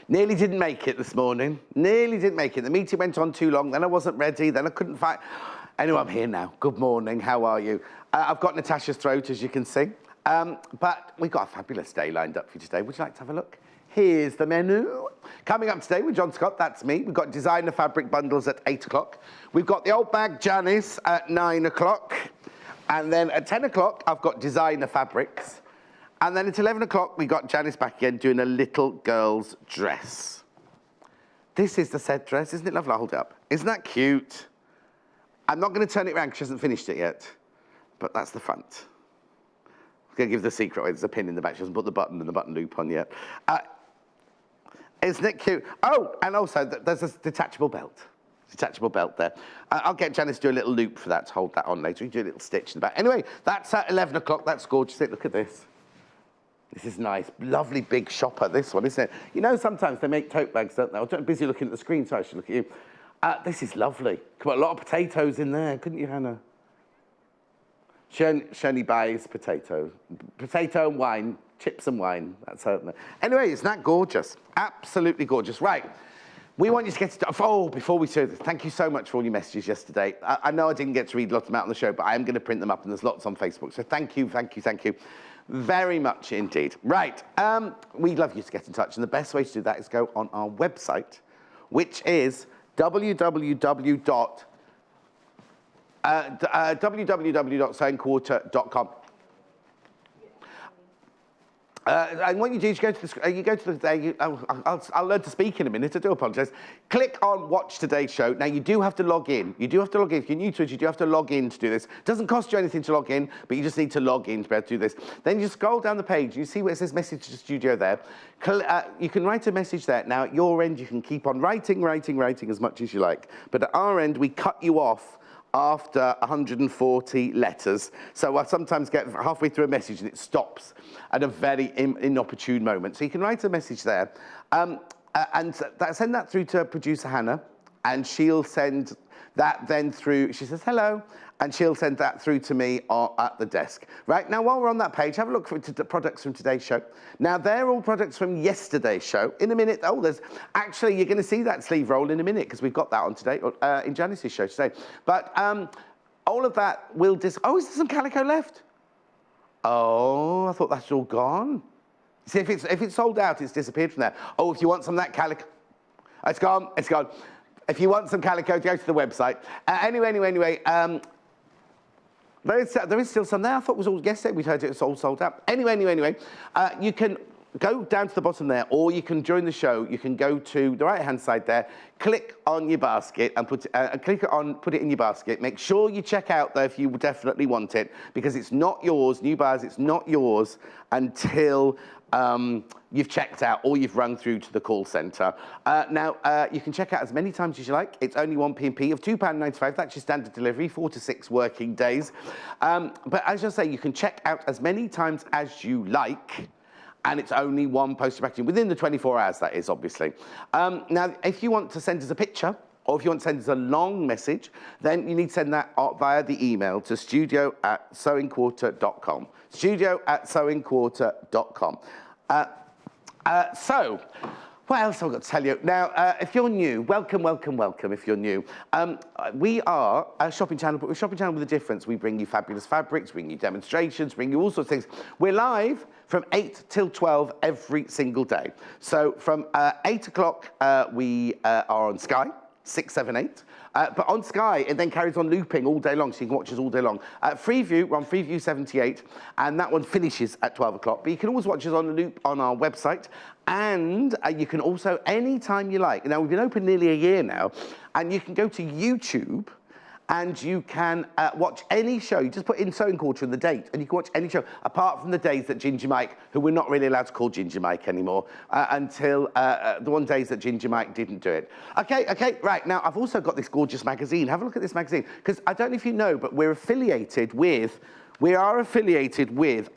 Nearly didn't make it this morning. Nearly didn't make it. The meeting went on too long, then I wasn't ready, then I couldn't find... Anyway, I'm here now. Good morning, how are you? I've got Natasha's throat, as you can see. But we've got a fabulous day lined up for you today. Would you like to have a look? Here's the menu. Coming up today with John Scott, that's me. We've got designer fabric bundles at 8 o'clock. We've got the old bag Janis at 9 o'clock. And then at 10 o'clock, I've got designer fabrics. And then at 11 o'clock, we got Janis back again doing a little girl's dress. This is the said dress, isn't it lovely? I'll hold it up. Isn't that cute? I'm not going to turn it around because she hasn't finished it yet. But that's the front. I'm going to give the secret away. There's a pin in the back. She hasn't put the button and the button loop on yet. Isn't it cute? Oh, and also there's a detachable belt. Detachable belt there. I'll get Janis to do a little loop for that to hold that on later. We do a little stitch in the back. Anyway, that's at 11 o'clock. That's gorgeous. Look at this. This is nice. Lovely big shopper, this one, isn't it? You know, sometimes they make tote bags, don't they? I'm busy looking at the screen, so I should look at you. This is lovely. Come on, a lot of potatoes in there, couldn't you, Hannah? Shani buys potato and wine, chips and wine. That's her. Anyway, isn't that gorgeous? Absolutely gorgeous. Right. We want you to get started. Oh, before we do this, thank you so much for all your messages yesterday. I know I didn't get to read lots of them out on the show, but I am going to print them up, and there's lots on Facebook. So thank you very much indeed. Right. We'd love you to get in touch, and the best way to do that is go on our website, which is www.sewingquarter.com. And what you do is I'll learn to speak in a minute, I do apologise. Click on Watch Today's Show. Now, you do have to log in. If you're new to it, you do have to log in to do this. It doesn't cost you anything to log in, but you just need to log in to be able to do this. Then you scroll down the page, you see where it says Message to Studio there. You can write a message there. Now, at your end, you can keep on writing as much as you like. But at our end, we cut you off after 140 letters. So I sometimes get halfway through a message and it stops at a very inopportune moment. So you can write a message there and send that through to producer Hannah, and she'll send that then through, she says hello, and she'll send that through to me at the desk. Right, now while we're on that page, have a look for the products from today's show. Now they're all products from yesterday's show. In a minute, actually you're gonna see that sleeve roll in a minute because we've got that on today, in Janis's show today. But all of that will is there some calico left? Oh, I thought that's all gone. See, if it's sold out, it's disappeared from there. Oh, if you want some of that calico, it's gone. If you want some calico, go to the website. Anyway, there is still some there. I thought it was all yesterday. We'd heard it was all sold out. Anyway, you can go down to the bottom there, or you can, during the show, you can go to the right-hand side there, click on your basket and put it in your basket. Make sure you check out there if you definitely want it, because it's not yours, new buyers, it's not yours until you've checked out or you've rung through to the call centre. Now, you can check out as many times as you like. It's only one P&P of £2.95. That's your standard delivery, 4 to 6 working days. But as I say, you can check out as many times as you like, and it's only one postage packaging, within the 24 hours, that is, obviously. Now, if you want to send us a picture, or if you want to send us a long message, then you need to send that via the email to studio@sewingquarter.com. studio@sewingquarter.com. So, what else have I got to tell you? Now, if you're new, welcome if you're new. We are a shopping channel, but we're a shopping channel with a difference. We bring you fabulous fabrics, bring you demonstrations, bring you all sorts of things. We're live from 8 till 12 every single day. So from 8 o'clock, we are on Sky, 6, 7, 8. But on Sky, it then carries on looping all day long, so you can watch us all day long. Freeview, we're on Freeview 78, and that one finishes at 12 o'clock. But you can always watch us on a loop on our website, and you can also, anytime you like. Now, we've been open nearly a year now, and you can go to YouTube, and you can watch any show. You just put in Sewing Quarter and the date, and you can watch any show, apart from the days that Ginger Mike, who we're not really allowed to call Ginger Mike anymore, until the one days that Ginger Mike didn't do it. Okay, right. Now, I've also got this gorgeous magazine. Have a look at this magazine, because I don't know if you know, but we are affiliated with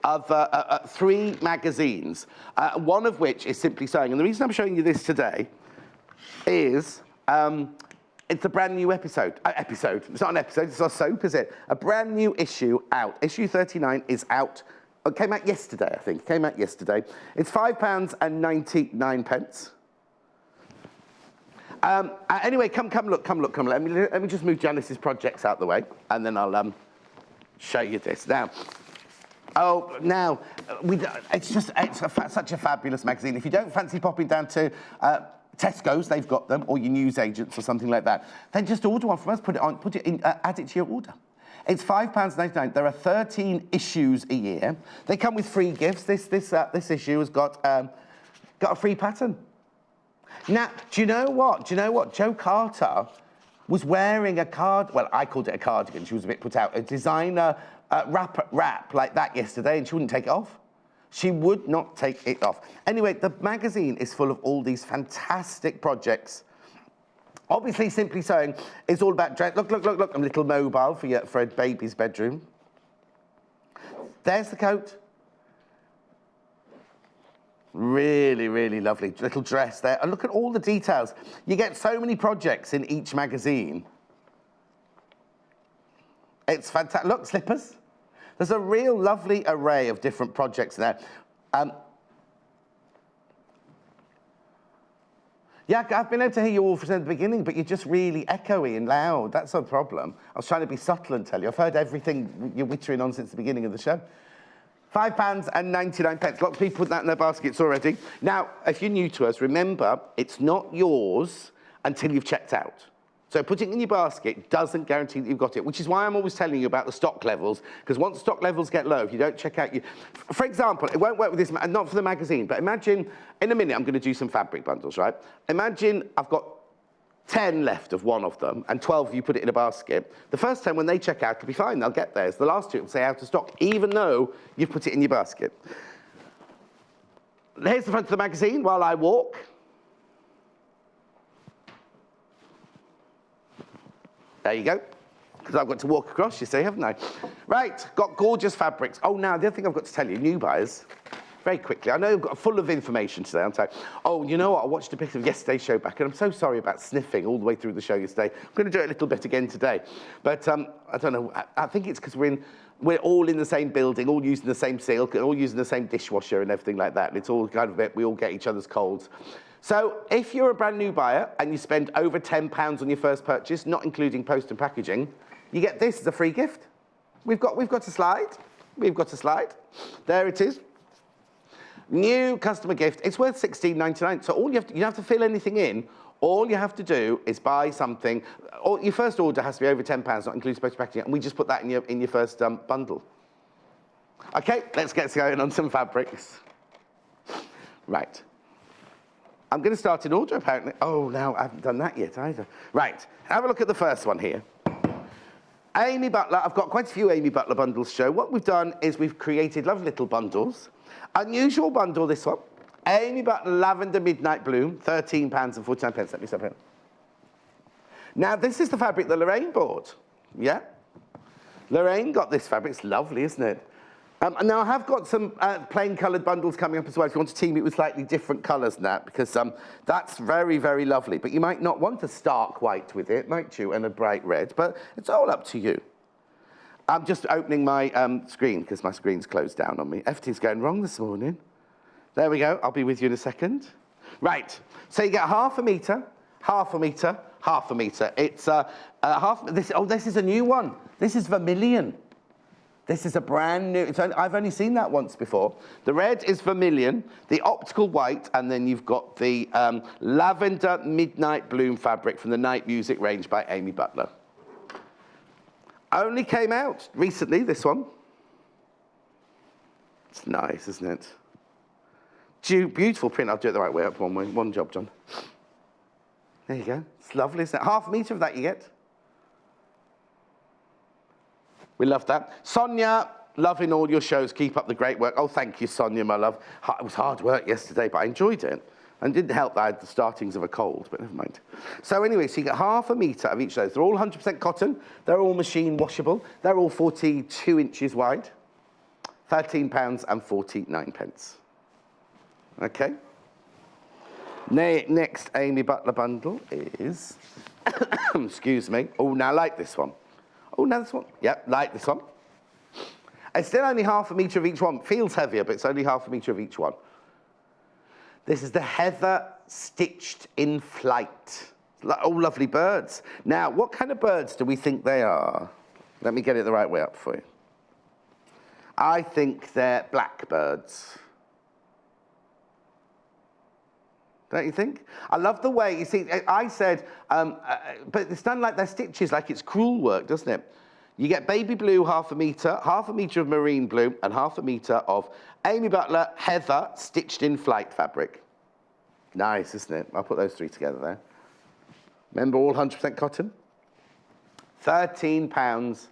other 3 magazines, one of which is Simply Sewing. And the reason I'm showing you this today is it's a brand new episode. It's not an episode, it's a soap, is it? A brand new issue out. Issue 39 is out. It came out yesterday, I think. It's £5.99. Anyway, come look. Let me just move Janis's projects out the way, and then I'll show you this. Now, it's such a fabulous magazine. If you don't fancy popping down to Tesco's, they've got them, or your newsagents or something like that, then just order one from us, add it to your order. It's £5.99. There are 13 issues a year. They come with free gifts. This issue has got a free pattern. Now, do you know what? Joe Carter was wearing a well, I called it a cardigan. She was a bit put out. A designer wrap like that yesterday, and she wouldn't take it off. She would not take it off. Anyway, the magazine is full of all these fantastic projects. Obviously, Simply Sewing is all about dress. Look, a little mobile for a baby's bedroom. There's the coat. Really, really lovely little dress there. And look at all the details. You get so many projects in each magazine. It's fantastic. Look, slippers. There's a real lovely array of different projects there. Yeah, I've been able to hear you all from the beginning, but you're just really echoey and loud. That's the problem. I was trying to be subtle and tell you. I've heard everything you're wittering on since the beginning of the show. £5.99. Lots of people put that in their baskets already. Now, if you're new to us, remember, it's not yours until you've checked out. So putting it in your basket doesn't guarantee that you've got it, which is why I'm always telling you about the stock levels, because once stock levels get low, if you don't check out For example, it won't work with this, not for the magazine, but imagine, in a minute, I'm going to do some fabric bundles, right? Imagine I've got 10 left of one of them, and 12 of you put it in a basket. The first 10, when they check out, it'll be fine, they'll get theirs. The last 2 will say out of stock, even though you've put it in your basket. Here's the front of the magazine while I walk. There you go, because I've got to walk across, you see, haven't I? Right, got gorgeous fabrics. Oh, now, the other thing I've got to tell you, new buyers, very quickly. I know I've got full of information today. I'm like, oh, you know what? I watched a bit of yesterday's show back, and I'm so sorry about sniffing all the way through the show yesterday. I'm going to do it a little bit again today. But I don't know. I think it's because we're all in the same building, all using the same silk, all using the same dishwasher and everything like that. And it's all kind of we all get each other's colds. So if you're a brand new buyer and you spend over £10 on your first purchase, not including post and packaging, you get this as a free gift. We've got a slide. We've got a slide. There it is. New customer gift. It's worth £16.99. So you don't have to fill anything in. All you have to do is buy something. Or your first order has to be over £10, not including post and packaging, and we just put that in your first bundle. Okay, let's get going on some fabrics. Right. I'm going to start in order, apparently. Oh, no, I haven't done that yet either. Right, have a look at the first one here. Amy Butler. I've got quite a few Amy Butler bundles to show. What we've done is we've created lovely little bundles. Unusual bundle, this one. Amy Butler Lavender Midnight Bloom, £13.49. Let me stop here. Now, this is the fabric that Lorraine bought. Yeah? Lorraine got this fabric. It's lovely, isn't it? Now, I have got some plain coloured bundles coming up as well if you want to team it with slightly different colours than that, because that's very, very lovely. But you might not want a stark white with it, might you, and a bright red, but it's all up to you. I'm just opening my screen because my screen's closed down on me. Everything's going wrong this morning. There we go. I'll be with you in a second. Right. So you get half a metre, half a metre, half a metre. It's this is a new one. This is Vermilion. This is a brand new, I've only seen that once before. The red is Vermilion, the optical white, and then you've got the Lavender Midnight Bloom fabric from the Night Music range by Amy Butler. Only came out recently, this one. It's nice, isn't it? Beautiful print. I'll do it the right way up. One job, John. There you go. It's lovely, isn't it? Half a metre of that you get. We love that. Sonia, loving all your shows. Keep up the great work. Oh, thank you, Sonia, my love. It was hard work yesterday, but I enjoyed it. And it didn't help that I had the startings of a cold, but never mind. So anyway, so you get half a metre of each of those. They're all 100% cotton. They're all machine washable. They're all 42 inches wide. £13.49. Okay. Next Amy Butler bundle is, excuse me. Oh, now I like this one. Oh, now this one. Yep, like this one. It's still only half a metre of each one. Feels heavier, but it's only half a metre of each one. This is the Heather Stitched in Flight. All lovely birds. Now, what kind of birds do we think they are? Let me get it the right way up for you. I think they're blackbirds. Don't you think? I love the way, you see, I said, but it's done like their stitches, like it's crewel work, doesn't it? You get baby blue, half a metre of marine blue, and half a metre of Amy Butler heather stitched in flight fabric. Nice, isn't it? I'll put those three together there. Remember, all 100% cotton? £13.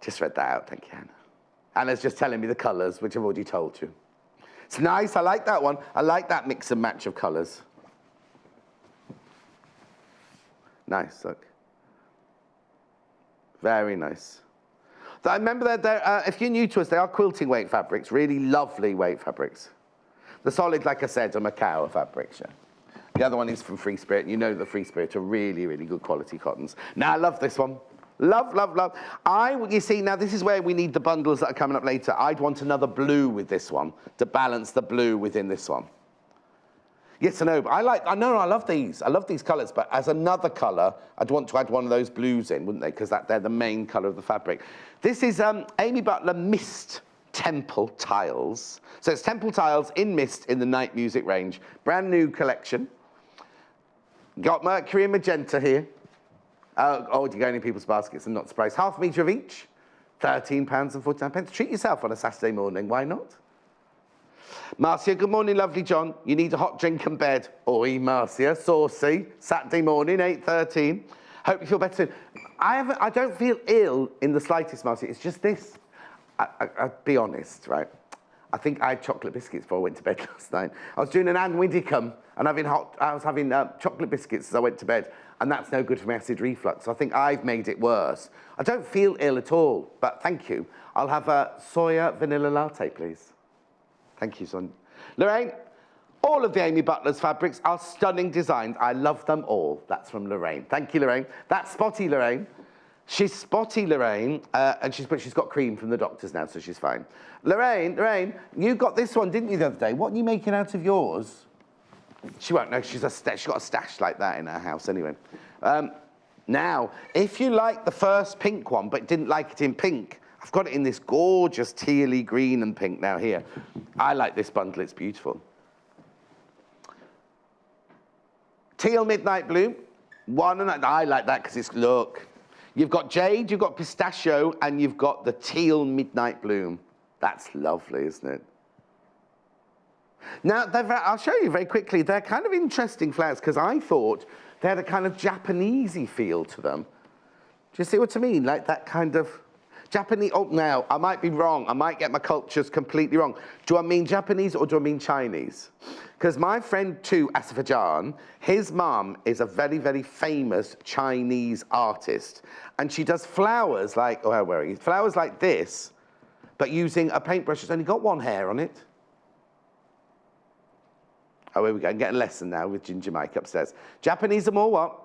Just read that out, thank you, Hannah. Anna's just telling me the colours, which I've already told you. It's nice, I like that one. I like that mix and match of colours. Nice, look. Very nice. I remember that if you're new to us, they are quilting weight fabrics, really lovely weight fabrics. The solid, like I said, are Macao fabrics, yeah. The other one is from Free Spirit. You know the Free Spirit are really, really good quality cottons. Now, I love this one. Love, love, love. You see, now this is where we need the bundles that are coming up later. I'd want another blue with this one to balance the blue within this one. Yes, I know, but I love these. I love these colours, but as another colour, I'd want to add one of those blues in, wouldn't they? Because they're the main colour of the fabric. This is Amy Butler Mist Temple Tiles. So it's Temple Tiles in Mist in the Night Music range. Brand new collection. Got Mercury and Magenta here. Oh, do you go in people's baskets and not surprised? Half a metre of each, £13.49. Treat yourself on a Saturday morning, why not? Marcia, good morning, lovely John. You need a hot drink and bed. Oi, Marcia, saucy. Saturday morning, 8:13. Hope you feel better soon. I don't feel ill in the slightest, Marcia. It's just this. I'll be honest, right? I think I had chocolate biscuits before I went to bed last night. I was doing an Anne Widdecombe and I was having chocolate biscuits as I went to bed, and that's no good for my acid reflux. So I think I've made it worse. I don't feel ill at all, but thank you. I'll have a soya vanilla latte, please. Thank you, son. Lorraine, all of the Amy Butler's fabrics are stunning designs. I love them all. That's from Lorraine. Thank you, Lorraine. That's spotty, Lorraine. She's spotty, Lorraine, but she's got cream from the doctors now, so she's fine. Lorraine, you got this one, didn't you, the other day? What are you making out of yours? She won't know. She's got a stash like that in her house anyway. Now, if you like the first pink one, but didn't like it in pink, I've got it in this gorgeous tealy green and pink now here. I like this bundle, it's beautiful. Teal Midnight Blue. I like that because it's, look. You've got jade, you've got pistachio, and you've got the teal midnight bloom. That's lovely, isn't it? Now, I'll show you very quickly. They're kind of interesting flowers because I thought they had a kind of Japanesey feel to them. Do you see what I mean? Like that kind of Japanese. Oh, now, I might be wrong. I might get my cultures completely wrong. Do I mean Japanese or do I mean Chinese? Because my friend, too, Asifajan, his mum is a very, very famous Chinese artist. And she does flowers like, oh, where are you? Flowers like this, but using a paintbrush that's only got one hair on it. Oh, here we go. I'm getting a lesson now with Ginger Mike upstairs. Japanese are more what?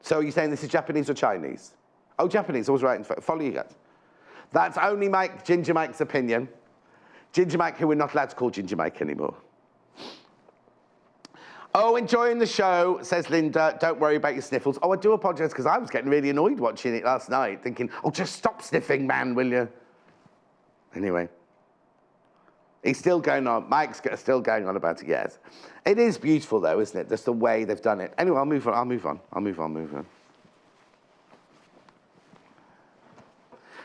So you're saying this is Japanese or Chinese? Oh, Japanese, I was right. Follow you guys. That's only Ginger Mike's opinion. Ginger Mike, who we're not allowed to call Ginger Mike anymore. Oh, enjoying the show, says Linda. Don't worry about your sniffles. Oh, I do apologise because I was getting really annoyed watching it last night, thinking, oh, just stop sniffing, man, will you? Anyway. He's still going on. Mike's still going on about it, yes. It is beautiful, though, isn't it? Just the way they've done it. Anyway, I'll move on.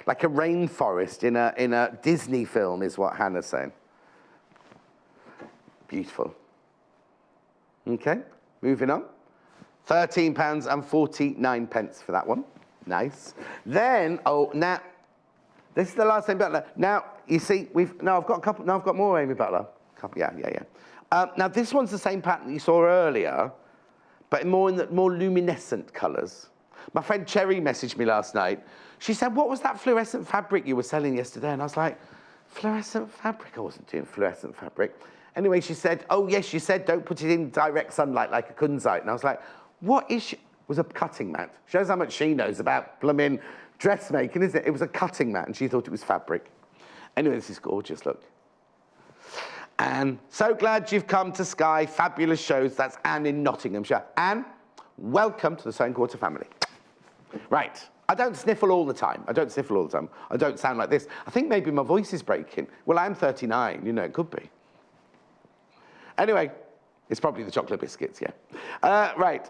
Like a rainforest in a Disney film is what Hannah's saying. Beautiful. Okay, moving on. £13.49 for that one. Nice. Then, now, this is the last Amy Butler. Now, you see, I've got a couple, I've got more Amy Butler. Yeah. Now, this one's the same pattern that you saw earlier, but more luminescent colours. My friend Cherry messaged me last night. She said, what was that fluorescent fabric you were selling yesterday? And I was like, fluorescent fabric? I wasn't doing fluorescent fabric. Anyway, she said, oh, yes, you said don't put it in direct sunlight like a kunzite. And I was like, what is she? It was a cutting mat. Shows how much she knows about blooming dressmaking, isn't it? It was a cutting mat, and she thought it was fabric. Anyway, this is gorgeous, look. Anne, so glad you've come to Sky. Fabulous shows. That's Anne in Nottinghamshire. Anne, welcome to the Stone Quarter family. Right, I don't sniffle all the time. I don't sound like this. I think maybe my voice is breaking. Well, I'm 39, you know, it could be. Anyway, it's probably the chocolate biscuits, yeah. Right,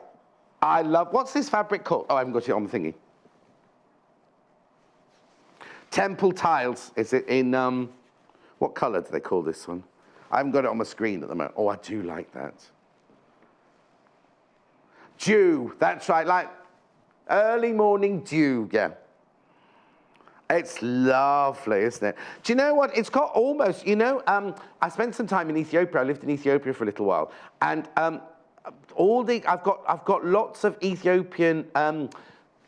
I love, what's this fabric called? Oh, I haven't got it on the thingy. Temple tiles. Is it in, what colour do they call this one? I haven't got it on my screen at the moment. Oh, I do like that. Dew, that's right, like early morning dew, yeah. It's lovely, isn't it? Do you know what? It's got almost, you know, I spent some time in Ethiopia. I lived in Ethiopia for a little while. And I've got lots of Ethiopian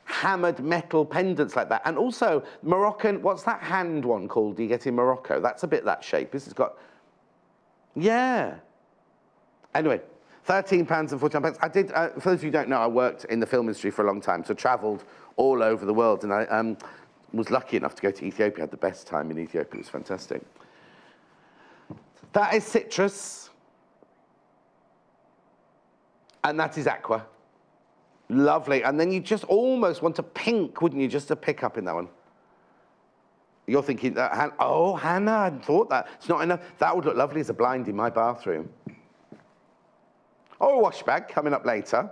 hammered metal pendants like that. And also Moroccan, what's that hand one called you get in Morocco? That's a bit that shape. This has got, yeah. Anyway, £13 and £49. I did, for those of you who don't know, I worked in the film industry for a long time, so travelled all over the world. And I was lucky enough to go to Ethiopia. I had the best time in Ethiopia. It was fantastic. That is citrus. And that is aqua. Lovely. And then you just almost want a pink, wouldn't you, just to pick up in that one. You're thinking, oh, Hannah, I hadn't thought that. It's not enough. That would look lovely as a blind in my bathroom. Or a wash bag coming up later.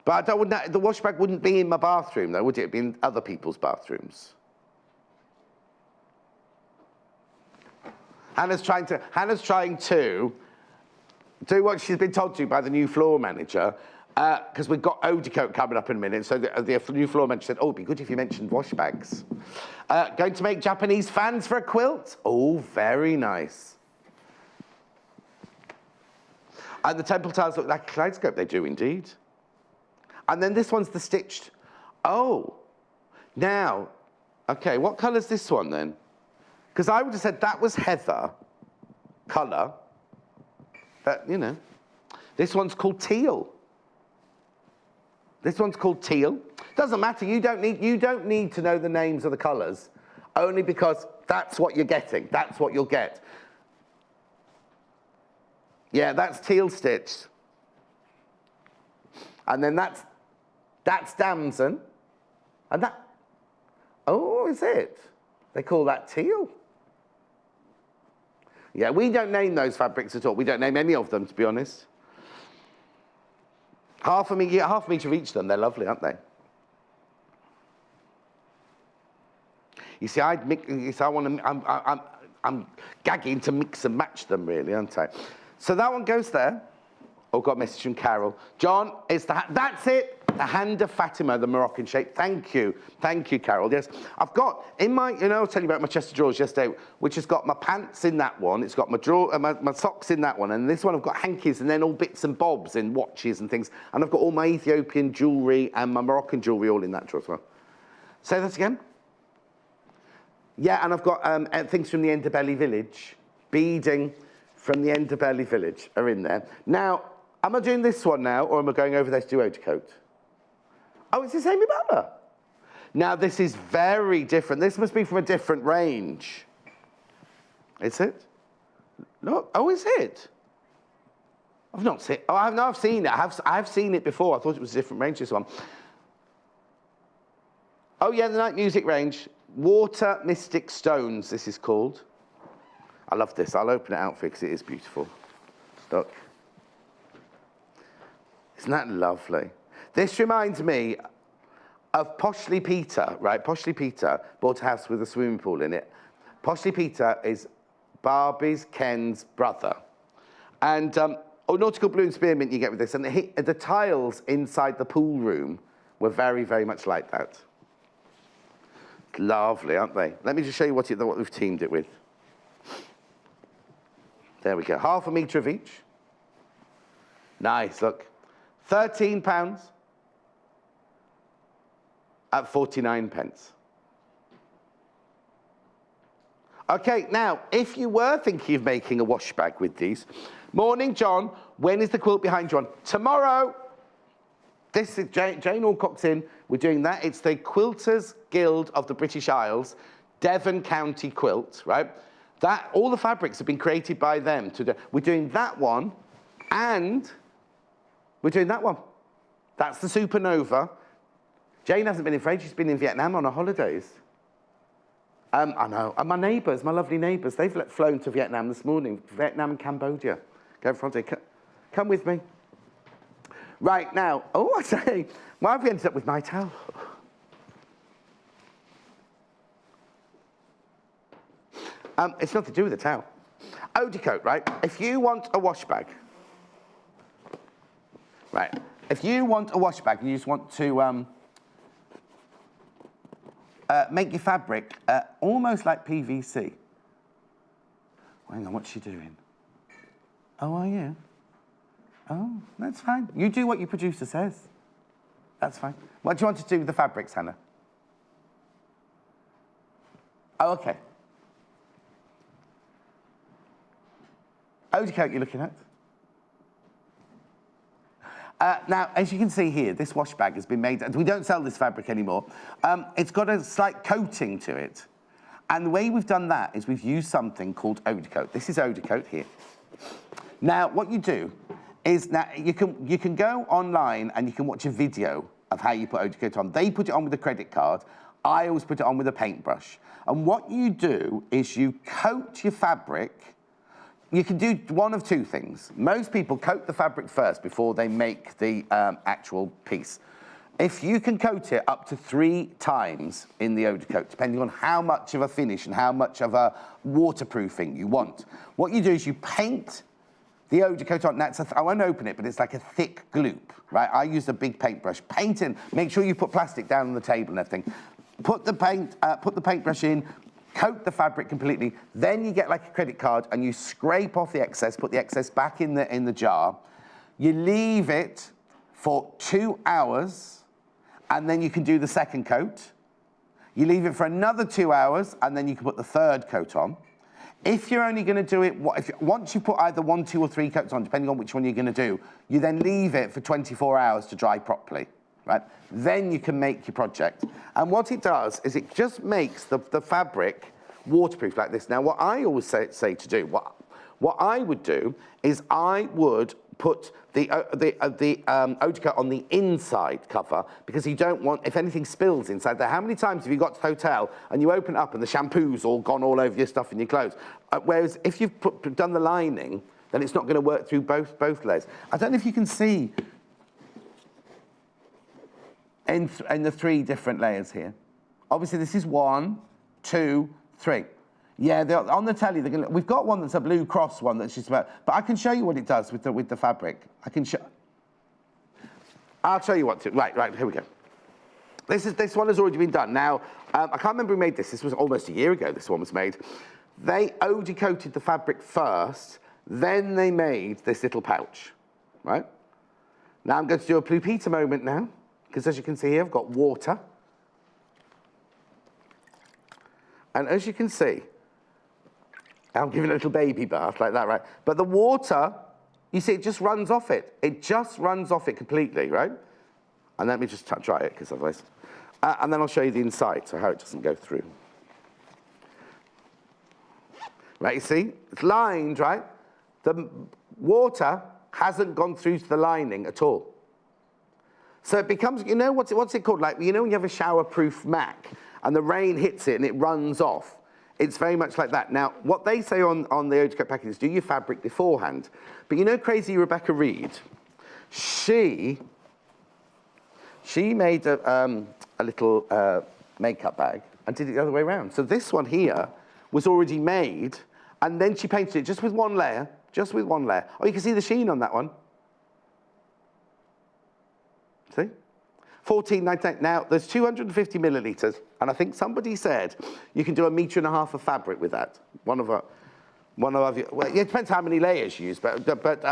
But the wash bag wouldn't be in my bathroom, though, would it? It'd be in other people's bathrooms. Hannah's trying to do what she's been told to by the new floor manager, because we've got eau de coat coming up in a minute. So the new floor manager said, oh, it'd be good if you mentioned wash bags. Going to make Japanese fans for a quilt? Oh, very nice. And the temple tiles look like a kaleidoscope. They do indeed. And then this one's the stitched. Oh, now, okay, what colour's this one then? Because I would have said that was heather colour. But, you know, this one's called teal. This one's called teal. Doesn't matter, you don't need to know the names of the colours, only because that's what you're getting. That's what you'll get. Yeah, that's teal stitched. And then that's damson. And that, oh, is it? They call that teal. Yeah, we don't name those fabrics at all. We don't name any of them, to be honest. Half a metre of each of them. They're lovely, aren't they? You see, I'm gagging to mix and match them, really, aren't I? So that one goes there. Oh, got a message from Carol. John, it's that's it. The hand of Fatima, the Moroccan shape. Thank you, Carol. Yes, I've got in my, you know, I was telling you about my chest of drawers yesterday, which has got my pants in that one. It's got my my socks in that one, and this one I've got hankies and then all bits and bobs and watches and things. And I've got all my Ethiopian jewellery and my Moroccan jewellery all in that drawer as well. Say that again. Yeah, and I've got things from the Endebelly village, beading from the Endebelly village are in there. Now, am I doing this one now, or am I going over there to do eau de coat? Oh, it's this Amy Butler. Now, this is very different. This must be from a different range. Is it? Look, oh, is it? I've not seen it. Oh, I've seen it. I've seen it before. I thought it was a different range, this one. Oh, yeah, the night music range. Water Mystic Stones, this is called. I love this. I'll open it out for you because it is beautiful. Look. Isn't that lovely? This reminds me of Poshley Peter, right? Poshley Peter bought a house with a swimming pool in it. Poshley Peter is Barbie's Ken's brother. And nautical blue and spearmint you get with this. And the tiles inside the pool room were very, very much like that. Lovely, aren't they? Let me just show you what we've teamed it with. There we go. Half a metre of each. Nice, look. £13 at 49p. Okay, now, if you were thinking of making a wash bag with these, morning, John, when is the quilt behind you on? Tomorrow. This is Jane Alcock's in. We're doing that. It's the Quilters Guild of the British Isles, Devon County quilt, right? All the fabrics have been created by them to do. We're doing that one, and we're doing that one. That's the Supernova. Jane hasn't been in France, she's been in Vietnam on her holidays. I know, and my neighbours, my lovely neighbours, they've flown to Vietnam this morning, Vietnam and Cambodia. Go Fronte, come with me. Right now, oh, I say, why have we ended up with my towel? It's nothing to do with the towel. Eau de coat, right? If you want a wash bag, right? If you want a wash bag and you just want to make your fabric almost like PVC. Hang on, what's she doing? Oh, are you? Oh, that's fine. You do what your producer says. That's fine. What do you want to do with the fabrics, Hannah? Oh, okay. Eau de coat you're looking at. Now, as you can see here, this wash bag has been made, we don't sell this fabric anymore. It's got a slight coating to it. And the way we've done that is we've used something called eau de coat. This is eau de coat here. Now, what you do is, now you can go online and you can watch a video of how you put eau de coat on. They put it on with a credit card. I always put it on with a paintbrush. And what you do is you coat your fabric. You can do one of two things. Most people coat the fabric first before they make the actual piece. If you can coat it up to 3 times in the eau de coat, depending on how much of a finish and how much of a waterproofing you want, what you do is you paint the eau de coat on. Now, I won't open it, but it's like a thick gloop, right? I use a big paintbrush. Paint in, make sure you put plastic down on the table and everything. Put the paintbrush in, coat the fabric completely, then you get like a credit card and you scrape off the excess, put the excess back in the jar. You leave it for 2 hours and then you can do the second coat. You leave it for another 2 hours and then you can put the third coat on. If you're only going to do it, once you put either 1, 2 or 3 coats on, depending on which one you're going to do, you then leave it for 24 hours to dry properly. Right? Then you can make your project. And what it does is it just makes the fabric waterproof like this. Now, what I always say to do, what I would do is I would put the eau de coat on the inside cover because you don't want, if anything spills inside there. How many times have you got to the hotel and you open it up and the shampoo's all gone all over your stuff and your clothes? Whereas if you've done the lining, then it's not going to work through both layers. I don't know if you can see in the 3 different layers here. Obviously, this is 1, 2, 3. Yeah, on the telly, we've got one that's a Blue Cross one that's just about, but I can show you what it does with the fabric. I'll show you what to, right, here we go. This one has already been done. Now, I can't remember who made this. This was almost a year ago this one was made. They eau de coated the fabric first, then they made this little pouch, right? Now I'm going to do a Blue Peter moment now. Because as you can see here, I've got water. And as you can see, I'm giving a little baby bath like that, right? But the water, you see, it just runs off it. It just runs off it completely, right? And let me just dry it, because otherwise... and then I'll show you the inside, so how it doesn't go through. Right, you see? It's lined, right? The water hasn't gone through to the lining at all. So it becomes, you know, what's it called? Like, you know when you have a shower-proof Mac and the rain hits it and it runs off? It's very much like that. Now, what they say on the eau de coat package is do your fabric beforehand. But you know crazy Rebecca Reed? She made a little makeup bag and did it the other way around. So this one here was already made, and then she painted it just with one layer, Oh, you can see the sheen on that one. See? $14.98. Now, there's 250 millilitres, and I think somebody said you can do 1.5 meters of fabric with that. One of our, well, it depends how many layers you use, but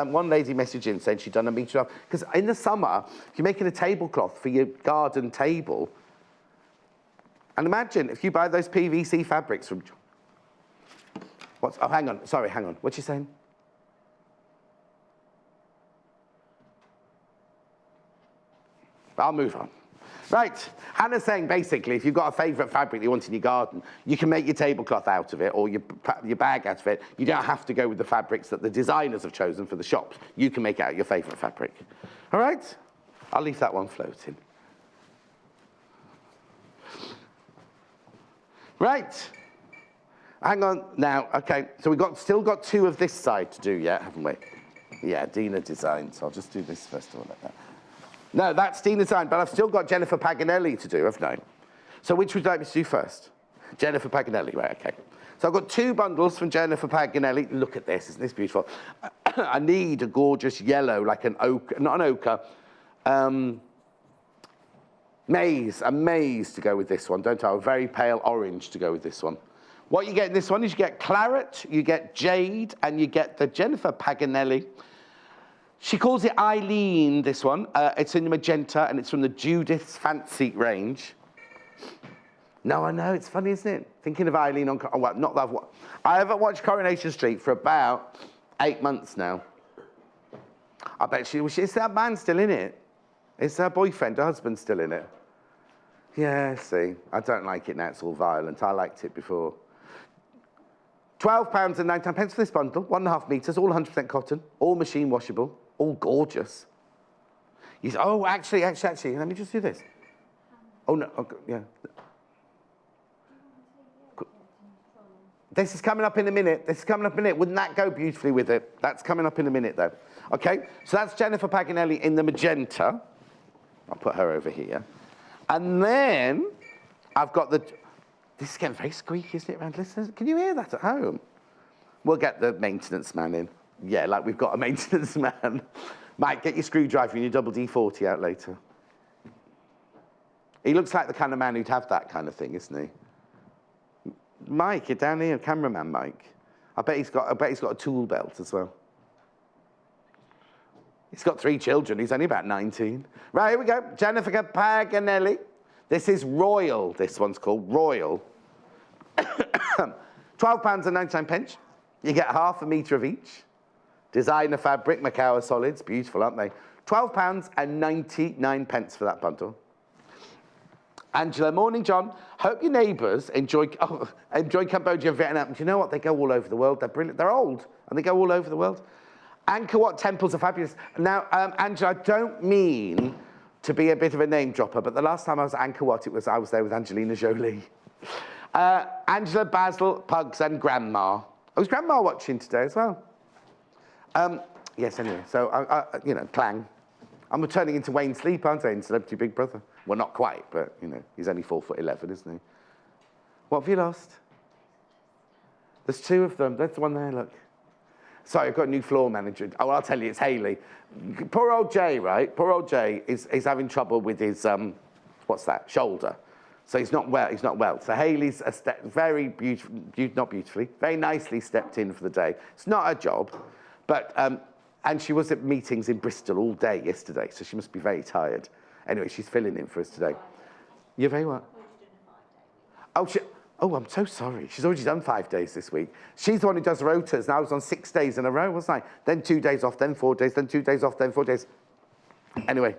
one lady messaged in saying she'd done 1.5 meters. Because in the summer, if you're making a tablecloth for your garden table, and imagine if you buy those PVC fabrics from... hang on, what's she saying? I'll move on. Right, Hannah's saying basically if you've got a favourite fabric you want in your garden, you can make your tablecloth out of it or your bag out of it. You don't have to go with the fabrics that the designers have chosen for the shops. You can make it out your favourite fabric. All right? I'll leave that one floating. Right. Hang on now, okay, so we've still got 2 of this side to do yet, haven't we? Yeah, Dena Designs. I'll just do this first of all like that. No, that's Dena Design, but I've still got Jennifer Paganelli to do, haven't I? So which would you like me to do first? Jennifer Paganelli, right, okay. So I've got 2 bundles from Jennifer Paganelli. Look at this, isn't this beautiful? I need a gorgeous yellow, like an ochre, not an ochre, a maize to go with this one, don't I? A very pale orange to go with this one. What you get in this one is you get claret, you get jade, and you get the Jennifer Paganelli. She calls it Eileen, this one. It's in magenta, and it's from the Judith's Fancy range. No, I know, it's funny, isn't it? Thinking of Eileen on... well, not that one. I haven't watched Coronation Street for about 8 months now. I bet is that man still in it? Is her boyfriend, her husband still in it? Yeah, see, I don't like it now, it's all violent. I liked it before. £12.99 for this bundle, 1.5 metres, all 100% cotton, all machine washable, all gorgeous. Oh, actually, let me just do this. Oh, no, okay, yeah. This is coming up in a minute. Wouldn't that go beautifully with it? That's coming up in a minute, though. Okay, so that's Jennifer Paganelli in the magenta. I'll put her over here. And then I've got the... This is getting very squeaky, isn't it, around listeners? Can you hear that at home? We'll get the maintenance man in. Yeah, like we've got a maintenance man. Mike, get your screwdriver and your double D40 out later. He looks like the kind of man who'd have that kind of thing, isn't he? Mike, you're down here, cameraman Mike. I bet he's got a tool belt as well. He's got 3 children. He's only about 19. Right, here we go. Jennifer Paganelli. This is Royal. This one's called Royal. £12.99. You get 1/2 metre of each. Designer fabric, Macao solids. Beautiful, aren't they? £12.99 for that bundle. Angela, morning, John. Hope your neighbours enjoy Cambodia and Vietnam. Do you know what? They go all over the world. They're brilliant. They're old, and they go all over the world. Angkor Wat temples are fabulous. Now, Angela, I don't mean to be a bit of a name dropper, but the last time I was at Angkor Wat, I was there with Angelina Jolie. Angela, Basil, Pugs, and Grandma. Was Grandma watching today as well? Yes, anyway, so, you know, clang. I'm turning into Wayne Sleep, aren't I, in Celebrity Big Brother? Well, not quite, but, you know, he's only 4'11", isn't he? What have you lost? There's 2 of them. That's the one there, look. Sorry, I've got a new floor manager. Oh, I'll tell you, it's Hayley. Poor old Jay, right? Poor old Jay is having trouble with his, what's that, shoulder. So he's not well. So Hayley's very very nicely stepped in for the day. It's not her job, but, and she was at meetings in Bristol all day yesterday, so she must be very tired. Anyway, she's filling in for us today. You're very what? Oh, I'm so sorry. She's already done 5 days this week. She's the one who does rotas, and I was on 6 days in a row, wasn't I? Then 2 days off, then 4 days, then 2 days off, then 4 days. Anyway,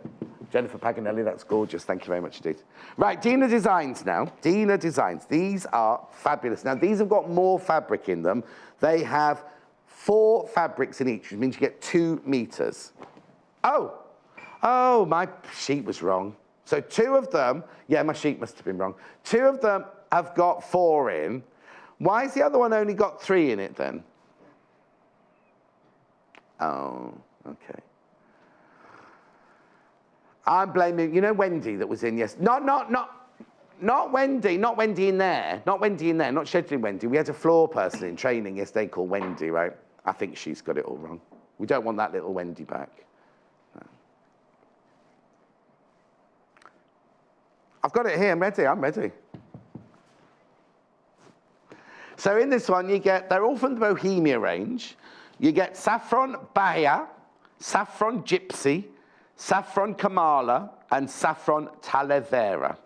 Jennifer Paganelli, that's gorgeous. Thank you very much indeed. Right, Dena Designs now. Dena Designs. These are fabulous. Now, these have got more fabric in them. They have 4 fabrics in each, which means you get 2 meters. Oh, my sheet was wrong. So 2 of them, yeah, my sheet must have been wrong. 2 of them have got 4 in. Why has the other one only got 3 in it then? Oh, okay. I'm blaming, you know Wendy that was in yesterday? Not Wendy in there. Not Wendy in there, not scheduling Wendy. We had a floor person in training yesterday called Wendy, right? I think she's got it all wrong. We don't want that little Wendy back. No. I've got it here, I'm ready. So in this one, you get, they're all from the Bohemia range. You get Saffron Bahia, Saffron Gypsy, Saffron Kamala, and Saffron Talavera.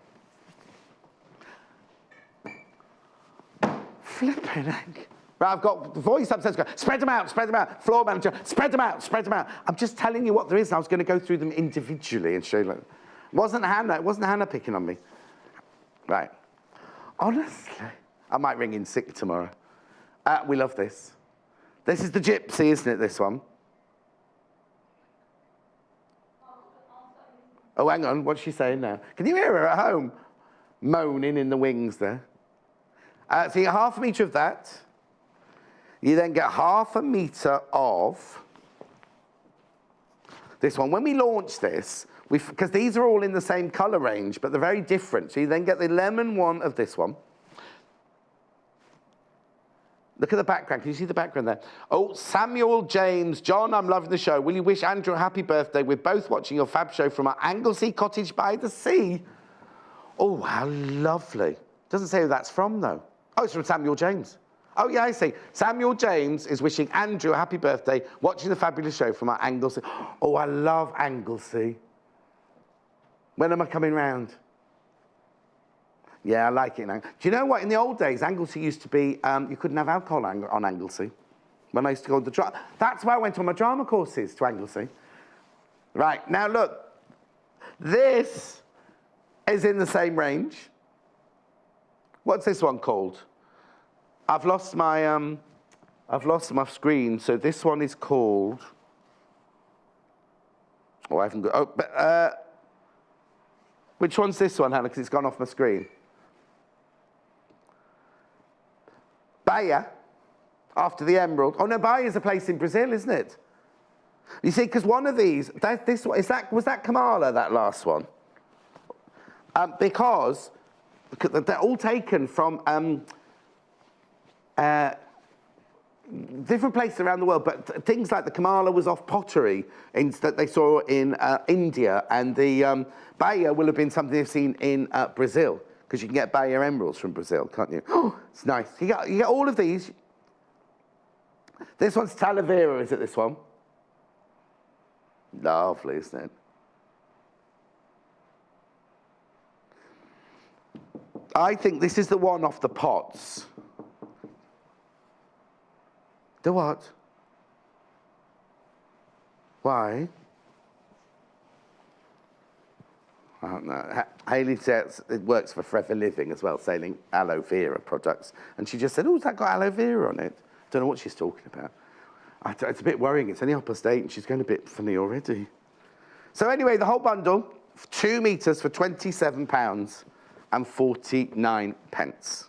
Flipping heck. Right, I've got the voice upstairs going, spread them out, floor manager, spread them out. I'm just telling you what there is, and I was going to go through them individually and show you. Wasn't Hannah picking on me? Right. Honestly, I might ring in sick tomorrow. We love this. This is the gypsy, isn't it, this one? Oh, hang on, what's she saying now? Can you hear her at home? Moaning in the wings there. So you get half a metre of that. You then get half a metre of this one. When we launched this, because these are all in the same colour range, but they're very different. So you then get the lemon one of this one. Look at the background. Can you see the background there? Oh, Samuel James. John, I'm loving the show. Will you wish Andrew a happy birthday? We're both watching your fab show from our Anglesey cottage by the sea. Oh, how lovely. Doesn't say who that's from, though. Oh, it's from Samuel James. Oh, yeah, I see. Samuel James is wishing Andrew a happy birthday, watching the fabulous show from our Anglesey. Oh, I love Anglesey. When am I coming round? Yeah, I like it now. Do you know what? In the old days, Anglesey used to be, you couldn't have alcohol on Anglesey. When I used to go to the drama. That's why I went on my drama courses to Anglesey. Right, now look. This is in the same range. What's this one called? I've lost my screen, so this one is called... Oh, I haven't got... Oh, but, which one's this one, Hannah? Because it's gone off my screen. Bahia, after the emerald. Oh no, Bahia is a place in Brazil, isn't it? You see, because one of these, was that Kamala, that last one? Because they're all taken from different places around the world, but things like the Kamala was off pottery that they saw in India, and the Bahia will have been something they've seen in Brazil. Because you can get Bahia emeralds from Brazil, can't you? Oh, it's nice. You get all of these. This one's Talavera, is it this one? Lovely, isn't it? I think this is the one off the pots. The what? Why? I don't know. Hayley says it works for Forever Living as well, selling aloe vera products. And she just said, oh, has that got aloe vera on it? Don't know what she's talking about. It's a bit worrying. It's only +8 and she's going a bit funny already. So anyway, the whole bundle, 2 metres for £27.49.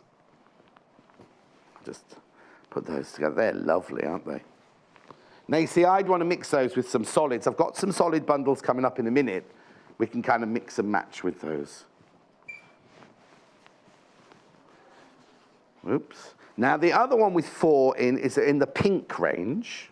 Just put those together. They're lovely, aren't they? Now, you see, I'd want to mix those with some solids. I've got some solid bundles coming up in a minute. We can kind of mix and match with those. Oops. Now, the other one with 4 in is in the pink range.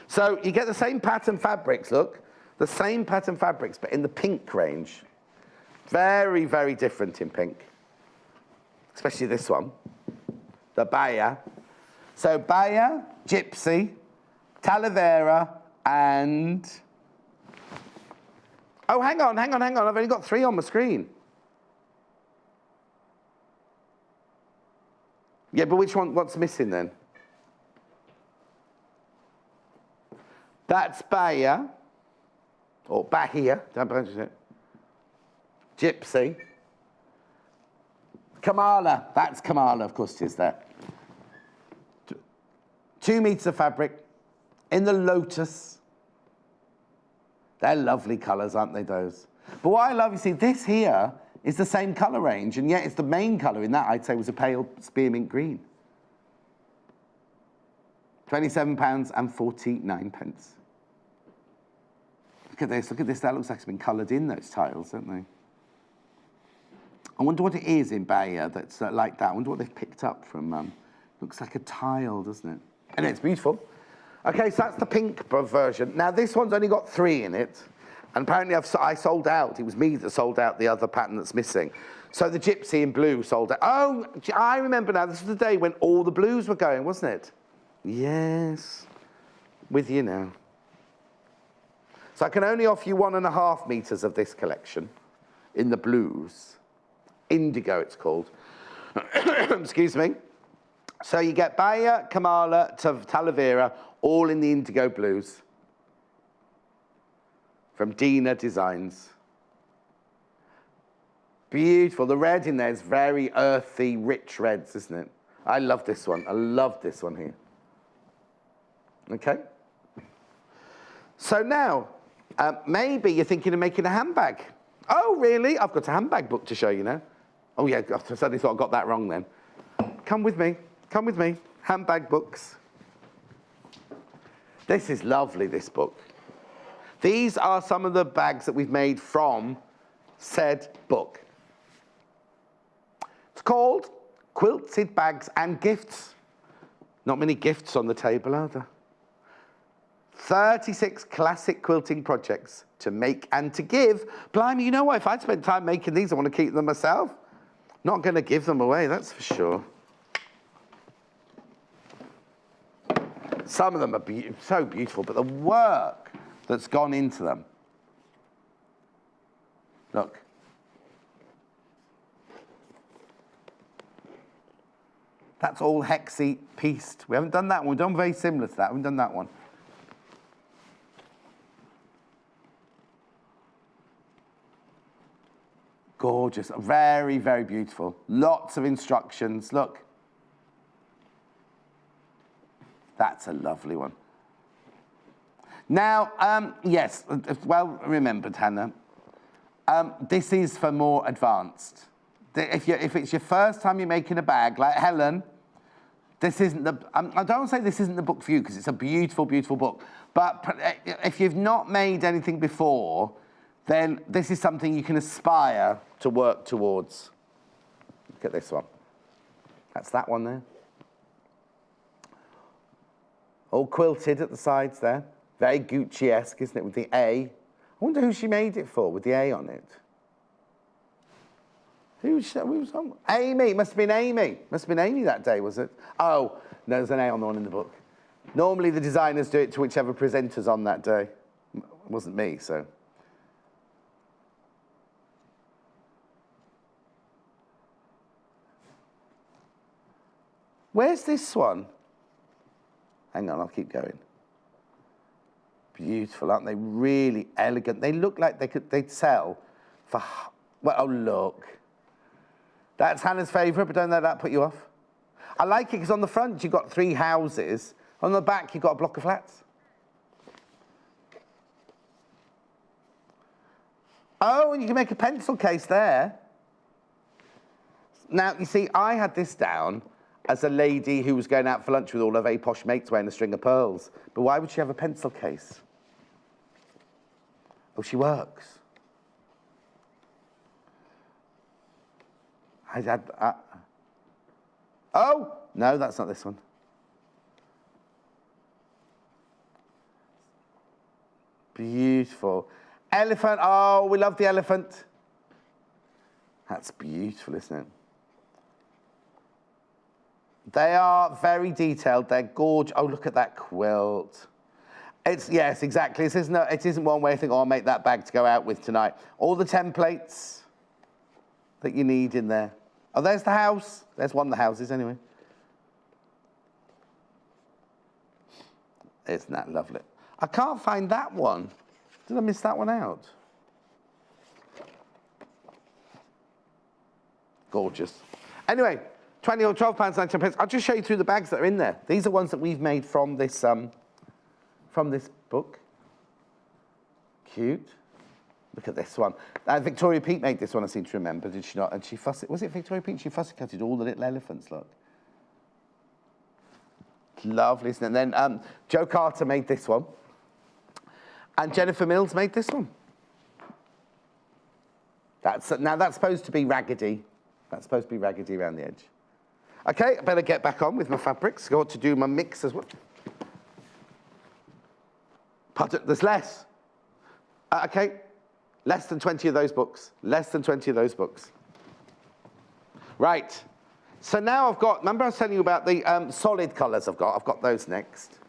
So you get the same pattern fabrics, look. The same pattern fabrics, but in the pink range. Very, very different in pink. Especially this one. The Bahia. So Bahia, Gypsy, Talavera, and... Oh, hang on. I've only got 3 on my screen. Yeah, but which one, what's missing then? That's Bahia, or Bahia, don't pronounce it. Gypsy. Kamala, that's Kamala, of course it is that. 2 meters of fabric in the lotus. They're lovely colours, aren't they, those? But what I love, you see, this here is the same colour range, and yet it's the main colour in that, I'd say, was a pale spearmint green. £27.49. Look at this, that looks like it's been coloured in, those tiles, don't they? I wonder what it is in Bahia that's like that. I wonder what they've picked up from, looks like a tile, doesn't it? And it's beautiful. Okay, so that's the pink version. Now, this one's only got 3 in it. And apparently I sold out. It was me that sold out the other pattern that's missing. So the Gypsy in blue sold out. Oh, I remember now. This was the day when all the blues were going, wasn't it? Yes. With you now. So I can only offer you 1.5 meters of this collection in the blues. Indigo, it's called. Excuse me. So you get Bahia, Kamala, Talavera, all in the indigo blues. From Dena Designs. Beautiful. The red in there is very earthy, rich reds, isn't it? I love this one. I love this one here. Okay. So now, maybe you're thinking of making a handbag. Oh, really? I've got a handbag book to show you now. Oh, yeah, I suddenly thought I got that wrong then. Come with me. Come with me. Handbag books. This is lovely, this book. These are some of the bags that we've made from said book. It's called Quilted Bags and Gifts. Not many gifts on the table, are there? 36 classic quilting projects to make and to give. Blimey, you know what? If I'd spent time making these, I want to keep them myself. Not going to give them away, that's for sure. Some of them are so beautiful, but the work that's gone into them. Look. That's all hexy pieced. We haven't done that one. We've done very similar to that. We haven't done that one. Gorgeous. Very, very beautiful. Lots of instructions. Look. That's a lovely one. Now, yes, well remembered, Hannah. This is for more advanced. If it's your first time you're making a bag, like Helen, this isn't the... I don't want to say this isn't the book for you, because it's a beautiful, beautiful book. But if you've not made anything before, then this is something you can aspire to work towards. Look at this one. That's that one there. All quilted at the sides there. Very Gucci-esque, isn't it, with the A? I wonder who she made it for, with the A on it. Who was on? Amy, must have been Amy. Must have been Amy that day, was it? Oh, no, there's an A on the one in the book. Normally the designers do it to whichever presenter's on that day. It wasn't me, so. Where's this one? Hang on, I'll keep going. Beautiful, aren't they? Really elegant. They look like they'd sell for, well, oh, look. That's Hannah's favourite, but don't let that put you off. I like it because on the front you've got 3 houses. On the back you've got a block of flats. Oh, and you can make a pencil case there. Now, you see, I had this down as a lady who was going out for lunch with all her very posh mates wearing a string of pearls. But why would she have a pencil case? Oh, she works. I had... oh! No, that's not this one. Beautiful. Elephant. Oh, we love the elephant. That's beautiful, isn't it? They are very detailed. They're gorgeous. Oh, look at that quilt. It's, yes, exactly. It isn't one way I think, oh, I'll make that bag to go out with tonight. All the templates that you need in there. Oh, there's the house. There's one of the houses, anyway. Isn't that lovely? I can't find that one. Did I miss that one out? Gorgeous. Anyway, 20 or £12.99. I'll just show you through the bags that are in there. These are ones that we've made from this book. Cute. Look at this one. Victoria Peake made this one, I seem to remember, did she not? And she fussy, was it Victoria Peake? She fussy cutted all the little elephants, look. Lovely, isn't it? And then Jo Carter made this one. And Jennifer Mills made this one. Now that's supposed to be raggedy. That's supposed to be raggedy around the edge. Okay, I better get back on with my fabrics. Got to do my mix as well. There's less. Okay, less than 20 of those books. Less than 20 of those books. Right. So now I've got, remember I was telling you about the solid colours I've got those next.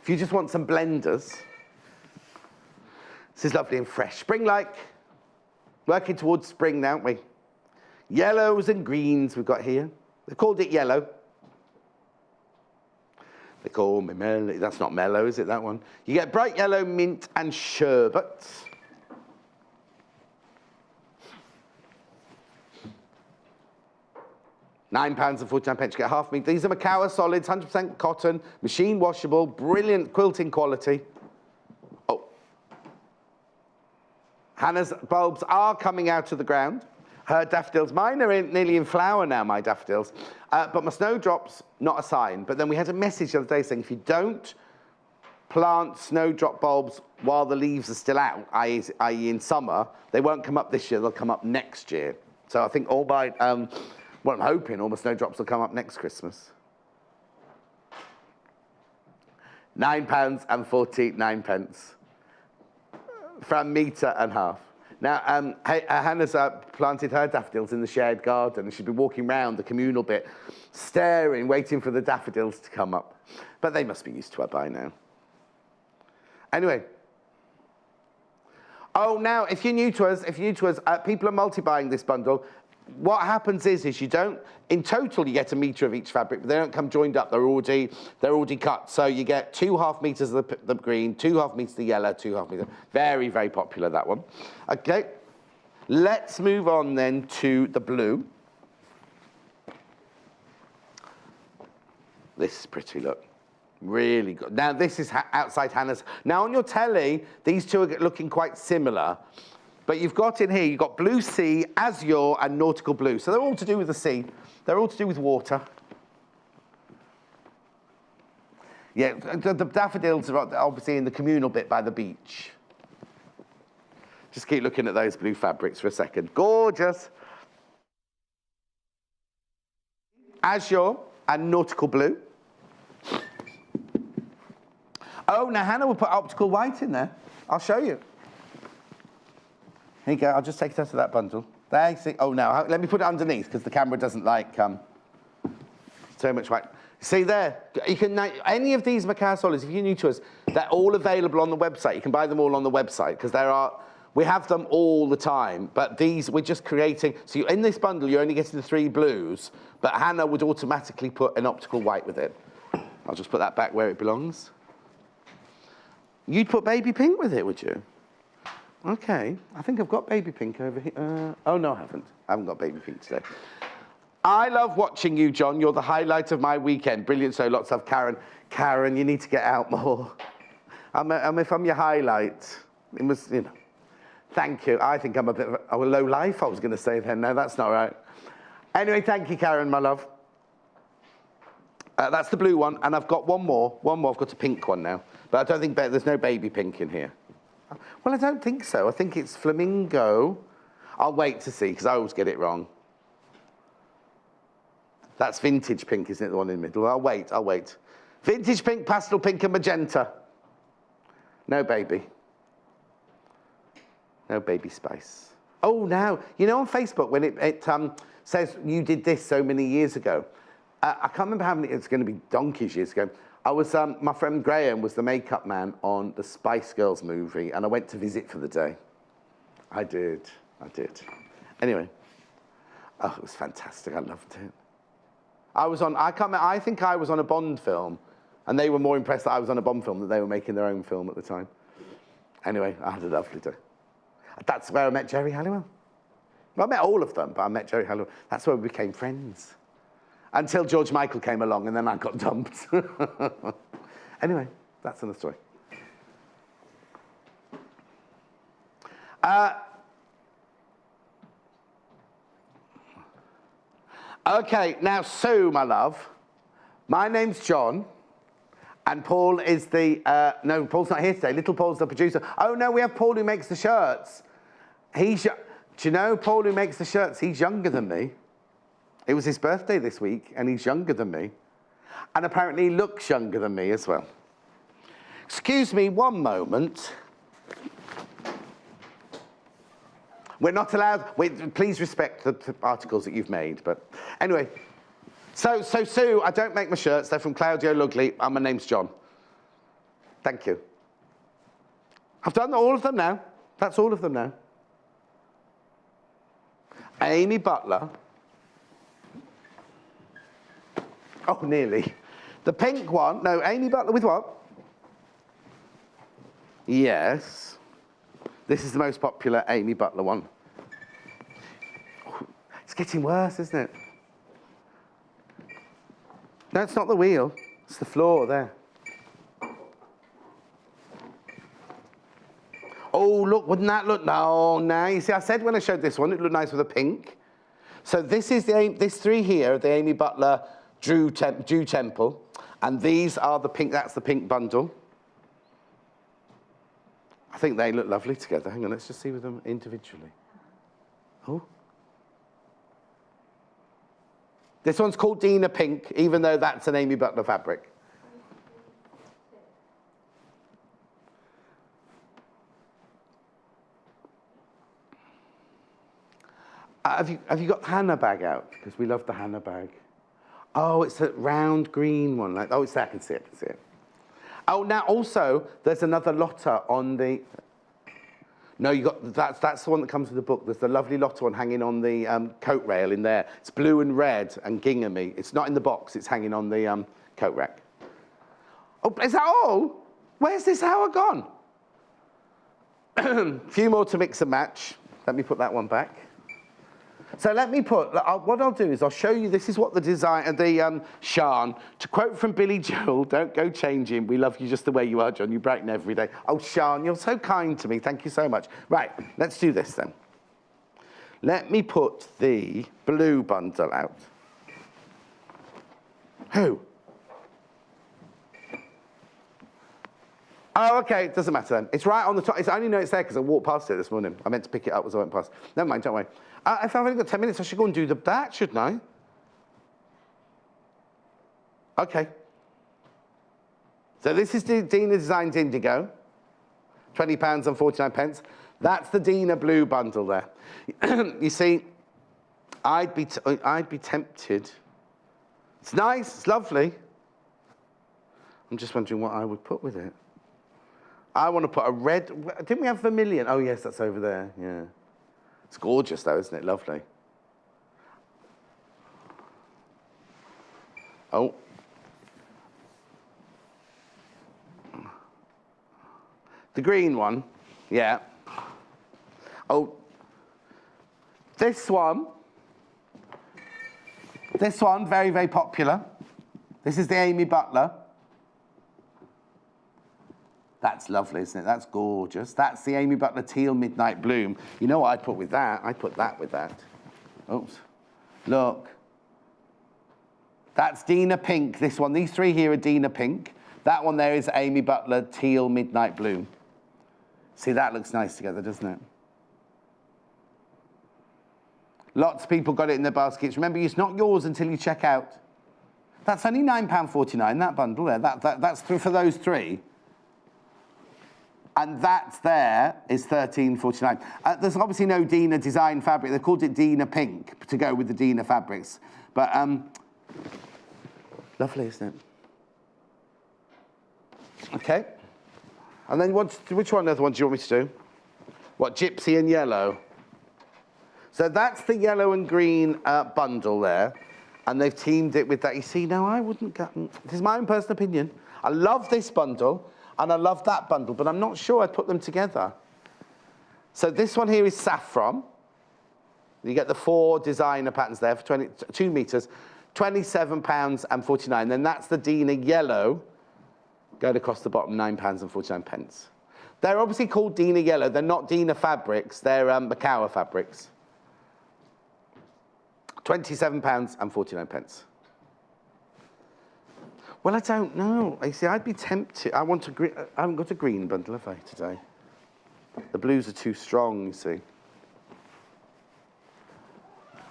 If you just want some blenders, this is lovely and fresh. Spring-like, working towards spring now, aren't we? Yellows and greens we've got here. They've called it yellow. They call me mellow. That's not mellow, is it, that one? You get bright yellow, mint and sherbet. £9.49. You get half meter. These are Macawa solids, 100% cotton, machine washable, brilliant quilting quality. Oh. Hannah's bulbs are coming out of the ground. Her daffodils, mine are nearly in flower now, my daffodils. But my snowdrops, not a sign. But then we had a message the other day saying if you don't plant snowdrop bulbs while the leaves are still out, i.e. in summer, they won't come up this year, they'll come up next year. So I think all my, well, I'm hoping all my snowdrops will come up next Christmas. £9.49 for a metre and a half. Now, Hannah's planted her daffodils in the shared garden, and she's been walking around the communal bit, staring, waiting for the daffodils to come up. But they must be used to her by now. Anyway. Oh, now, if you're new to us, people are multi-buying this bundle. What happens is you don't, in total you get a metre of each fabric, but they don't come joined up, they're already cut. So you get 2 half metres of the green, 2 half metres of the yellow, 2 half metres. Very, very popular, that one. Okay, let's move on then to the blue. This is pretty, look. Really good. Now this is outside Hannah's. Now on your telly, these two are looking quite similar. But you've got in here, you've got blue sea, azure, and nautical blue. So they're all to do with the sea. They're all to do with water. Yeah, the daffodils are obviously in the communal bit by the beach. Just keep looking at those blue fabrics for a second. Gorgeous. Azure and nautical blue. Oh, now Hannah will put optical white in there. I'll show you. Here you go, I'll just take it out of that bundle. There you see. Oh, now, let me put it underneath, because the camera doesn't like so much white. See there, you can, any of these Macawa solids, if you're new to us, they're all available on the website. You can buy them all on the website, because we have them all the time, but these, we're just creating, so in this bundle, you're only getting the 3 blues, but Hannah would automatically put an optical white with it. I'll just put that back where it belongs. You'd put baby pink with it, would you? Okay, I think I've got baby pink over here. Oh, no, I haven't. I haven't got baby pink today. I love watching you, John. You're the highlight of my weekend. Brilliant, so lots of Karen. Karen, you need to get out more. If I'm your highlight, it must, you know. Thank you. I think I'm a bit of a low life, I was going to say then. No, that's not right. Anyway, thank you, Karen, my love. That's the blue one, and I've got one more. I've got a pink one now. But I don't think there's no baby pink in here. Well, I don't think so. I think it's flamingo. I'll wait to see, because I always get it wrong. That's vintage pink, isn't it, the one in the middle? I'll wait. Vintage pink, pastel pink, and magenta. No baby. No baby spice. Oh, now, you know on Facebook, when it says you did this so many years ago, I can't remember how many, it's going to be donkeys years ago. I was, my friend Graham was the makeup man on the Spice Girls movie, and I went to visit for the day. I did. Anyway, oh, it was fantastic. I loved it. I think I was on a Bond film, and they were more impressed that I was on a Bond film than they were making their own film at the time. Anyway, I had a lovely day. That's where I met Jerry Halliwell. Well, I met all of them, but I met Jerry Halliwell. That's where we became friends. Until George Michael came along, and then I got dumped. Anyway, that's another story. Okay, now Sue, my love. My name's John, and Paul is the, no, Paul's not here today. Little Paul's the producer. Oh, no, we have Paul who makes the shirts. Do you know Paul who makes the shirts? He's younger than me. It was his birthday this week, and he's younger than me. And apparently he looks younger than me as well. Excuse me one moment. We're not allowed, please respect the articles that you've made, but anyway. So Sue, I don't make my shirts, they're from Claudio Lugli, and my name's John. Thank you. I've done all of them now. That's all of them now. Amy Butler. Oh, nearly. The pink one, no, Amy Butler with what? Yes. This is the most popular Amy Butler one. It's getting worse, isn't it? No, it's not the wheel. It's the floor there. Oh, look, wouldn't that look? No, no. You see, I said when I showed this one, it looked nice with a pink. So this is this three here, the Amy Butler Drew Temple. And these are the pink, that's the pink bundle. I think they look lovely together. Hang on, let's just see with them individually. Oh. This one's called Dena Pink, even though that's an Amy Butler fabric. Have you got the Hannah bag out? Because we love the Hannah bag. Oh, it's a round green one. Like, oh, it's there. I can see it. I can see it. Oh, now also there's another Lotta on the. No, you got that's the one that comes with the book. There's the lovely Lotta one hanging on the coat rail in there. It's blue and red and ginghamy. It's not in the box. It's hanging on the coat rack. Oh, is that all? Where's this hour gone? A few more to mix and match. Let me put that one back. So let me put, what I'll do is I'll show you, this is what the design, Sean, to quote from Billy Joel, don't go changing, we love you just the way you are, John, you brighten every day. Oh, Sean, you're so kind to me, thank you so much. Right, let's do this then. Let me put the blue bundle out. Who? Oh, okay, it doesn't matter then. It's right on the top. I only know it's there because I walked past it this morning. I meant to pick it up as I went past. Never mind, don't worry. If I've only got 10 minutes, I should go and do that, shouldn't I? Okay. So this is the Dena Designs Indigo. £20 and 49 pence. That's the Dena Blue bundle there. You see, I'd be tempted. It's nice, it's lovely. I'm just wondering what I would put with it. I want to put a red, didn't we have vermilion? Oh yes, that's over there, yeah. It's gorgeous though, isn't it? Lovely. Oh. The green one, yeah. Oh. This one, very, very popular. This is the Amy Butler. That's lovely, isn't it? That's gorgeous. That's the Amy Butler Teal Midnight Bloom. You know what I'd put with that? I'd put that with that. Oops. Look. That's Dena Pink, this one. These three here are Dena Pink. That one there is Amy Butler Teal Midnight Bloom. See, that looks nice together, doesn't it? Lots of people got it in their baskets. Remember, it's not yours until you check out. That's only £9.49, that bundle there. That's for those three. And that there is £13.49. There's obviously no Dena design fabric. They called it Dena Pink to go with the Dena fabrics. But lovely, isn't it? Okay. And then which one other one do you want me to do? What, gypsy and yellow? So that's the yellow and green bundle there. And they've teamed it with that. You see, now I wouldn't go, this is my own personal opinion. I love this bundle. And I love that bundle, but I'm not sure I'd put them together. So this one here is saffron. You get the 4 designer patterns there for 2 meters, £27 and 49. Then that's the Dena yellow, going across the bottom, £9 and 49 pence. They're obviously called Dena yellow. They're not Dena fabrics. They're Macawa fabrics. £27 and 49 pence. Well, I don't know. You see, I'd be tempted. I haven't got a green bundle, have I, today? The blues are too strong, you see.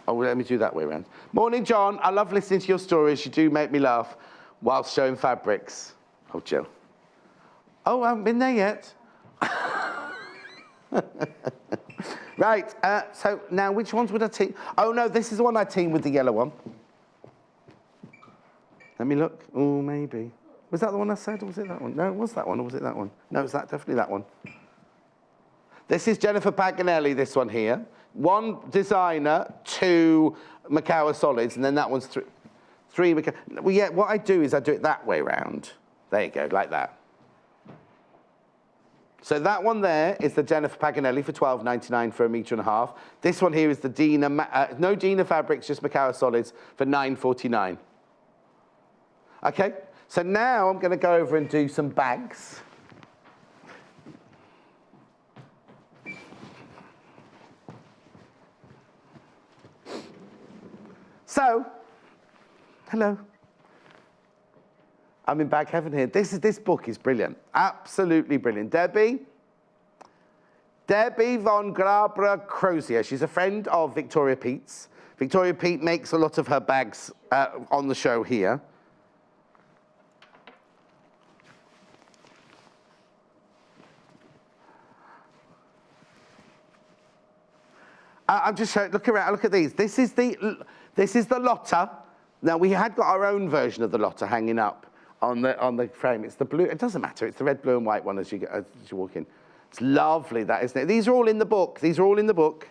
Oh, well, let me do that way around. Morning, John. I love listening to your stories. You do make me laugh whilst showing fabrics. Oh, Jill. Oh, I haven't been there yet. Right, so now which ones would I team? Oh, no, this is the one I team with the yellow one. Let me look. Oh, maybe. Was that the one I said, or was it that one? No, it was that one, or was it that one? No, it's definitely that one. This is Jennifer Paganelli, this one here. 1 designer, 2 Macawa solids, and then that one's 3 well, yeah, what I do is I do it that way round. There you go, like that. So that one there is the Jennifer Paganelli for $12.99 for 1.5 meters. This one here is the Dena, no Dena fabrics, just Macao solids for $9.49. Okay, so now I'm going to go over and do some bags. So, hello. I'm in bag heaven here. This book is brilliant, absolutely brilliant. Debbie von Grabra-Crozier. She's a friend of Victoria Pete's. Victoria Peete makes a lot of her bags on the show here. I'm just showing, look around, look at these. This is the Lotta. Now, we had got our own version of the Lotta hanging up on the frame. It's the blue, it doesn't matter, it's the red, blue, and white one as you walk in. It's lovely, that, isn't it? These are all in the book. These are all in the book.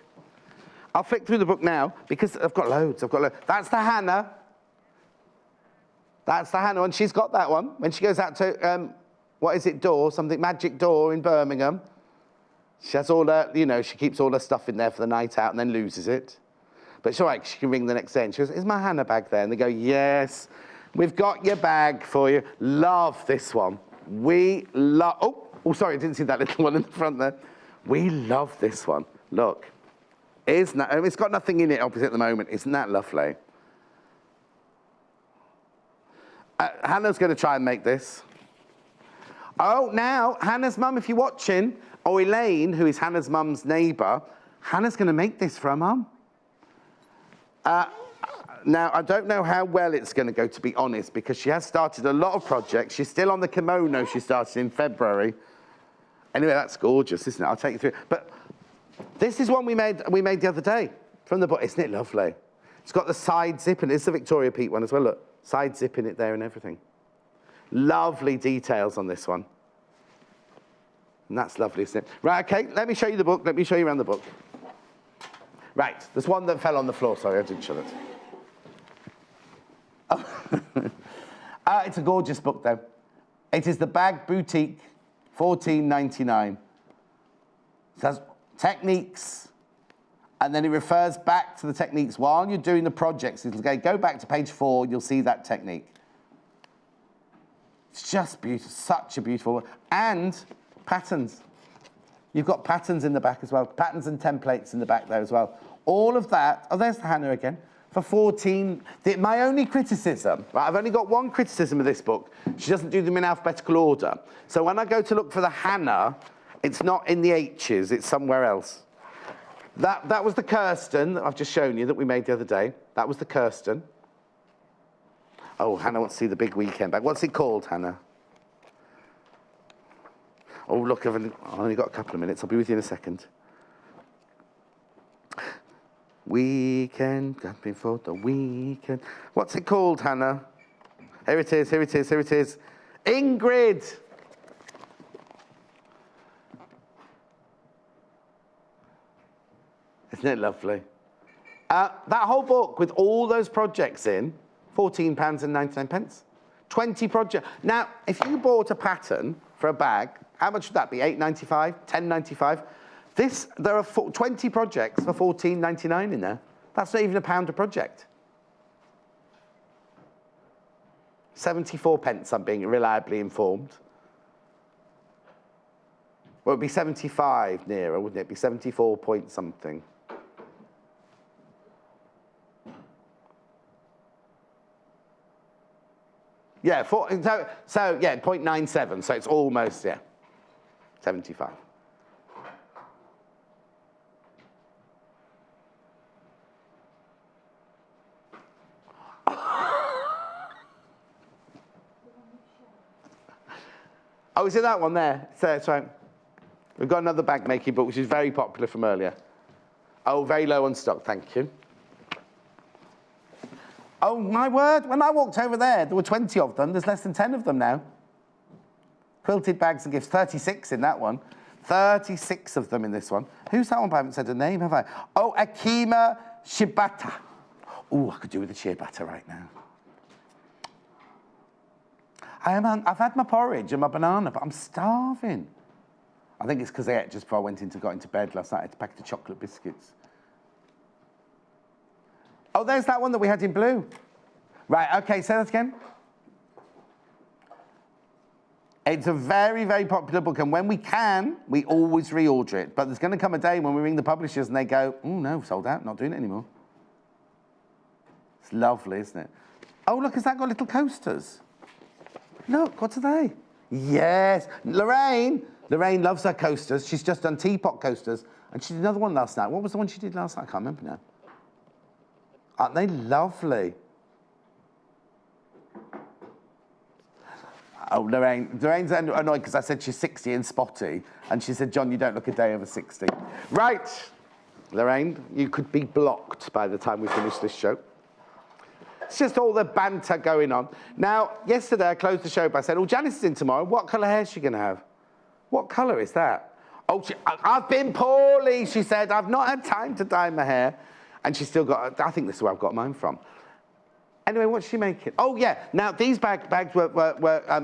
I'll flick through the book now because I've got loads. That's the Hannah. That's the Hannah, and she's got that one. When she goes out to, what is it, something Magic Door in Birmingham. She has all her, you know, she keeps all her stuff in there for the night out and then loses it. But it's all right, she can ring the next day and she goes, is my Hannah bag there? And they go, yes, we've got your bag for you. Love this one. We love, oh, sorry, I didn't see that little one in the front there. We love this one. Look, it's got nothing in it obviously at the moment. Isn't that lovely? Hannah's going to try and make this. Oh, now, Hannah's mum, if you're watching, or Elaine, who is Hannah's mum's neighbour, Hannah's going to make this for her mum. Now, I don't know how well it's going to go, to be honest, because she has started a lot of projects. She's still on the kimono she started in February. Anyway, that's gorgeous, isn't it? I'll take you through. But this is one we made the other day from the book. Isn't it lovely? It's got the side zip, and it's the Victoria Peete one as well. Look, side zip in it there and everything. Lovely details on this one. And that's lovely, isn't it? Right, okay, let me show you the book. Let me show you around the book. Right, there's one that fell on the floor. Sorry, I didn't show that. Oh. It's a gorgeous book, though. It is the Bag Boutique, $14.99. It has techniques, and then it refers back to the techniques while you're doing the projects. It'll go back to page 4, you'll see that technique. It's just beautiful, such a beautiful one. And patterns. You've got patterns in the back as well. Patterns and templates in the back there as well. All of that, oh, there's the Hannah again, for 14. My only criticism, right, I've only got one criticism of this book. She doesn't do them in alphabetical order. So when I go to look for the Hannah, it's not in the H's, it's somewhere else. That was the Kirsten that I've just shown you that we made the other day. That was the Kirsten. Oh, Hannah wants to see the big weekend bag. What's it called, Hannah? Oh, look, I've only got a couple of minutes. I'll be with you in a second. Weekend, jumping for the weekend. What's it called, Hannah? Here it is, here it is, here it is. Ingrid. Isn't it lovely? That whole book with all those projects in, £14.99. 20 projects. Now, if you bought a pattern for a bag, how much would that be? $8.95, $10.95. There are 20 projects for $14.99 in there. That's not even £1 a project. 74 pence, I'm being reliably informed. Well, it'd be 75 nearer, wouldn't it? It'd be 74 point something. Yeah, so yeah, 0.97, so it's almost, yeah, 75. Oh, is it that one there? That's right. We've got another bag making book, which is very popular from earlier. Oh, very low on stock, thank you. Oh, my word, when I walked over there were 20 of them. There's less than 10 of them now. Quilted bags and gifts, 36 in that one. 36 of them in this one. Who's that one? I haven't said a name, have I? Oh, Akima Shibata. Oh, I could do with a ciabatta right now. I've had my porridge and my banana, but I'm starving. I think it's because I ate just before I got into bed last night. I had a packet of chocolate biscuits. Oh, there's that one that we had in blue. Right, okay, say that again. It's a very, very popular book, and when we can, we always reorder it. But there's going to come a day when we ring the publishers and they go, oh, no, sold out, not doing it anymore. It's lovely, isn't it? Oh, look, has that got little coasters? Look, what are they? Yes, Lorraine loves her coasters. She's just done teapot coasters, and she did another one last night. What was the one she did last night? I can't remember now. Aren't they lovely? Oh, Lorraine's annoyed because I said she's 60 and spotty, and she said, John, you don't look a day over 60. Right, Lorraine, you could be blocked by the time we finish this show. It's just all the banter going on. Now, yesterday I closed the show by saying, oh, Janis is in tomorrow. What colour hair is she going to have? What colour is that? Oh, I've been poorly, she said. I've not had time to dye my hair. And she's still got, I think this is where I've got mine from. Anyway, what's she making? Oh, yeah. Now, these bags were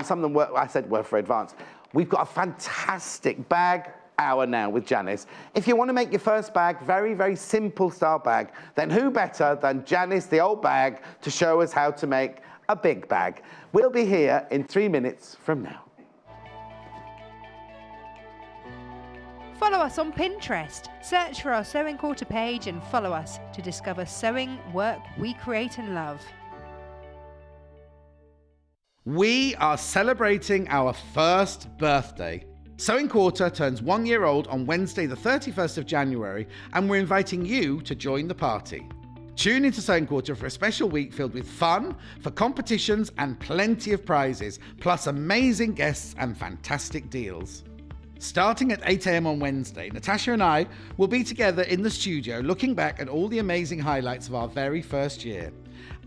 some of them were for advance. We've got a fantastic bag hour now with Janis. If you want to make your first bag, very, very simple style bag, then who better than Janis, the old bag, to show us how to make a big bag. We'll be here in 3 minutes from now. Follow us on Pinterest. Search for our Sewing Quarter page and follow us to discover sewing work we create and love. We are celebrating our first birthday. Sewing Quarter turns 1 year old on Wednesday the 31st of January, and we're inviting you to join the party. Tune into Sewing Quarter for a special week filled with fun, for competitions and plenty of prizes, plus amazing guests and fantastic deals. Starting at 8 a.m. on Wednesday, Natasha and I will be together in the studio looking back at all the amazing highlights of our very first year.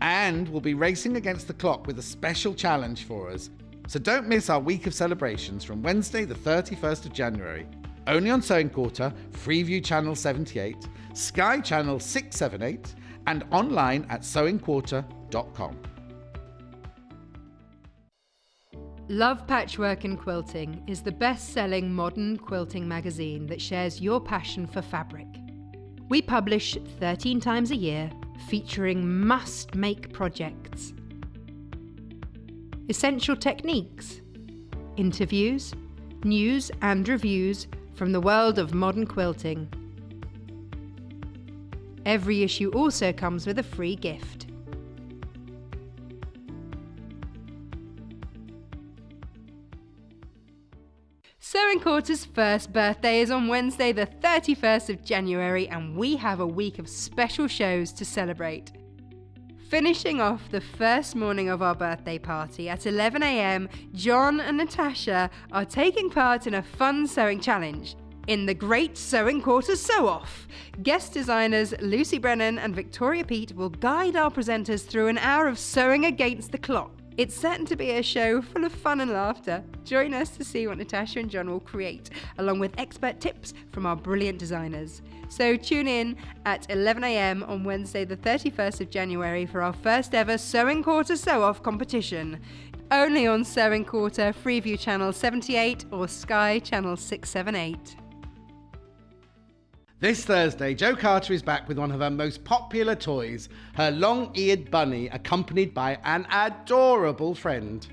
And we'll be racing against the clock with a special challenge for us. So don't miss our week of celebrations from Wednesday the 31st of January. Only on Sewing Quarter, Freeview Channel 78, Sky Channel 678, and online at sewingquarter.com. Love Patchwork and Quilting is the best-selling modern quilting magazine that shares your passion for fabric. We publish 13 times a year, featuring must-make projects, essential techniques, interviews, news and reviews from the world of modern quilting. Every issue also comes with a free gift. Sewing Quarter's first birthday is on Wednesday the 31st of January, and we have a week of special shows to celebrate. Finishing off the first morning of our birthday party at 11 a.m, John and Natasha are taking part in a fun sewing challenge in the Great Sewing Quarter Sew-Off. Guest designers Lucy Brennan and Victoria Peat will guide our presenters through an hour of sewing against the clock. It's certain to be a show full of fun and laughter. Join us to see what Natasha and John will create, along with expert tips from our brilliant designers. So tune in at 11 a.m. on Wednesday the 31st of January for our first ever Sewing Quarter Sew-Off competition. Only on Sewing Quarter, Freeview Channel 78 or Sky Channel 678. This Thursday, Jo Carter is back with one of her most popular toys, her long-eared bunny, accompanied by an adorable friend.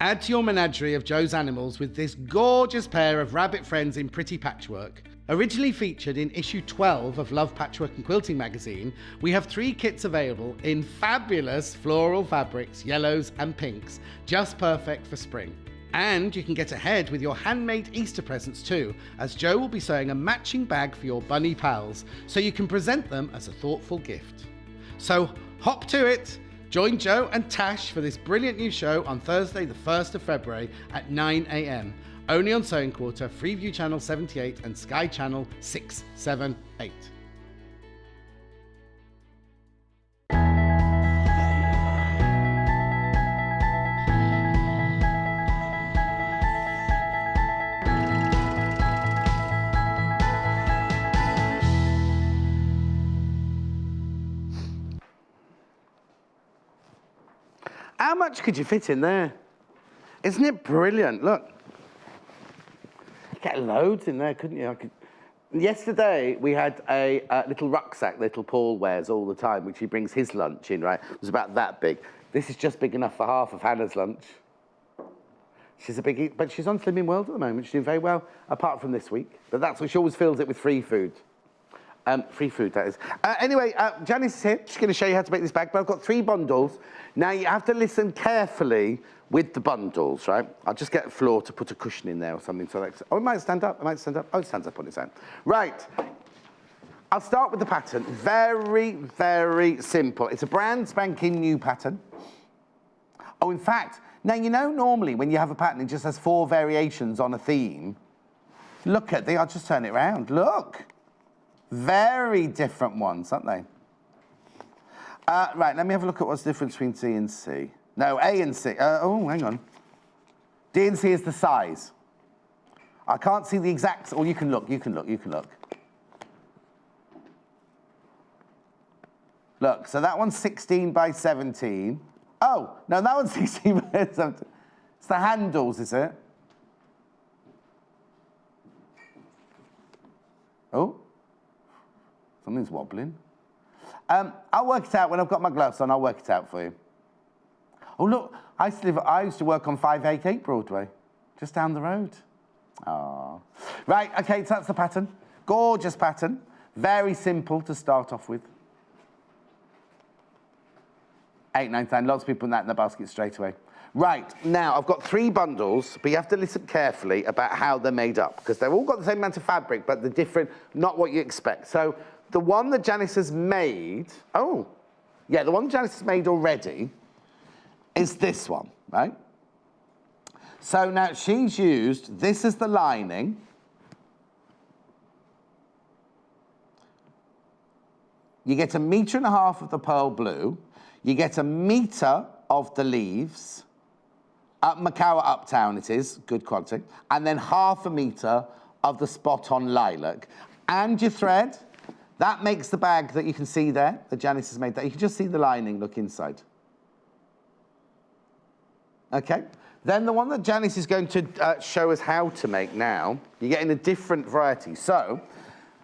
Add to your menagerie of Jo's animals with this gorgeous pair of rabbit friends in pretty patchwork. Originally featured in issue 12 of Love Patchwork and Quilting magazine, we have 3 kits available in fabulous floral fabrics, yellows and pinks, just perfect for spring. And you can get ahead with your handmade Easter presents too, as Jo will be sewing a matching bag for your bunny pals, so you can present them as a thoughtful gift. So hop to it! Join Jo and Tash for this brilliant new show on Thursday the 1st of February at 9 a.m. Only on Sewing Quarter, Freeview Channel 78 and Sky Channel 678. How much could you fit in there? Isn't it brilliant? Look. You get loads in there, couldn't you? Yesterday, we had a little rucksack little Paul wears all the time, which he brings his lunch in, right? It was about that big. This is just big enough for half of Hannah's lunch. She's a big, but she's on Slimming World at the moment. She's doing very well, apart from this week. But that's what she always fills it with free food. Free food, that is. Anyway, Janis is here. She's going to show you how to make this bag. But I've got 3 bundles. Now, you have to listen carefully with the bundles, right? I'll just get the floor to put a cushion in there or something. So that, oh, it might stand up. It might stand up. Oh, it stands up on its own. Right. I'll start with the pattern. Very, very simple. It's a brand spanking new pattern. Oh, in fact, now, you know, normally when you have a pattern, it just has 4 variations on a theme. Look at I'll just turn it around. Look. Very different ones, aren't they? Right, let me have a look at what's the difference between C and C. No, A and C. Oh, hang on. D and C is the size. I can't see the exact... Oh, you can look. Look, so that one's 16 by 17. Oh, no, that one's 16 by 17. It's the handles, is it? Oh. Something's wobbling. I'll work it out when I've got my gloves on. I'll work it out for you. Oh, look, I used to work on 588 Broadway, just down the road. Oh. Right, okay, so that's the pattern. Gorgeous pattern. Very simple to start off with. 8.99. Lots of people put that in the basket straight away. Right, now I've got 3 bundles, but you have to listen carefully about how they're made up, because they've all got the same amount of fabric, but they're different, not what you expect. So the one that Janis has made, the one that Janis has made already is this one, right? So now she's used, this is the lining. You get 1.5 meters of the pearl blue. You get 1 meter of the leaves. Macawa Uptown it is, good quality. And then 0.5 meter of the spot-on lilac. And your thread, that makes the bag that you can see there, that Janis has made there. You can just see the lining, look inside. Okay, then the one that Janis is going to show us how to make now, you're getting a different variety. So,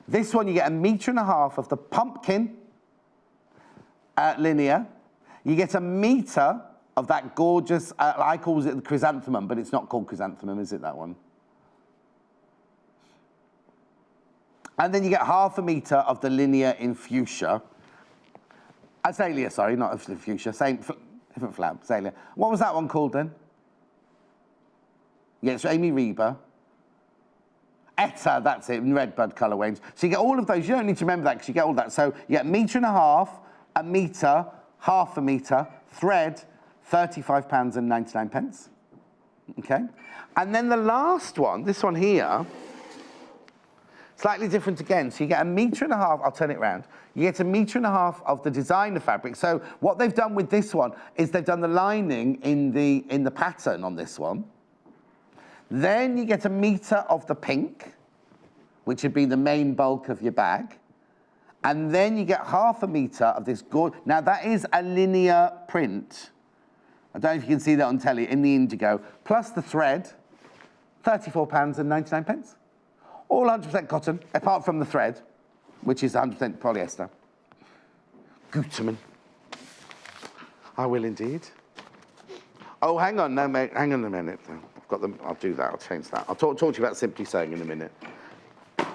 this one you get 1.5 meters of the pumpkin linear. You get 1 meter of that gorgeous, I call it the chrysanthemum, but it's not called chrysanthemum, is it, that one? And then you get 0.5 meter of the linear in fuchsia. Azalea, sorry, not fuchsia, same, different flower, azalea. What was that one called then? Yeah, it's Amy Reber. Etta, that's it, in redbud colourways. So you get all of those, you don't need to remember that because you get all that. So you get 1.5 meters, 1 meter, 0.5 meter, thread, £35.99. Okay? And then the last one, this one here, slightly different again. So you get 1.5 meters, I'll turn it around. You get 1.5 meters of the designer fabric. So what they've done with this one is they've done the lining in the pattern on this one. Then you get 1 meter of the pink, which would be the main bulk of your bag. And then you get 0.5 meter of this gorgeous. Now that is a linear print. I don't know if you can see that on telly, in the indigo, plus the thread, £34.99. All 100% cotton, apart from the thread, which is 100% polyester. Gutermann. I will indeed. Oh, hang on, no, mate, hang on a minute. I've got them, I'll do that, I'll change that. I'll talk to you about Simply Sewing in a minute.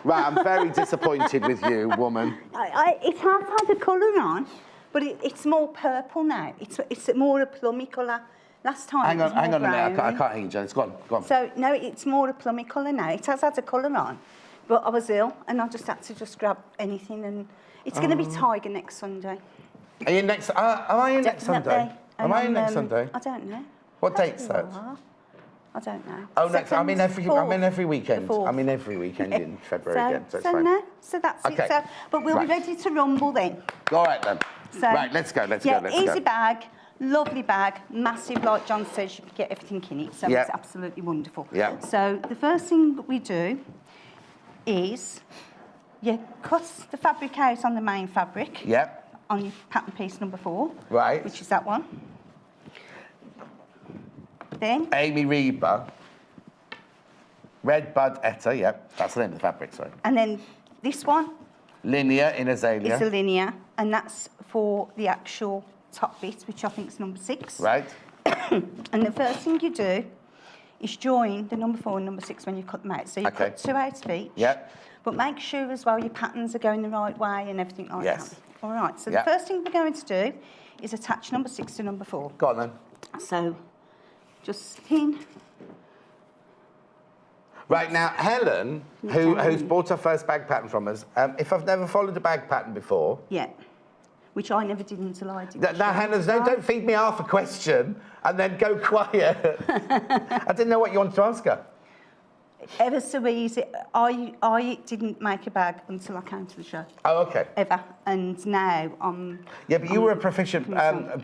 Right, I'm very disappointed with you, woman. It has had a colour on, but it's more purple now. It's more a plummy colour. Last time hang on a minute, I can't hear you, Janis. Go on. So, no, it's more a plummy colour now. It has had a colour on, but I was ill, and I just had to grab anything, and it's going to be Tiger next Sunday. Are you next, am I in next Sunday? Am I in next Sunday? I don't know. What date's that? I don't know. Oh, next. I'm in every weekend. The 4th. I'm in every weekend in February again, so it's fine. No, so that's okay. it. So, but we'll be ready to rumble then. All right then. So, right, let's go. Easy bag, lovely bag, massive. Like John says, you can get everything in it. So it's absolutely wonderful. Yeah. So the first thing that we do is you cut the fabric out on the main fabric. Yep. On your pattern piece number 4. Right. Which is that one. then. Amy Reber. Red Bud Etta, yep. That's the name of the fabric, sorry. And then this one Linear in azalea. is a linear, and that's for the actual top bit, which I think is number 6. Right. And the first thing you do is join the number 4 and number 6 when you cut them out. So you cut 2 out of each. Yep. But make sure as well your patterns are going the right way and everything like Yes. that. All right, so Yep. the first thing we're going to do is attach number 6 to number 4. Go on then. So just pin. Right, now, Helen, who's bought her first bag pattern from us, if I've never followed a bag pattern before... Yeah. Which I never did until I did. Now, Helen, don't feed me half a question and then go quiet. I didn't know what you wanted to ask her. Ever so easy. I didn't make a bag until I came to the show. Oh, OK. Ever. And now I'm... Yeah, but you were a proficient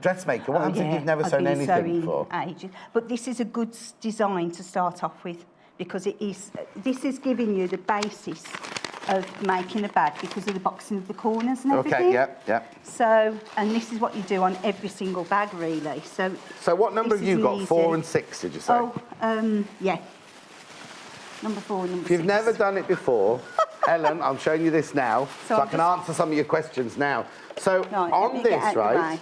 dressmaker. What happens if you've never sewn anything before? Ages. But this is a good design to start off with, because this is giving you the basis of making a bag because of the boxing of the corners and everything. OK, yep. So, and this is what you do on every single bag, really. So what number have you got? easy. 4 and 6, did you say? Oh, yeah. Number 4 and number 6. If you've never done it before, Helen, I'm showing you this now, so I can I'm answer some of your questions now. So Right, on let me get this, out the right, way.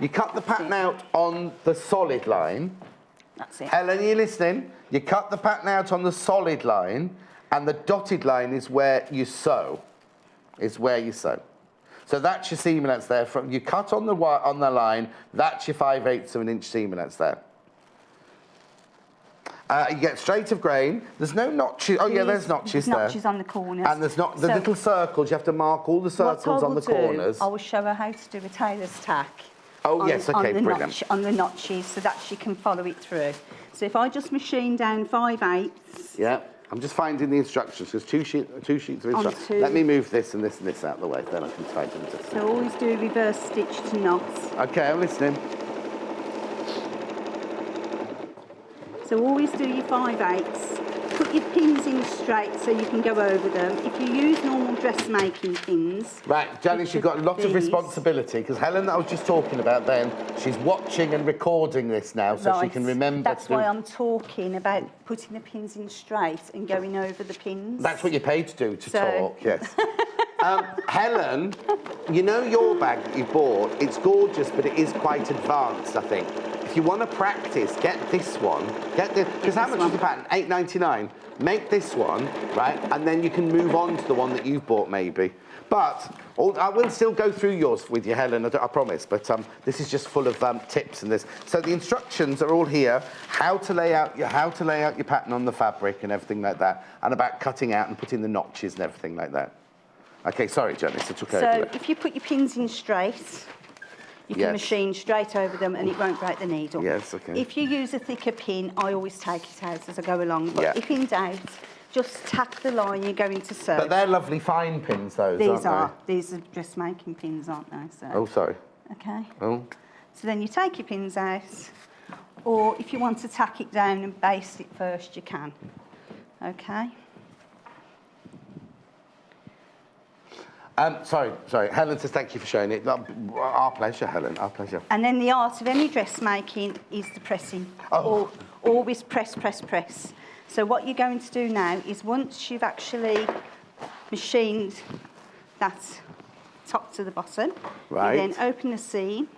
you cut the pattern out on the solid line. That's it. Helen, are you listening? You cut the pattern out on the solid line, and the dotted line is where you sew. So that's your seam allowance there. From you cut on the line, that's your 5/8 of an inch seam allowance there. You get straight of grain. There's no notches. Oh, yeah, there's notches there. Notches on the corners. And there's not the little circles. You have to mark all the circles on the corners. I will show her how to do a tailor's tack. Oh, yes, OK, brilliant. On the notches, so that she can follow it through. So if I just machine down 5/8. Yeah, I'm just finding the instructions. There's two sheets of instructions. Let me move this and this out of the way, then I can type them. So always do reverse stitch to knots. OK, I'm listening. So always do your 5/8. Put your pins in straight so you can go over them. If you use normal dressmaking pins... Right, Janis, you've got a lot of responsibility, because Helen, that I was just talking about then, she's watching and recording this now, so she can remember That's why I'm talking about putting the pins in straight and going over the pins. That's what you're paid to do, to talk, yes. Helen, you know your bag that you bought, it's gorgeous, but it is quite advanced, I think. If you want to practice, get this one. Because how much is the pattern? $8.99. Make this one, right? And then you can move on to the one that you've bought, maybe. But I will still go through yours with you, Helen, I promise. But this is just full of tips and this. So the instructions are all here. How to lay out your pattern on the fabric and everything like that, and about cutting out and putting the notches and everything like that. Okay, sorry, Janis, I took over. So if you put your pins in straight, you can machine straight over them and it won't break the needle. Yes, OK. If you use a thicker pin, I always take it out as I go along. But if in doubt, just tack the line you're going to sew. But they're lovely fine pins, those, aren't they? These are dressmaking pins, aren't they? So. Oh, sorry. OK. Oh. So then you take your pins out, or if you want to tack it down and base it first, you can. OK. Sorry. Helen says thank you for showing it. Our pleasure, Helen, our pleasure. And then the art of any dressmaking is the pressing. Oh. Always press. So what you're going to do now is once you've actually machined that top to the bottom, you then open the seam.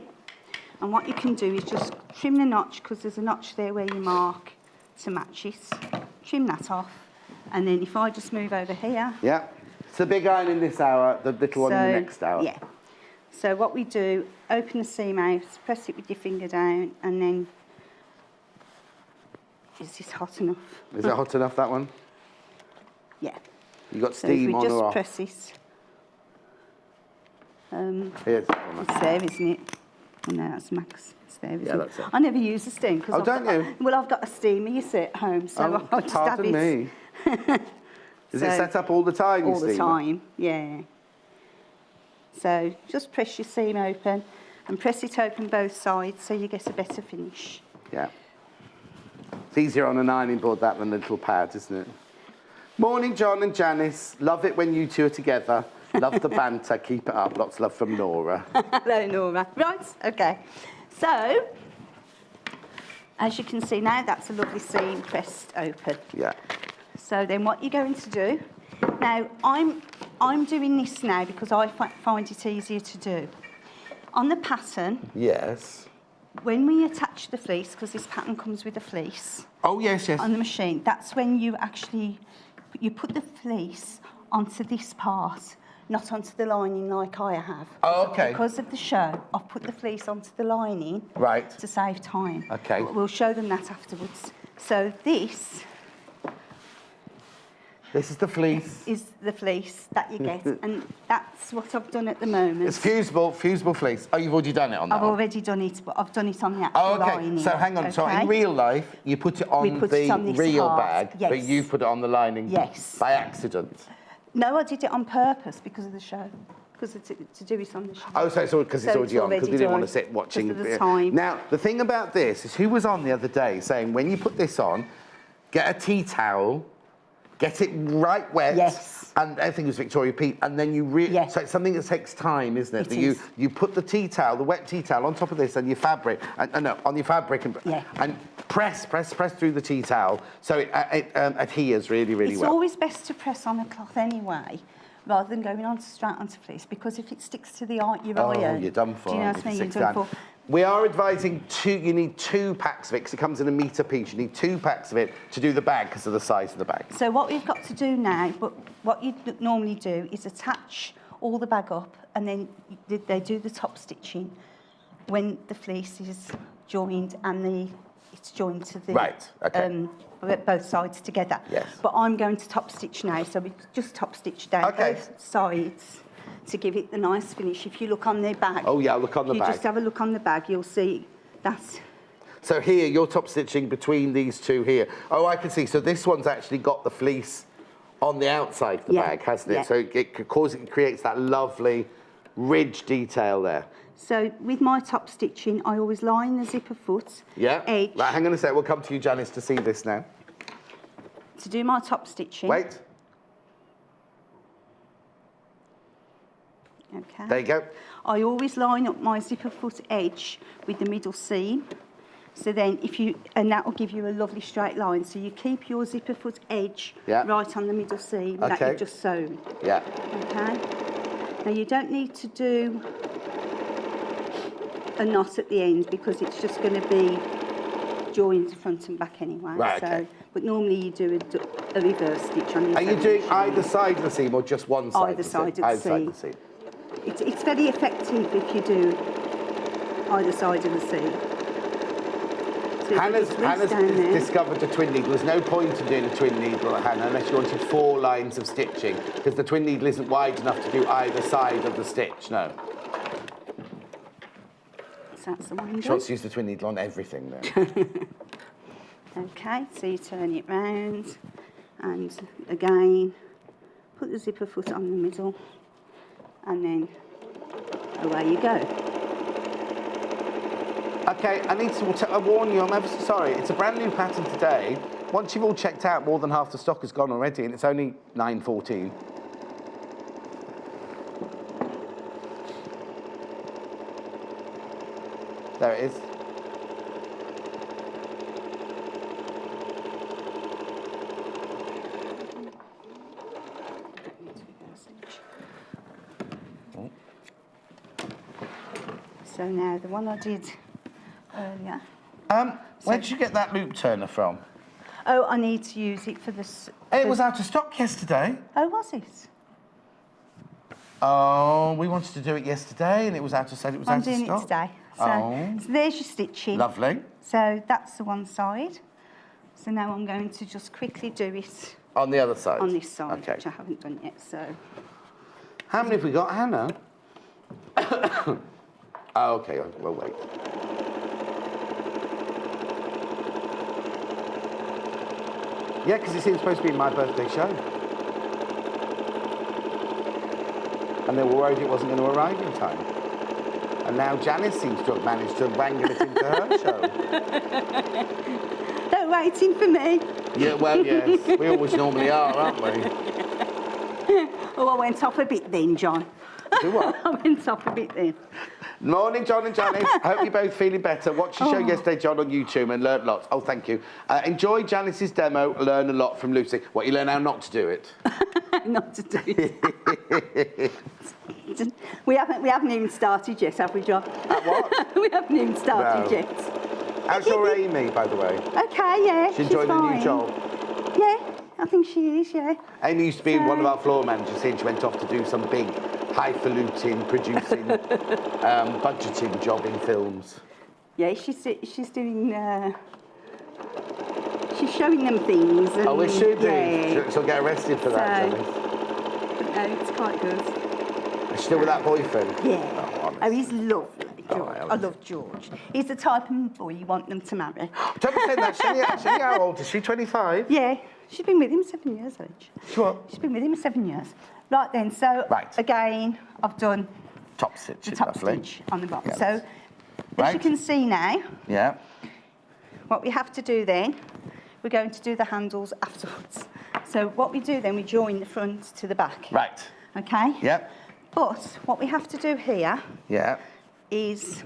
And what you can do is just trim the notch, because there's a notch there where you mark to match it. Trim that off. And then if I just move over here... Yeah. It's the big iron in this hour, the little one in the next hour. Yeah. So what we do, open the seam out, press it with your finger down, and then... Is this hot enough? Is it hot enough, that one? Yeah. You got steam on or off? So if we just press this... it's there, isn't it? Oh, no, that's max. It's there, isn't it? That's it. I never use a steam. Oh, don't you? Well, I've got a steamer, you see, at home, so I'll just have it. Me. Is it set up all the time, all the time, yeah. So just press your seam open and press it open both sides so you get a better finish. Yeah. It's easier on an ironing board that than a little pad, isn't it? Morning, John and Janis. Love it when you two are together. Love the banter. Keep it up. Lots of love from Nora. Hello, Nora. Right, OK. So As you can see now, that's a lovely seam pressed open. Yeah. So then what you're going to do, now I'm doing this now because I find it easier to do. On the pattern, Yes. when we attach the fleece, because this pattern comes with a fleece Oh, yes, yes. on the machine, that's when you actually, you put the fleece onto this part, not onto the lining like I have. Oh, okay. Because of the show, I've put the fleece onto the lining Right. to save time. Okay. But we'll show them that afterwards. So this This is the fleece. is the fleece that you get, and that's what I've done at the moment. It's fusible fleece. Oh, you've already done it on that I've one? already done it, but I've done it on the actual Oh, okay. lining. So hang on. So okay? in real life, you put it on We put it on the this real half, bag, yes. but you put it on the lining Yes. by accident. No, I did it on purpose because of the show. Because to do it on the show. Oh, so it's because it's So already it's on, because we didn't want to done, sit watching. because of the time. Now, the thing about this is who was on the other day saying when you put this on, get a tea towel, get it right wet. Yes. And everything was Victoria Peat, and then you Yes. so it's something that takes time, isn't it? It That is. you put the tea towel, the wet tea towel, on top of this, and your fabric, on your fabric, Yeah. and press through the tea towel so it adheres really, really It's well. always best to press on a cloth anyway, rather than going on straight onto fleece, because if it sticks to the iron, You're done for. Do you know what I mean? You're done for. We are advising you need 2 packs of it, because it comes in a metre piece. You need 2 packs of it to do the bag because of the size of the bag. So what we've got to do now, but what you normally do is attach all the bag up, and then they do the top stitching when the fleece is joined and it's joined to the Right, okay. Both sides together. Yes. But I'm going to top stitch now, so we just top stitch down Okay. both sides to give it the nice finish. If you look on their bag, Oh, yeah, look on the if you bag. just have a look on the bag, you'll see that's. So here, you're top stitching between these 2 here. Oh, I can see. So this one's actually got the fleece on the outside of the Yeah, bag, hasn't it? yeah. So it creates that lovely ridge detail there. So with my top stitching, I always line the zipper foot Yeah. edge. Right, hang on a sec. We'll come to you, Janice, to see this now. To do my top stitching. Wait. Okay. There you go. I always line up my zipper foot edge with the middle seam. So then and that will give you a lovely straight line. So you keep your zipper foot edge Yeah. right on the middle seam that Okay. you've just sewn. Yeah. Okay. Now you don't need to do a knot at the end because it's just going to be joined front and back anyway. Right, So, okay. but normally you do a reverse stitch on your Are you sewing doing machine. either side of the seam or just one side? Either of the side seam? of the Either side seam. of the seam. It's very effective if you do either side of the seam. So if Hannah's you just reach down there, discovered a twin needle. There's no point in doing a twin needle, Hannah, unless you wanted 4 lines of stitching, because the twin needle isn't wide enough to do either side of the stitch, no. so that's the one She done. wants to use the twin needle on everything then. Okay, so you turn it round, and again, put the zipper foot on the middle, and then away you go. Okay, I need to warn you, I'm ever so sorry. It's a brand new pattern today. Once you've all checked out, more than half the stock has gone already, and it's only 9:14. There it is. So now the one I did earlier. Where did you get that loop turner from? Oh, I need to use it for this. It was out of stock yesterday. Oh, was it? Oh, we wanted to do it yesterday, and it was out of stock. I'm doing it today. So there's your stitching. Lovely. So that's the one side. So now I'm going to just quickly do it On the other side? on this side, Okay. which I haven't done yet. So How many have we got, Hannah? Oh, okay, we'll wait. Yeah, because it seems supposed to be my birthday show. And they were worried it wasn't going to arrive in time. And now Janice seems to have managed to wrangle it into her show. they're waiting for me. Yeah, well, yes. We always normally are, aren't we? Oh, I went off a bit then, John. Do what? I went off a bit then. Morning, John and Janis. I hope you're both feeling better. Watched your show yesterday, John, on YouTube and learned lots. Oh, thank you. Enjoy Janis's demo. Learn a lot from Lucy. What, you learn how not to do it? Not to do it. We haven't even started yet, have we, John? What? We haven't even started yet. How's your Amy, by the way? Okay, yeah. She's enjoying the new job? Yeah, I think she is, yeah. Amy used to be one of our floor managers here, and she went off to do some big, highfalutin, producing, budgeting job in films. Yeah, she's doing... she's showing them things. And, Oh, is she doing? Yeah. She'll get arrested for that, Janis. But no, it's quite good. Is she still with that boyfriend? Yeah. Oh, he's lovely, George. I love George. He's the type of boy you want them to marry. Don't be saying that. Shelley, how old is she? 25? Yeah, she's been with him 7 years, hasn't she? She what? She's been with him 7 years. Right then, so again, I've done Top stitch. the top stitch on the bottom. Yes. So, as you can see now, what we have to do then, we're going to do the handles afterwards. So what we do then, we join the front to the back. Right. Okay? Yep. But what we have to do here is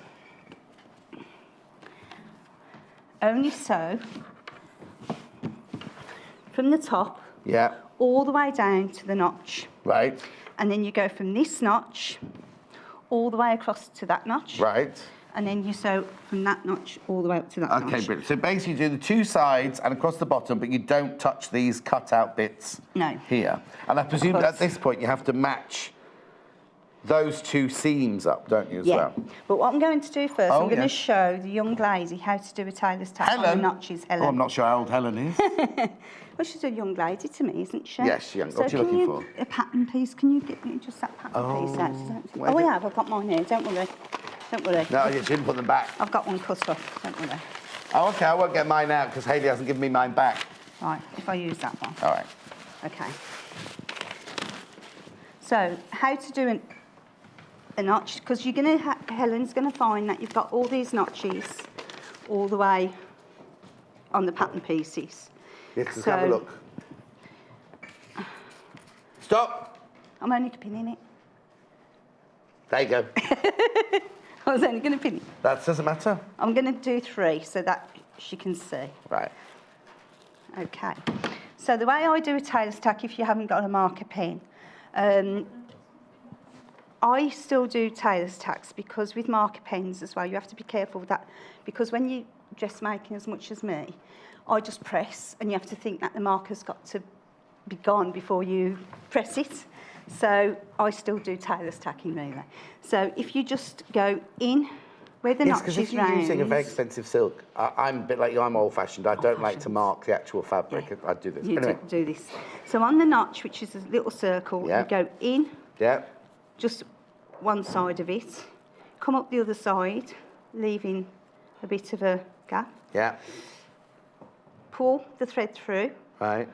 only sew from the top all the way down to the notch. Right. And then you go from this notch all the way across to that notch. Right. And then you sew from that notch all the way up to that notch. Okay, brilliant. So basically you do the two sides and across the bottom, but you don't touch these cut-out bits here. And I presume at this point you have to match those two seams up, don't you, as well? But what I'm going to do first, I'm going to show the young lady how to do a tailor's tack on the notches. Helen. Oh, I'm not sure how old Helen is. Well, she's a young lady to me, isn't she? Yes, she's young. What are you looking for? A pattern piece. Can you get me just that pattern piece out? Oh, I have. I've got mine here. Don't worry. Don't worry. No, you shouldn't put them back. I've got one cut off. Don't worry. Oh, OK. I won't get mine out because Hayley hasn't given me mine back. Right, if I use that one. All right. OK. So, how to do a notch, because you're going to... Helen's going to find that you've got all these notches all the way on the pattern pieces. Yes, let's have a look. Stop. I'm only pinning it. There you go. I was only going to pin it. That doesn't matter. I'm going to do 3 so that she can see. Right. OK. So the way I do a tailor's tack, if you haven't got a marker pen, I still do tailor's tacks because with marker pens as well, you have to be careful with that. Because when you're dressmaking as much as me, I just press and you have to think that the marker's got to be gone before you press it. So I still do tailor's tacking really. So if you just go in where the notch is round... Yes, because if you're using a very expensive silk, I'm a bit like you, I'm old-fashioned. I don't like to mark the actual fabric. Yeah. I do this. You anyway. do this. So on the notch, which is a little circle, you go in, just one side of it, come up the other side, leaving a bit of a gap. Yeah. Pull the thread through. Right.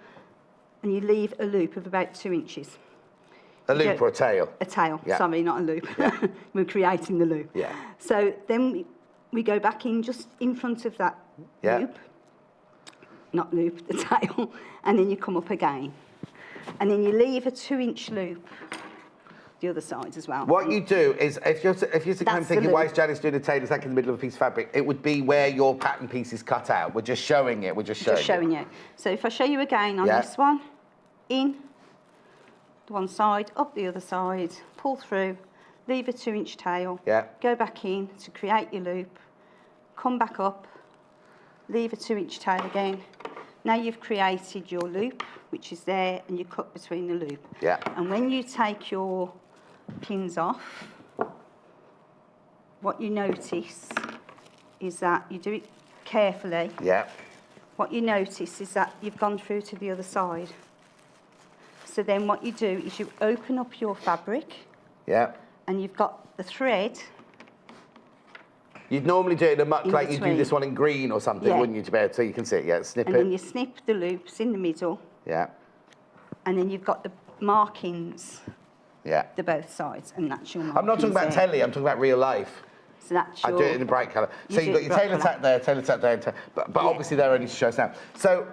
And you leave a loop of about 2 inches. A loop or a tail? A tail, sorry, not a loop. Yeah. We're creating the loop. Yeah. So then we go back in just in front of that loop, not loop, the tail, and then you come up again. And then you leave a 2-inch loop the other side as well. What you do is, if you're kind of thinking, why is Janis doing a tailor's tack in the middle of a piece of fabric, it would be where your pattern piece is cut out. We're just showing it. We're just showing you. So if I show you again on this one, in the one side, up the other side, pull through, leave a 2-inch tail, go back in to create your loop, come back up, leave a 2-inch tail again. Now you've created your loop, which is there, and you cut between the loop. Yeah. And when you take your pins off, what you notice is that you do it carefully. Yeah. What you notice is that you've gone through to the other side. So then what you do is you open up your fabric. Yeah. And you've got the thread. You'd normally do it in a much like you do this one in green or something, wouldn't you, to be able, so you can see it, snip it. And then you snip the loops in the middle. Yeah. And then you've got the markings. Yeah. The both sides, and that's your markings. I'm not talking about telly, I'm talking about real life. So that's your... I do it in a bright colour. So you've got your tailor tack there, but obviously they're only to show us now. So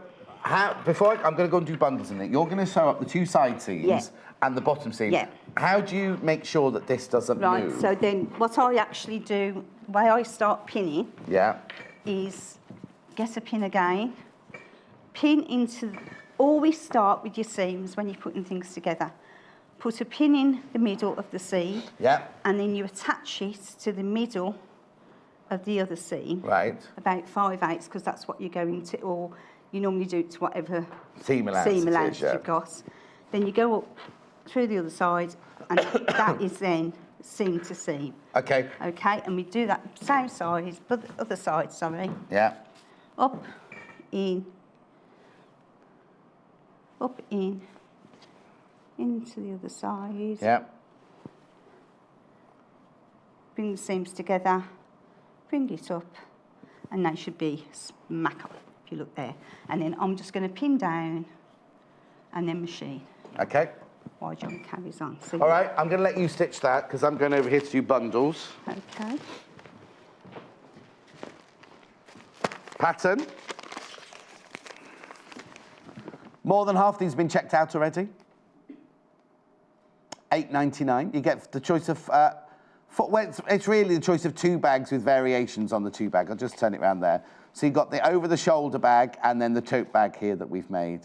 Before I'm going to go and do bundles in it, you're going to sew up the two side seams and the bottom seam. Yeah. How do you make sure that this doesn't move? Right, so then what I actually do, the way I start pinning is get a pin again, pin into, always start with your seams when you're putting things together. Put a pin in the middle of the seam, and then you attach it to the middle of the other seam. Right. About 5/8, because that's what you're going to, or you normally do it to whatever seam allowance you've got. Then you go up through the other side, and that is then seam to seam. Okay. Okay, and we do that same size, but the other side, sorry. Yeah. Up, in, into the other side. Yeah. Bring the seams together, bring it up, and they should be smack up, if you look there. And then I'm just going to pin down and then machine. Okay. While John carries on. So all right, I'm going to let you stitch that because I'm going over here to do bundles. Okay. Pattern. More than half these have been checked out already. $8.99. You get the choice of, well, it's really the choice of 2 bags with variations on the 2 bag. I'll just turn it around there. So you've got the over-the-shoulder bag and then the tote bag here that we've made.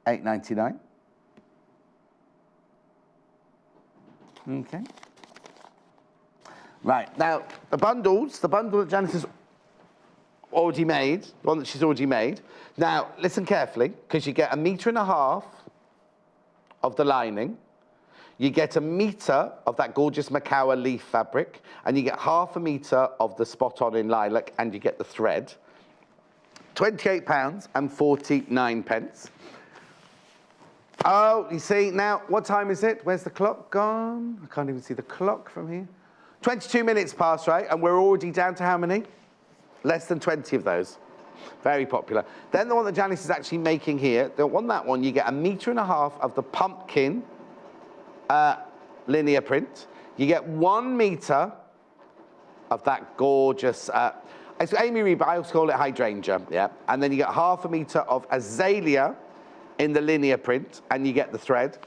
$8.99. Okay. Right, now, the bundle that Janis has already made, the one that she's already made. Now, listen carefully, because you get 1.5 meters of the lining, you get 1 meter of that gorgeous Macawa leaf fabric, and you get 0.5 meter of the spot-on in lilac, and you get the thread. £28.49. Oh, you see, now, what time is it? Where's the clock gone? I can't even see the clock from here. 22 minutes past, right? And we're already down to how many? Less than 20 of those. Very popular. Then the one that Janis is actually making here, that one, you get 1.5 meters of the pumpkin linear print. You get 1 meter of that gorgeous, it's Amy Reber, I also call it hydrangea, yeah? And then you get 0.5 meter of azalea in the linear print, and you get the thread.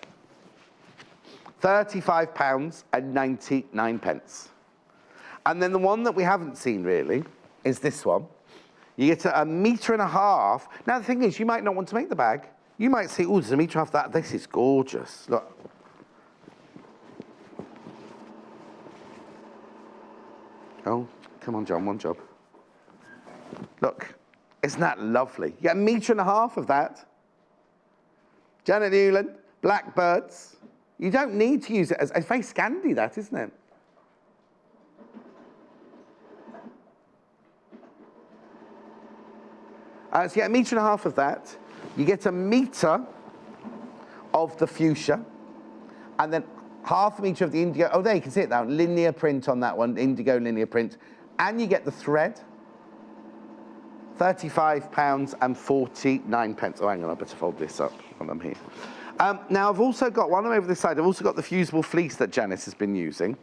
£35.99. And then the one that we haven't seen really is this one. You get 1.5 meters. Now the thing is, you might not want to make the bag. You might say, oh, there's 1 meter of that. This is gorgeous. Look. Oh, come on, John, one job. Look, isn't that lovely? You get 1.5 meters of that. Janet Newland, blackbirds. You don't need to use it as, it's very Scandi, that, isn't it? So you get 1.5 meters of that. You get 1 meter of the fuchsia, and then 0.5 meter of the indigo. Oh, there you can see it now. Linear print on that one, indigo linear print, and you get the thread. £35.49. Oh, hang on, I better fold this up while I'm here. Now, I've also got one over this side. I've also got the fusible fleece that Janis has been using.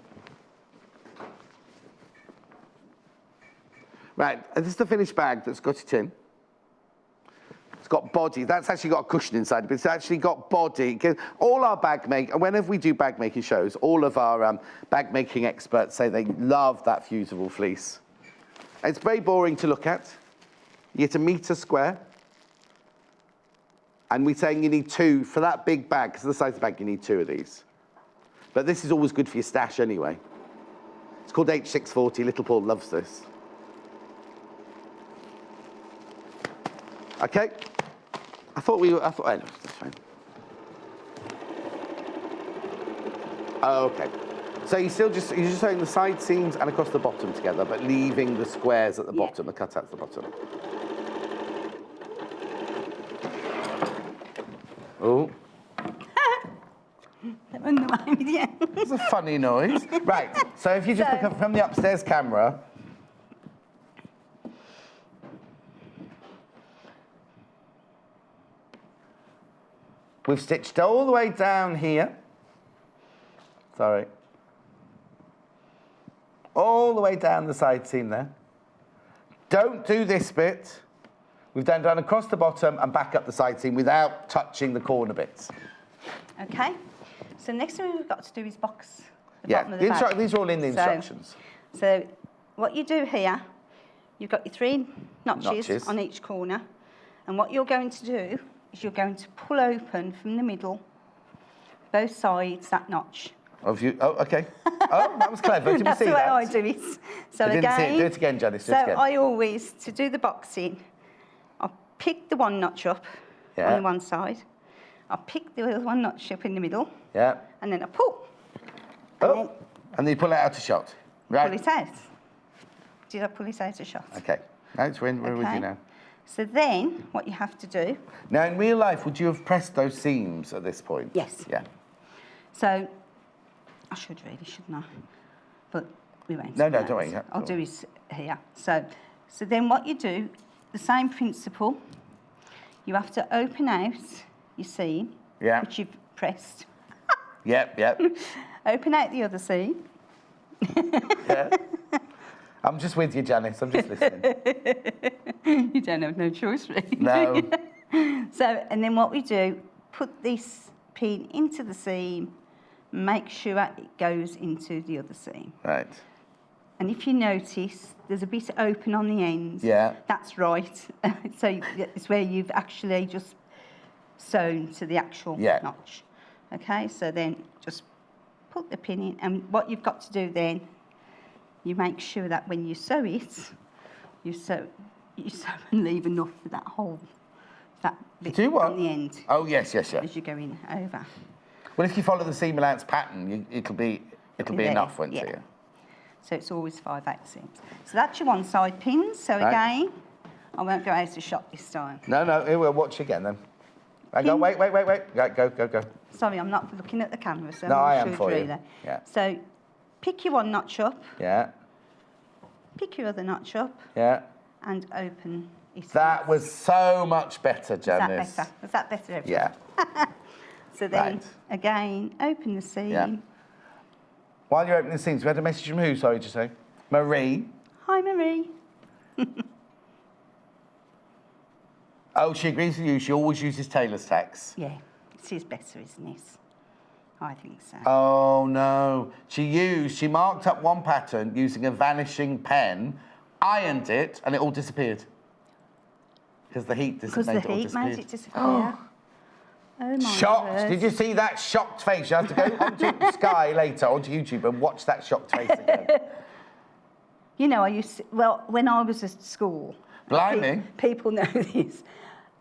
Right, this is the finished bag that's got it in. It's got body. That's actually got a cushion inside, but it's actually got body. All our whenever we do bag making shows, all of our bag making experts say they love that fusible fleece. It's very boring to look at. You get 1 meter square. And we're saying you need 2 for that big bag, because of the size of the bag, you need 2 of these. But this is always good for your stash anyway. It's called H640. Little Paul loves this. Okay. Anyway, that's fine. Okay. So you're just sewing the side seams and across the bottom together, but leaving the squares at the bottom, the cutouts at the bottom. Oh. It's a funny noise. Right, so if you just look up from the upstairs camera. We've stitched all the way down here. Sorry. All the way down the side seam there. Don't do this bit. we've then done across the bottom and back up the side seam without touching the corner bits. Okay. So next thing we've got to do is box the bottom of the bag. These are all in the instructions. So what you do here, you've got your 3 notches on each corner, and what you're going to do is you're going to pull open from the middle, both sides, that notch. Oh, okay. Oh, that was clever. Did we see that? That's the way I do it. So I didn't see it. Do it again, Janis. Do it again. I always, to do the boxing, I'll pick the one notch up on the one side. I'll pick the other one notch up in the middle. Yeah. And then I pull. Oh, and then you pull it out of shot. Right. Pull it out. Did I pull it out of shot? Okay. Now we're with you now. So then, what you have to do... Now, in real life, would you have pressed those seams at this point? Yes. Yeah. So, I should really, shouldn't I? But we won't. No, don't worry. I'll do it here. So then what you do, the same principle, you have to open out your seam, which you've pressed. Yep. Open out the other seam. Yeah. I'm just with you, Janis. I'm just listening. You don't have no choice, really. No. So, and then what we do, put this pin into the seam, make sure it goes into the other seam. Right. And if you notice, there's a bit open on the end. Yeah. That's right. So it's where you've actually just sewn to the actual notch. Okay, so then just put the pin in, and what you've got to do then, you make sure that when you sew it, you sew and leave enough for that hole, that bit on the end. Oh, yes. As you're going over. Well, if you follow the seam allowance pattern, it'll be enough, won't it? So it's always 5/8 seams. So that's your one side pins. So again, I won't go out of shot this time. No, here we'll watch again then. Hang on, wait. Go. Sorry, I'm not looking at the camera, so no, I am am for really. you. Yeah. So pick your one notch up. Yeah. Pick your other notch up. Yeah. And open it. That was so much better, Janis. Was that better? Everyone? Yeah. So then, again, open the seam. Yeah. While you're opening the seams, we had a message from who, sorry to say? Marie. Hi, Marie. Oh, she agrees with you. She always uses tailor's tacks. Yeah, it is better, isn't it? I think so. Oh, no. She marked up one pattern using a vanishing pen, ironed it, and it all disappeared. Because the heat made it disappear. Oh, my shocked. word. Did you see that shocked face? You have to go onto Sky later, onto YouTube, and watch that shocked face again. You know, when I was at school... Blimey. People know this.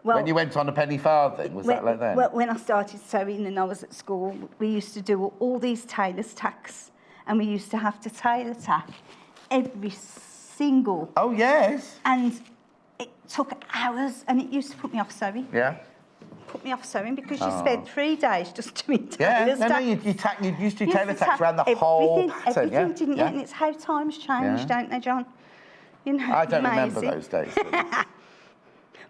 Well, when you went on a penny farthing, was that like that? Well, when I started sewing and I was at school, we used to do all these tailor's tacks, and we used to have to tailor tack every single... Oh, yes. And it took hours, and it used to put me off sewing. Yeah. Put me off sewing because you spent 3 days just doing tailor's tacks. You used to do tailor tacks around the whole pattern, everything, didn't you? And it's how times change, don't they, John? You know, I don't remember those days.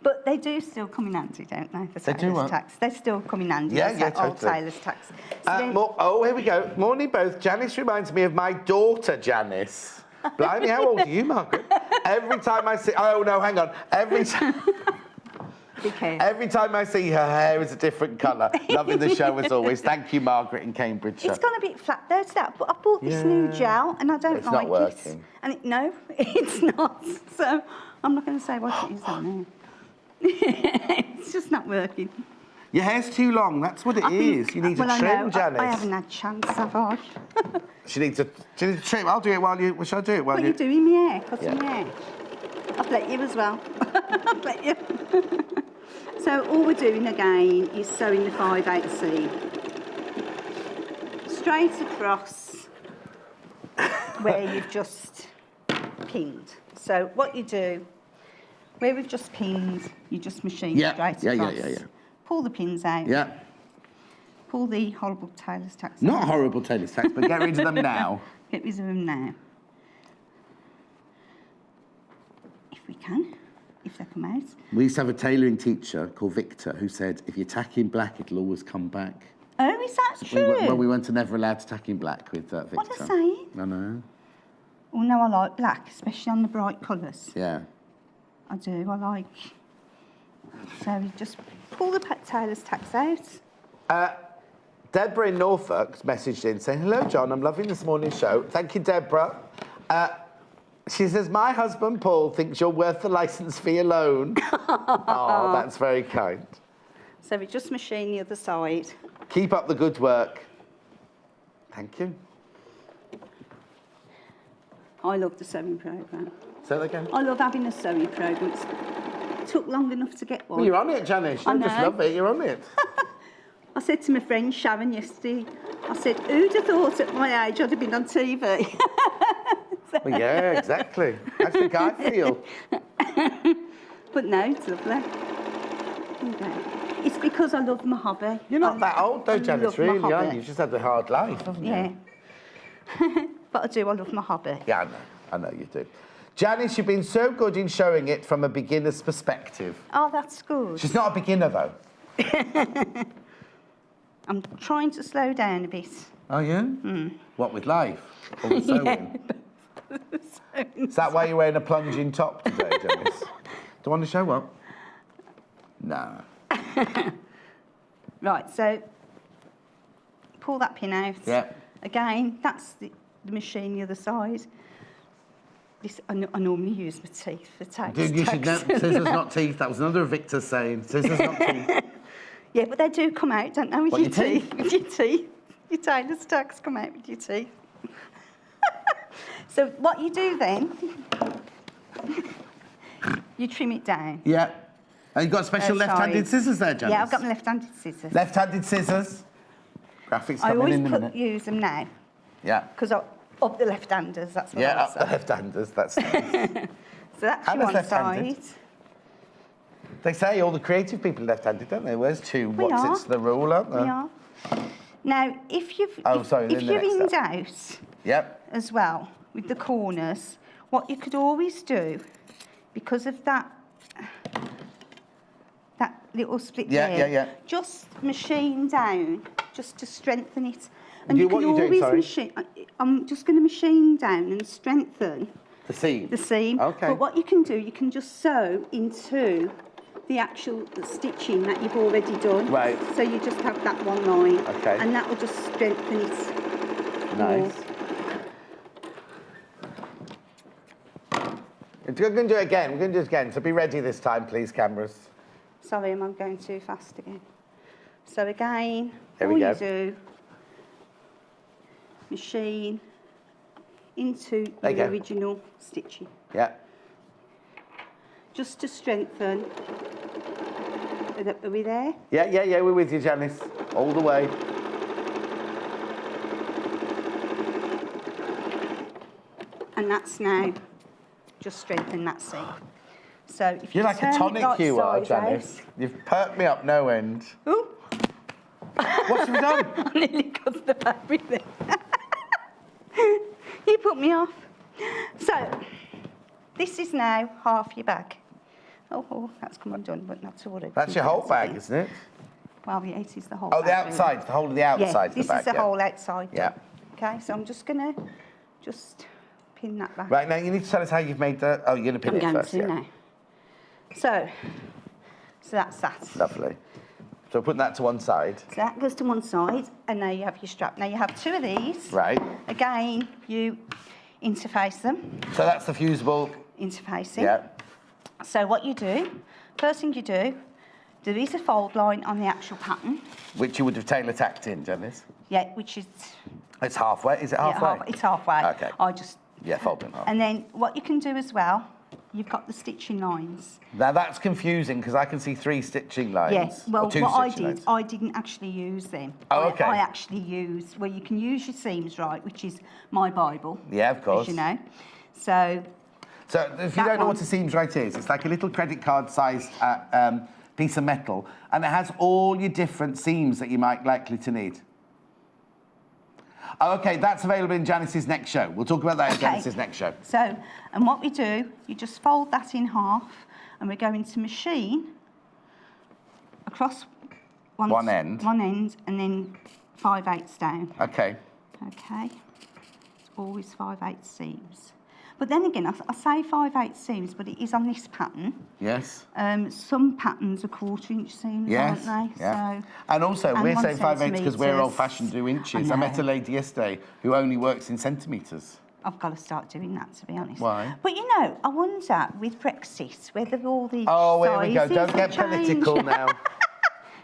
But they do still come in handy, don't they? The tailor's tacks. They still come in handy. Old tailor's tacks. So here we go. Morning, both. Janis reminds me of my daughter, Janis. Blimey, how old are you, Margaret? Every time I see... Oh, no, hang on. Every time I see her hair is a different colour. Loving the show as always. Thank you, Margaret in Cambridge. It's gone a bit flat though, but I bought this new gel and I don't like it. It's not working. And no, it's not. So I'm not going to say what it is on there. It's just not working. Your hair's too long. That's what it is. You need to trim, Janis. I haven't had a chance, have I? She needs to trim. I'll do it while you... Shall I do it while you... What are you doing, my hair? Cutting my hair? I'll let you as well. I'll let you. So all we're doing again is sewing the 5/8 seam straight across where you've just pinned. So what you do, where we've just pinned, you just machine straight across. Yeah. Pull the pins out. Yeah. Pull the horrible tailor's tacks out. Not horrible tailor's tacks, but get rid of them now. Get rid of them now. If we can. If they come out. We used to have a tailoring teacher called Victor who said, if you tack in black, it'll always come back. Oh, is that true? We weren't never allowed to tack in black with Victor. What a saying. I know. Oh, no, I like black, especially on the bright colours. Yeah. I do. I like So you just pull the tailor's tacks out. Deborah in Norfolk messaged in saying, hello, John, I'm loving this morning's show. Thank you, Deborah. She says, my husband, Paul, thinks you're worth the licence fee alone. Oh, that's very kind. So we just machine the other side. Keep up the good work. Thank you. I love the sewing programme. Say that again. I love having a sewing programme. It took long enough to get one. Well, you're on it, Janis. You I don't just know. love it, you're on it. I said to my friend Sharon yesterday, I said, who'd have thought at my age I'd have been on TV? Well, yeah, exactly. How do you think I feel? But no, it's lovely. Okay. It's because I love my hobby. You're not that old, though, Janis, love my really, are hobby. you? You've just had a hard life, haven't you? Yeah. But I do, I love my hobby. Yeah, I know you do. Janis, you've been so good in showing it from a beginner's perspective. Oh, that's good. She's not a beginner, though. I'm trying to slow down a bit. Oh, yeah? What, with life? Or with sewing? Is that why you're wearing a plunging top today, Janis? Do you want to show up? No. Right, so pull that pin out. Yeah. Again, that's the machine the other side. This, I normally use my teeth for tags. Dude, you should know, scissors, not teeth. That was another of Victor's saying. Scissors, not teeth. Yeah, but they do come out, don't they, with What, your your teeth? With your teeth. Your tailor's tags come out with your teeth. So what you do then, you trim it down. Yeah. And you've got special left-handed scissors there, Janis? Yeah, I've got my left-handed scissors. Left-handed scissors. Graphics I coming always in a minute. use them now, Yeah. because up the left-handers, that's what Yeah, I up the say. left-handers, that's nice. So that's How your does one side. left-handed? They say all the creative people are left-handed, don't they? Where's two? We What's are. it's the rule, aren't there? We are. Now, if you've Oh, if, sorry, if then the you're next in step. doubt Yep. as well with the corners, what you could always do, because of that little split there, Yeah. just machine down, just to strengthen it. And You- you what can are you doing, always sorry? machine. I'm just going to machine down and strengthen The seam. the seam. Okay. But what you can do, you can just sew into the actual stitching that you've already done. Right. So you just have that one line. Okay. And that will just strengthen it more. Nice. We're going to do it again. We're going to do it again. So be ready this time, please, cameras. Sorry, am I going too fast again? So again, There we all go. you do, machine into There you the go. original stitching. Yeah. Just to strengthen. Are we there? Yeah, we're with you, Janis. All the way. And that's now just strengthen that seam. So if You're you like a turn it tonic, right you are, side out- Janis. You've perked me up no end. Ooh, What's we done? I nearly cut the fabric there. You put me off. So, this is now half your bag. Oh, that's come undone, but not to worry. That's your whole bag, isn't it? Well, yeah, it is the whole Oh, bag. the really. outside, the whole of the outside of the this bag. is the yeah. whole outside. Yeah. Okay, so I'm just going to pin that back. Right, now you need to tell us how you've made the... Oh, you're going to pin I'm it going first, to yeah. now. So that's that. Lovely. So putting that to one side. So that goes to one side, and now you have your strap. Now you have two of these. Right. Again, you interface them. So that's the fusible. Interfacing. Yeah. So what you do, first thing you do, there is a fold line on the actual pattern. Which you would have tailor tacked in, Janis. Yeah, which is... It's halfway. Is it yeah, halfway? it's halfway. Okay. I just... Yeah, fold in half. And then what you can do as well, you've got the stitching lines. Now that's confusing because I can see 3 stitching lines. Yes, or well, 2 what I stitching did, lines. I didn't actually use them. Oh, okay. I actually used, well, you can use your seams right, which is my Bible. Yeah, of course. As you know. So, So if you That don't know one. what a seams right is, it's like a little credit card sized piece of metal, and it has all your different seams that you might likely to need. Oh, okay, that's available in Janis's next show. We'll talk about that in Okay. Janis's next show. so, and what we do, you just fold that in half, and we're going to machine across One end. and then 5/8 down. Okay. Okay, it's always 5/8 seams. But then again, I say 5/8 seams, but it is on this pattern. Yes. Some patterns are 1/4 seams, Yes. aren't they? Yeah. So, And also, we're saying 5/8 because we're centimetres. old-fashioned, do inches. I met a lady yesterday who only works in centimetres. I've got to start doing that, to be honest. Why? But you know, I wonder with Brexit whether all these Oh, here we go. sizes Don't get have political changed. now.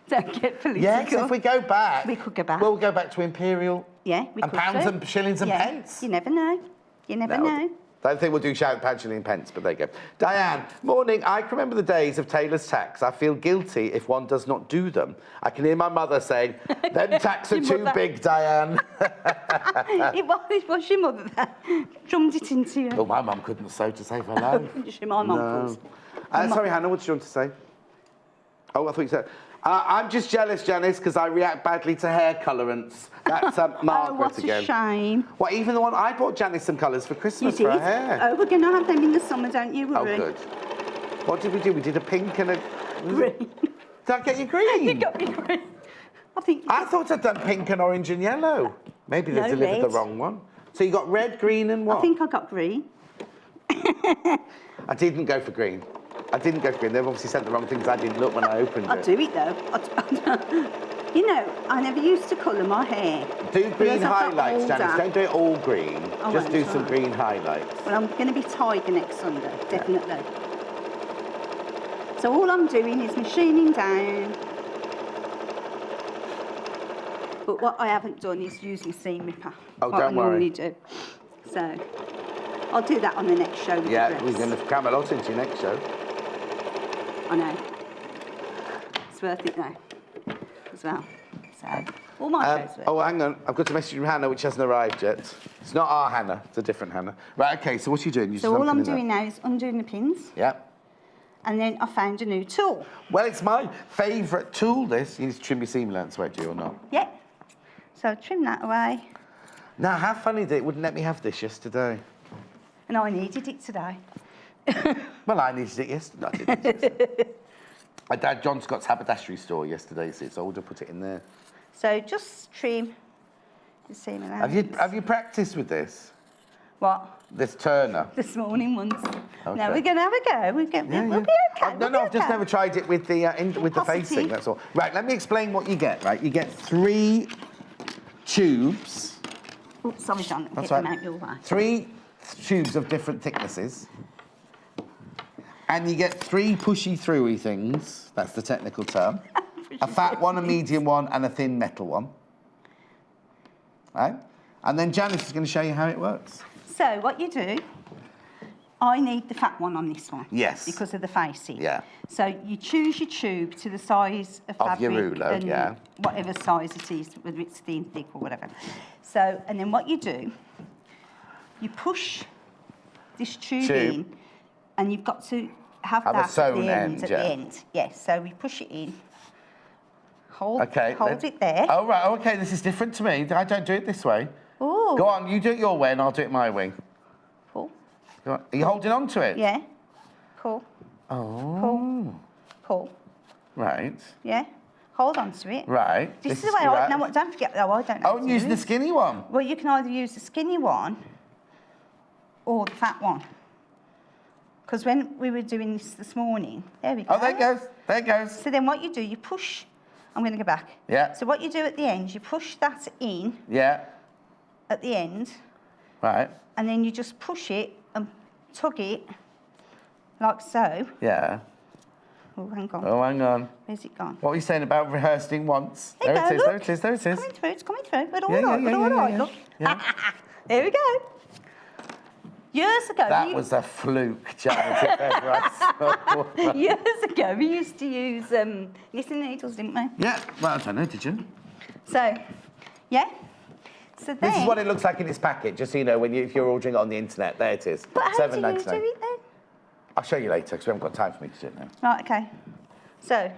Don't get political. Yes, if we go back, We could go back. We'll go back to imperial. Yeah, we and could pounds do. and shillings and Yeah, pence. You never know. You never know. Don't think we'll do pound, shilling, pence, but there you go. Diane, morning. I can remember the days of tailor's tax. I feel guilty if one does not do them. I can hear my mother saying, them tax are Your too mother. big, Diane. It was your mother that drummed it into you. Well, my mum couldn't sew to save her life. My mum could. Sorry, Hannah, what did you want to say? Oh, I thought you said... I'm just jealous, Janis, because I react badly to hair colourants. That's Margaret Oh, what again. a shame. What, even the one... I bought Janis some colours for You Christmas did? for her hair. Oh, we're going to have them in the summer, don't you? Oh, good. What did we do? We did a pink and a... Green. Did I get you green? You got me green. I thought I'd done pink and orange and yellow. Maybe they No, delivered the red. wrong one. So you got red, green and what? I think I got green. I didn't go for green. I didn't go for green. They've obviously sent the wrong things. I didn't look when I opened I'll it. do it, though. You know, I never used to colour my hair. Do green As I got highlights, Janis. older- Don't do it all green. I Just won't, do shall some I? green highlights. Well, I'm going to be tiger next Sunday, definitely. So all I'm doing is machining down. But what I haven't done is use my seam ripper. Oh, what don't I worry. normally do. So I'll do that on the next show with the Yeah, dress. we're going to cram a lot into your next show. I know. It's worth it now as well. So all my shows worth it. Oh, hang on. I've got a message from Hannah, which hasn't arrived yet. It's not our Hannah. It's a different Hannah. Right, OK, so what are you doing? So all I'm doing now is undoing the pins. Yeah. And then I found a new tool. Well, it's my favourite tool, this. You need to trim your seam lengths, won't you, or not? Yeah. So trim that away. Now, how funny that it wouldn't let me have this yesterday. And I needed it today. Well, I needed it yesterday. I didn't yesterday. I had John Scott's haberdashery store yesterday, so I would have put it in there. So just trim the seam allowance. Have you practiced with this? What? This turner? This morning once. Okay. No, we're going to have a go. We'll be okay. No, I've just never tried it with the with the Positive. facing. That's all. Right, let me explain what you get. Right, you get 3 tubes. Oh, sorry, John. That's Get them right. out your way. 3 tubes of different thicknesses. And you get 3 pushy-throughy things. That's the technical term. A fat one, a medium one, and a thin metal one. Right? And then Janis is going to show you how it works. So what you do, I need the fat one on this one. Yes. Because of the facing. Yeah. So you choose your tube to the size of fabric. your ruler, and yeah. whatever size it is, whether it's thin, thick, or whatever. So, and then what you do, you push this tube in, and you've got to have a that sewn at end, the yeah. end. Yes, so we push it in. Hold it there. Oh, right, okay, this is different to me. I don't do it this way. Oh. Go on, you do it your way and I'll do it my way. Pull. Go on. Are you holding on to it? Yeah. Pull. Oh. Pull. Pull. Right. Yeah. Hold on to it. Right. This is the way I... No, don't forget... Oh, I don't know. Oh, and use the skinny one. Well, you can either use the skinny one or the fat one. Because when we were doing this morning... There we go. Oh, there it goes. There it goes. So then what you do, you push... I'm going to go back. Yeah. So what you do at the end, you push that in Yeah. at the end, Right. and then you just push it and tug it like so. Yeah. Oh, hang on. Oh, hang on. Where's it gone? What were you saying about rehearsing once? There you it go, is, look. there it is, there it is. Coming through, it's coming through. We're all Yeah, right, yeah, we're all yeah, right, yeah, look. yeah. There we go. Years ago... That was a fluke, Janet, if ever I saw one. Years ago, we used to use knitting needles, didn't we? Yeah, well, I don't know, did you? So, yeah. So then... This is what it looks like in its packet, just so you know, if you're ordering it on the internet. There it is. But how do you do $7.99. it then? I'll show you later, because we haven't got time for me to do it now. Right, okay. So...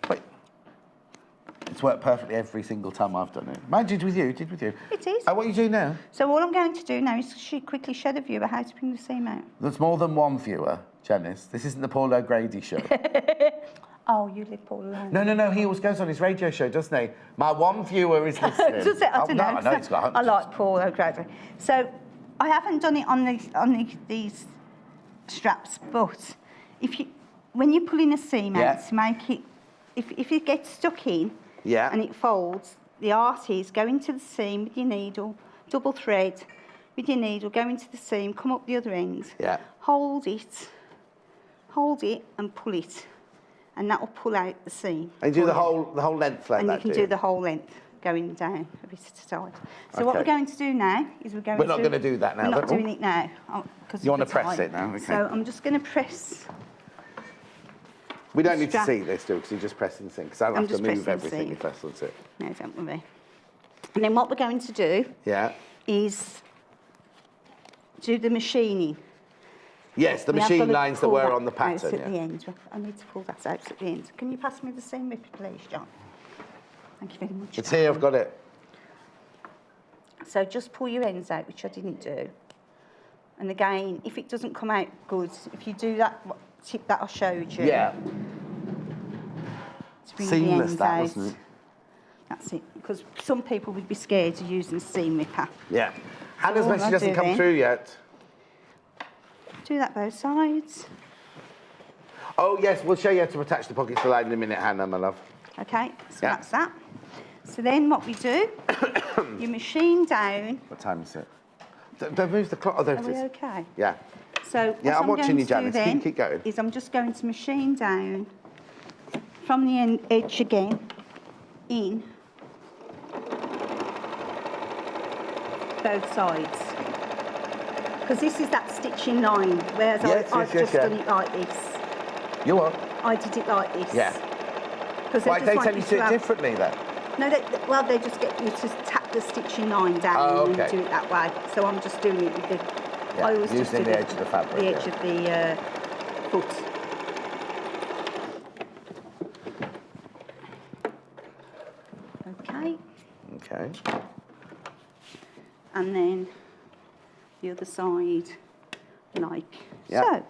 Wait. It's worked perfectly every single time I've done it. Mine did with you, It is. Oh, what are you doing now? So all I'm going to do now is quickly show the viewer how to bring the seam out. There's more than one viewer, Janis. This isn't the Paul O'Grady show. Oh, you live Paul alone. No, he always goes on his radio show, doesn't he? My one viewer is listening. Does it? I don't know. I know he's got hundreds. I like Paul O'Grady. So I haven't done it on these straps, but when you're pulling a seam out to make it, if it gets stuck in and it folds, the art is go into the seam with your needle, double thread with your needle, go into the seam, come up the other end, hold it and pull it, and that will pull out the seam. And do the whole length like and that, you can do the whole length going down a bit at a time. So what we're going to do now is we're not going to do that now. We're not doing it now. You want to press it now? Okay. So I'm just going to press. We don't need to see this, do we? Because you're just pressing the thing. Because I'll have to move everything if that's it. No, don't worry. And then what we're going to do is do the machining. Yes, the machine lines that were on the pattern. At the end. I need to pull that out at the end. Can you pass me the seam ripper, please, John? Thank you very much. It's here, I've got it. So just pull your ends out, which I didn't do. And again, if it doesn't come out good, if you do that tip that I showed you. Yeah. To bring Seamless, the ends that, out. wasn't it? That's it. Because some people would be scared of using a seam ripper. Yeah. Hannah's message hasn't come through yet. Do that both sides. Oh, yes, we'll show you how to attach the pockets to the line in a minute, Hannah, my love. Okay, so that's that. So then what we do, you machine down. What time is it? Don't move the clock. Oh, there it is. Are we okay? Yeah. So yeah, I'm watching you, Janis. Keep going. Is I'm just going to machine down from the edge again, in both sides. Because this is that stitching line, whereas I've just done it like this. You what? I did it like this. Yeah. Why they tell you to do it differently then? No, they just get you to tap the stitching line down and do it that way. So I'm just doing it with the. I always using the edge of the fabric. The edge of the foot. Okay. Okay. And then the other side, like so. Okay.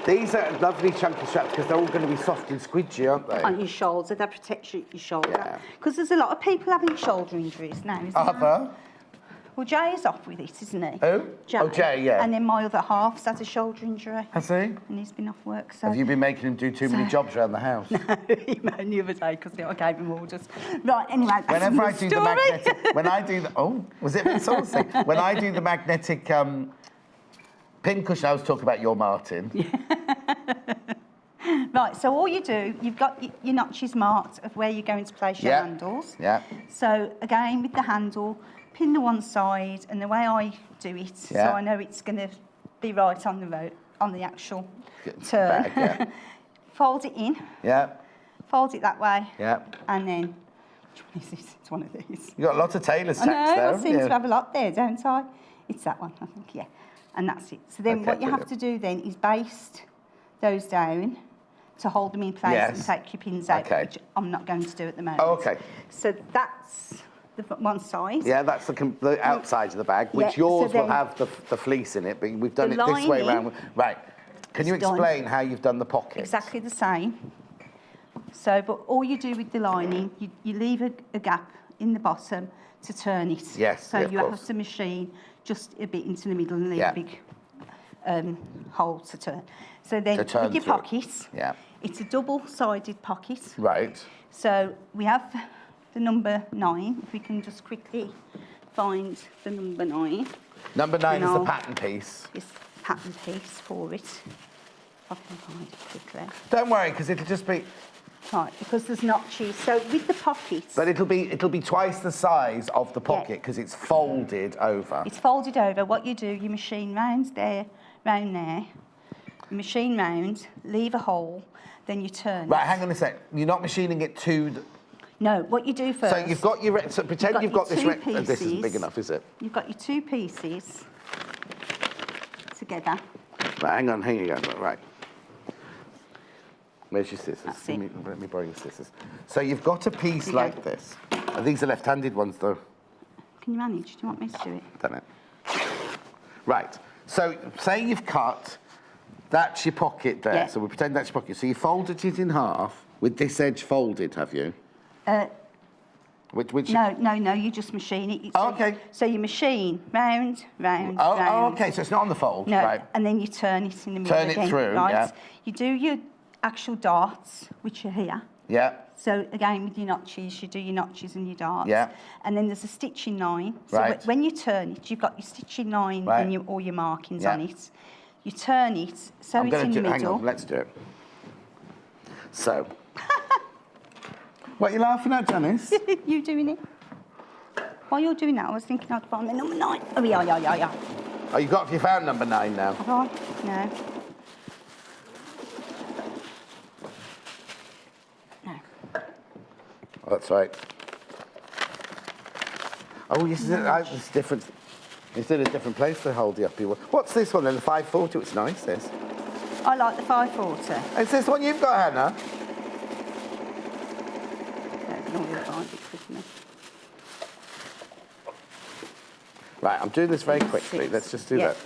These are lovely chunky straps because they're all going to be soft and squidgy, aren't they? On your shoulder, that protects your shoulder. Because there's a lot of people having shoulder injuries now, isn't there? Well, Jay is off with it, isn't he? Who? Jay. Oh, Jay, yeah. And then my other half's had a shoulder injury. Has he? And he's been off work, so... Have you been making him do too many jobs around the house? No, he moaned the other day because I gave him orders. Right, anyway, that's Whenever I the do story. the magnetic... When I do the... Oh, was it a bit saucy? When I do the magnetic pincushion, I was talking about your Martin. Right, so all you do, you've got your notches marked of where you're going to place your handles. Yeah. So again, with the handle, pin the one side, and the way I do it, so I know it's going to be right on the road, on the actual turn. Bag, Fold it in. Yeah. Fold it that way. Yeah. And then, which one is this? It's one of these. You've got a lot of tailor's I tacks know, there, I seem to have a lot there, don't I? It's that one, I think, yeah. And that's it. So then what you have to do then is baste those down to hold them in place and take your pins out, which I'm not going to do at the moment. Oh, okay. So that's the one side. Yeah, that's the outside of the bag, which yours will have the fleece in it, but we've done it this way around. Right. Can you explain how you've done the pockets? Exactly the same. So, but all you do with the lining, you leave a gap in the bottom to turn it. Yes, so you have to machine just a bit into the middle and leave a big hole to turn. So then with your pockets, it's a double-sided pocket. Right. So we have the number 9. If we can just quickly find the number 9. Number 9 is the pattern piece. This pattern piece for it. If I can find it quickly. Don't worry, because it'll just be... Right, because there's notches. So with the pockets... But it'll be twice the size of the pocket because it's folded over. It's folded over. What you do, you machine round there, you machine round, leave a hole, then you turn Right, hang on a sec. You're not machining it to... No, what you do first... So you've got your... So pretend you've got this... This isn't big enough, is it? You've got your 2 pieces together. Right, hang on, here you go. Right. Where's your scissors? That's Let it. me borrow your scissors. So you've got a piece like this. These are left-handed ones, though. Can you manage? Do you want me to do it? Don't know. Right. So say you've cut. That's your pocket there. Yeah. So we pretend that's your pocket. So you folded it in half with this edge folded, have you? Which? No, you just machine it. Oh, okay. So you machine round, round, Oh, round. okay. So it's not on the fold, No, right? and then you turn it in the middle Turn it again, through, right? yeah. You do your actual darts, which are here. Yeah. So again, with your notches, you do your notches and your darts. Yeah. And then there's a stitching line. So Right. when you turn it, you've got your stitching line Right. and all your markings Yeah. on it. You turn it, so I'm it's going in to the do. Hang middle. on. Let's do it. So. What are you laughing at, Janis? You doing it? While you're doing that, I was thinking I'd find the number 9. Oh, yeah. Oh, you found number 9 now. Have I? No. No. Oh, that's right. Oh, yes, it's different. It's in a different place to hold the uppy one. What's this one then? The 540? It's nice, this. I like the 540. Is this one you've got, Hannah? No, you'll find it quick enough. Right, I'm doing this very quickly. 6. Let's just do Yeah. that.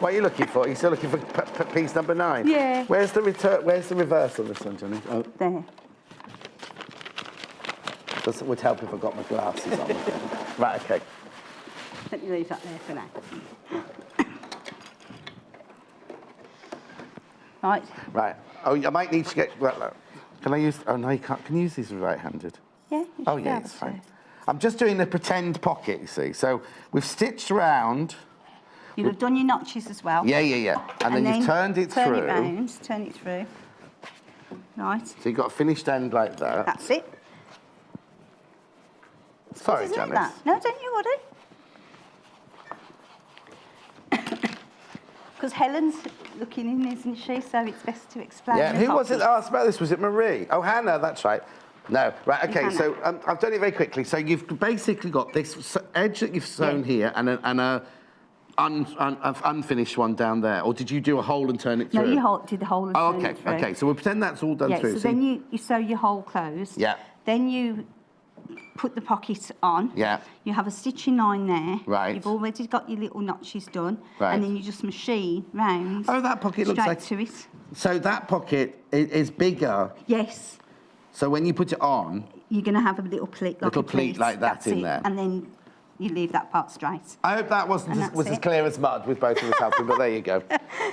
What are you looking for? Are you still looking for piece number 9? Yeah. Where's the reverse on this one, Johnny? Oh, There. this would help if I got my glasses on. Right, okay. Let me leave that there for now. Right. Right. Oh, I might need to get... Well, can I use... Oh, no, you can't. Can you use these right-handed? Yeah. you Oh, should be yeah, able it's to. fine. I'm just doing the pretend pocket, you see. So we've stitched around. You'll have done your notches as well. Yeah. And then you've turned it turn through. Turn it round, turn it through. Right. So you've got a finished end like that. That's it. Sorry, Isn't it Janis. that? No, don't you worry. Because Helen's looking in, isn't she? So it's best to explain. Yeah, the who was it pocket. that asked about this? Was it Marie? Oh, Hannah, that's right. No, right, okay, Hannah. so I've done it very quickly. So you've basically got this edge that you've sewn here and a unfinished one down there. Or did you do a hole and turn it through? No, you did the hole and Oh, turn okay, it through. okay. So we'll pretend that's all done Yeah, through. so then you sew your hole closed. Yeah. Then you put the pocket on. Yeah. You have a stitching line there. Right. You've already got your little notches done. Right. And then you just machine round. Oh, that pocket looks like... straight to it. So that pocket is bigger. Yes. So when you put it on... You're going to have a little pleat like Little pleat like that That's in it. there. And then you leave that part straight. I hope that was And that's as it. clear as mud with both of us helping, but there you go.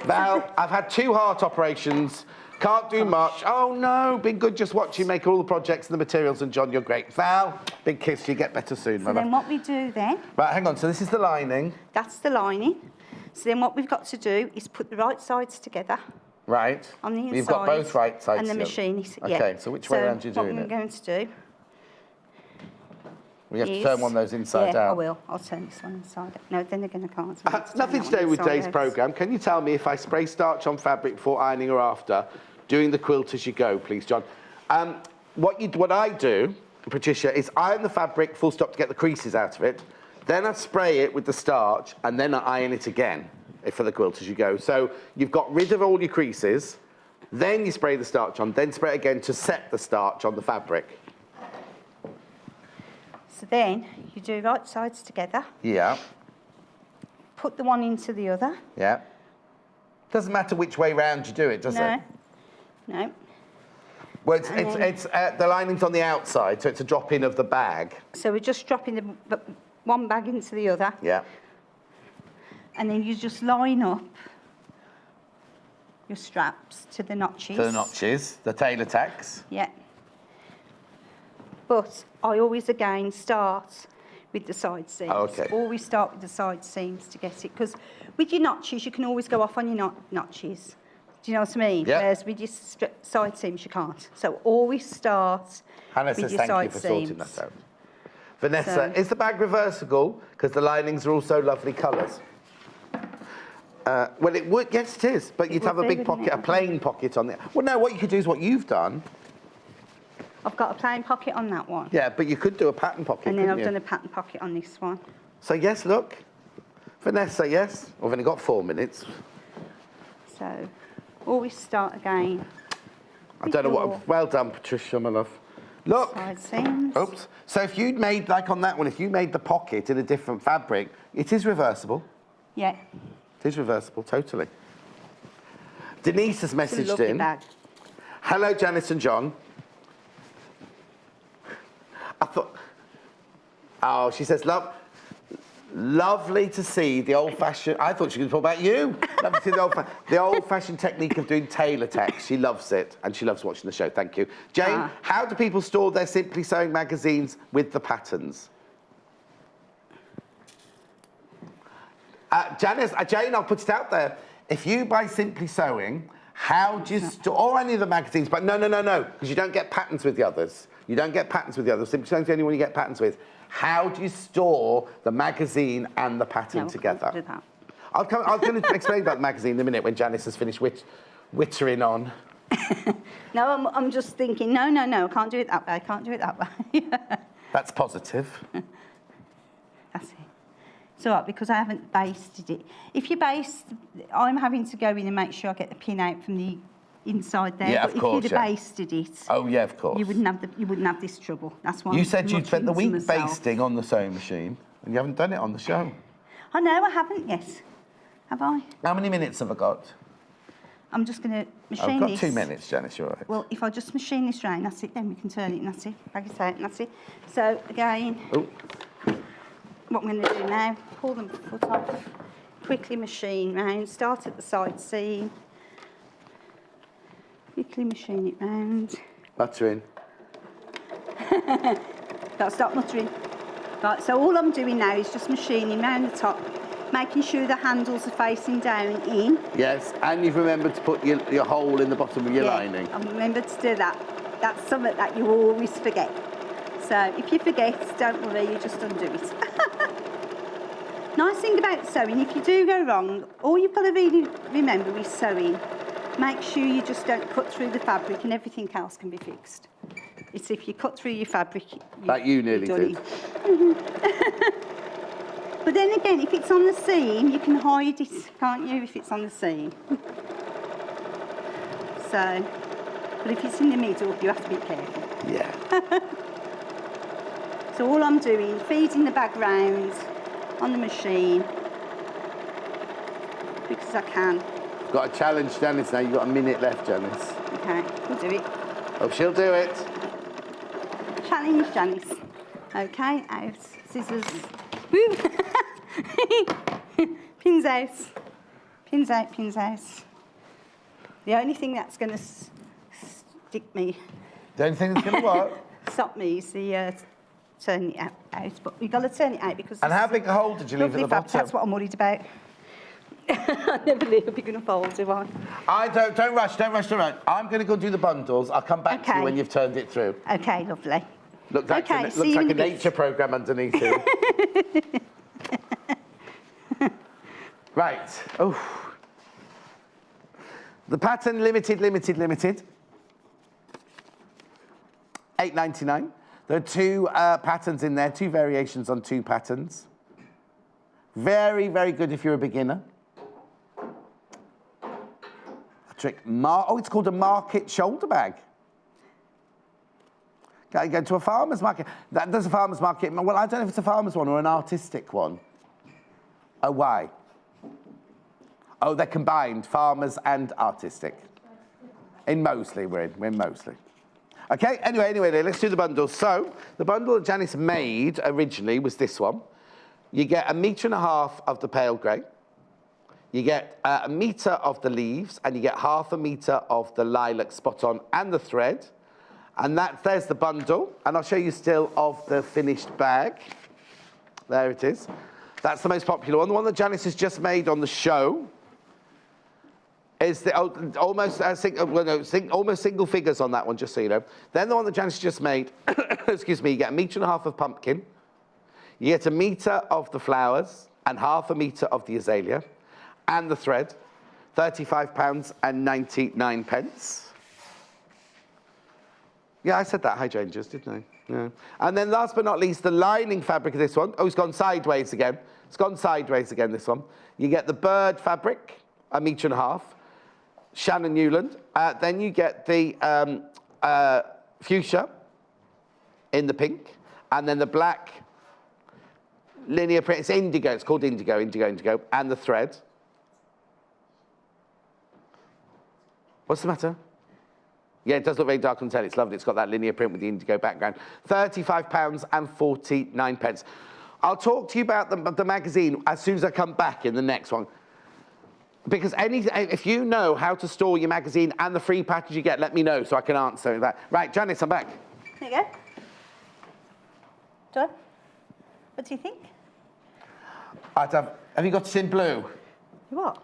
Val, I've had 2 heart operations. Can't do much. Oh, no. Been good just watching make all the projects and the materials. And, John, you're great. Val, big kiss. You get better soon, So mother. then what we do then, Right, hang on. So this is the lining. that's the lining. So then what we've got to do is put the right sides together Right. on the inside. You've got both right sides And the together. machine is, yeah. Okay, so which way around are you doing what it? I'm going to do We have to is... turn one of those inside yeah, out. I will. I'll turn this one inside out. No, then again I can't. Nothing to do with today's programme. Can you tell me if I spray starch on fabric before ironing or after, doing the quilt as you go, please, John? What I do, Patricia, is iron the fabric full stop to get the creases out of it. Then I spray it with the starch, and then I iron it again for the quilt as you go. So you've got rid of all your creases, then you spray the starch on, then spray it again to set the starch on the fabric. So then you do right sides together, Yeah, put the one into the other. yeah. Doesn't matter which way round you do it, does it? No. Well, it's the lining's on the outside, so it's a drop-in of the bag. So we're just dropping the one bag into the other. Yeah. And then you just line up your straps to the notches. To the notches, the tailor tacks. Yeah. But I always, again, start with the side seams. Oh, okay. Always start with the side seams to get it. Because with your notches, you can always go off on your notches. Do you know what I mean? Yeah. Whereas with your side seams, you can't. So always start Hannah with says your thank you side for seams. sorting that out. Vanessa, So- is the bag reversible? Because the linings are also lovely colours. Well, it would. Yes, it is. But you'd would have a be, big wouldn't pocket, it? a plain pocket on there. Well, no. What you could do is what you've done. I've got a plain pocket on that one. Yeah, but you could do a pattern pocket. And then couldn't I've you? done a pattern pocket on this one. So yes, look, Vanessa, yes. We've only got 4 minutes. So always start again. I don't know what. Well done, Patricia, my love. Look. Side seams. Oops. So if you'd made, like on that one, if you made the pocket in a different fabric, it is reversible. Yeah. It is reversible, totally. Denise has It's a messaged lovely in. bag. Hello, Janis and John. I thought, oh, she says, lovely to see the old-fashioned, I thought she was talking about you. Lovely to see the old-fashioned technique of doing tailor text. She loves it, and she loves watching the show. Thank you. Jane, how do people store their Simply Sewing magazines with the patterns? Jane, I'll put it out there. If you buy Simply Sewing, how do you store, or any of the magazines, but no, because you don't get patterns with the others. You don't get patterns with the others. Simply Sewing's the only one you get patterns with. How do you store the magazine and the pattern together? Do that. I'm going to explain about the magazine in a minute when Janis has finished wittering on. No, I'm just thinking, no, I can't do it that way, I can't do it that way. That's positive. That's it. It's all right, because I haven't basted it. If you baste, I'm having to go in and make sure I get the pin out from the inside there. Yeah, but of course, if you'd have basted it, oh yeah, of course, you wouldn't have this trouble. That's why you I'm said you'd much spent the into week myself. basting on the sewing machine, and you haven't done it on the show. I know, I haven't yet. Have I? How many minutes have I got? I'm just going to machine I've got this. 2 minutes, Janis, you're all right. Well, if I just machine this round, that's it, then we can turn it, and that's it. Bag it out, and that's it. So, again, what I'm going to do now, pull the foot off, quickly machine round, start at the side seam, quickly machine it round. Buttering. Got to stop muttering. Right, so all I'm doing now is just machining round the top, making sure the handles are facing down in. Yes, and you've remembered to put your hole in the bottom of your lining. I remembered to do that. That's something that you always forget. So if you forget, don't worry, you just undo it. Nice thing about sewing, if you do go wrong, all you've got to really remember is sewing. Make sure you just don't cut through the fabric and everything else can be fixed. It's if you cut through your fabric, That you nearly did. But then again, if it's on the seam, you can hide it, can't you, if it's on the seam? So, but if it's in the middle, you have to be careful. Yeah. So all I'm doing, feeding the bag round on the machine, because I can. Got a challenge, Janis, now. You've got a minute left, Janis. Okay, we'll do it. Oh, she'll do it. Challenge, Janis. Okay, out. Scissors. Woo! Pins out. Pins out, pins out. The only thing that's going to stick me, The only thing that's going to work. stop me is the turning it out. But we've got to turn it out because... And how big a hole did you leave at the bottom? That's what I'm worried about. I never leave a big enough hole, do I? Don't rush. I'm going to go do the bundles. I'll come back to you when you've turned it through. Okay, lovely. Looks like a nature programme underneath here. Right. Oh. The pattern limited. $8.99. There are two patterns in there, two variations on two patterns. Very, very good if you're a beginner. It's called a market shoulder bag. Go to a farmer's market. There's a farmer's market. Well, I don't know if it's a farmer's one or an artistic one. Oh, why? Oh, they're combined, farmers and artistic. In Moseley, we're in Moseley. Okay, anyway, let's do the bundle. So, the bundle that Janis made originally was this one. You get 1.5 meters of the pale grey. You get 1 meter of the leaves, and you get 0.5 meter of the lilac spot on and the thread. And there's the bundle. And I'll show you still of the finished bag. There it is. That's the most popular one. The one that Janis has just made on the show is the almost single figures on that one, just so you know. Then the one that Janis just made, excuse me, you get 1.5 meters of pumpkin. You get 1 meter of the flowers and 0.5 meter of the azalea and the thread, £35.99. Yeah, I said that hydrangeas, didn't I? Yeah. And then last but not least, the lining fabric of this one. Oh, it's gone sideways again. This one. You get the bird fabric, 1.5 meters. Shannon Newland. Then you get the fuchsia in the pink, and then the black linear print. It's indigo. It's called indigo, and the thread. What's the matter? Yeah, it does look very dark on telly. It's lovely. It's got that linear print with the indigo background. £35.49. I'll talk to you about the magazine as soon as I come back in the next one. Because if you know how to store your magazine and the free package you get, let me know so I can answer that. Right, Janis, I'm back. There you go. Done. What do you think? Have you got it in blue? What?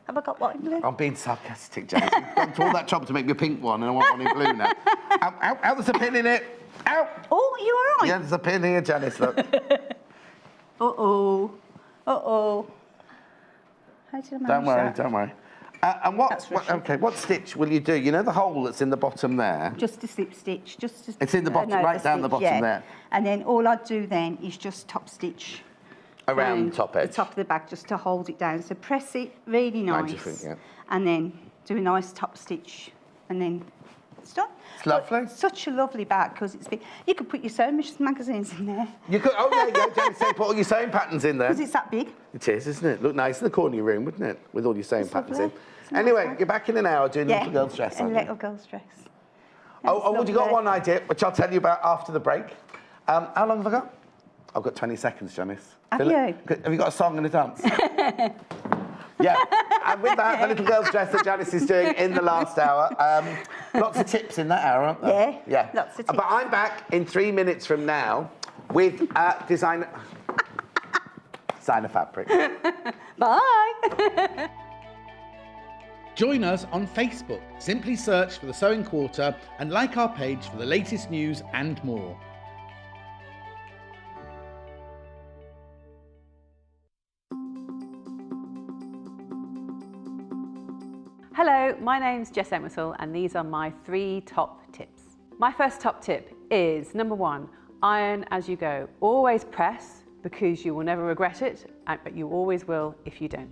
Have I got what in blue? I'm being sarcastic, Janis. You've gone to all that trouble to make me a pink one, and I want one in blue now. Ow, ow, ow, there's a pin in it. Ow! Oh, you all right? Yeah, there's a pin here, Janis, look. Uh-oh. Uh-oh. How did I manage that? Don't worry. And what stitch will you do? You know the hole that's in the bottom there? Just a slip stitch. It's in the bottom, right down the bottom there. And then all I'd do then is just top stitch. Around the top edge. The top of the bag, just to hold it down. So press it really nice. And then do a nice top stitch. And then it's done. It's lovely. But such a lovely bag because it's big. You could put your sewing magazines in there. You could, oh, there you go, Janis, put all your sewing patterns in there. Because it's that big. It is, isn't it? Look nice in the corner of your room, wouldn't it? With all your sewing patterns lovely. in. Anyway, you're back in an hour doing a little girl's dress, a aren't little girl's dress. Well, you got one idea, which I'll tell you about after the break. How long have I got? I've got 20 seconds, Janis. Have you? Have you got a song and a dance? Yeah. And with that, the little girl's dress that Janis is doing in the last hour. Lots of tips in that hour, aren't there? Yeah. Lots of tips. But I'm back in 3 minutes from now with designer fabric. Bye. Join us on Facebook. Simply search for The Sewing Quarter and like our page for the latest news and more. Hello, my name's Jess Entwistle and these are my 3 top tips. My first top tip is, number 1, iron as you go. Always press because you will never regret it, but you always will if you don't.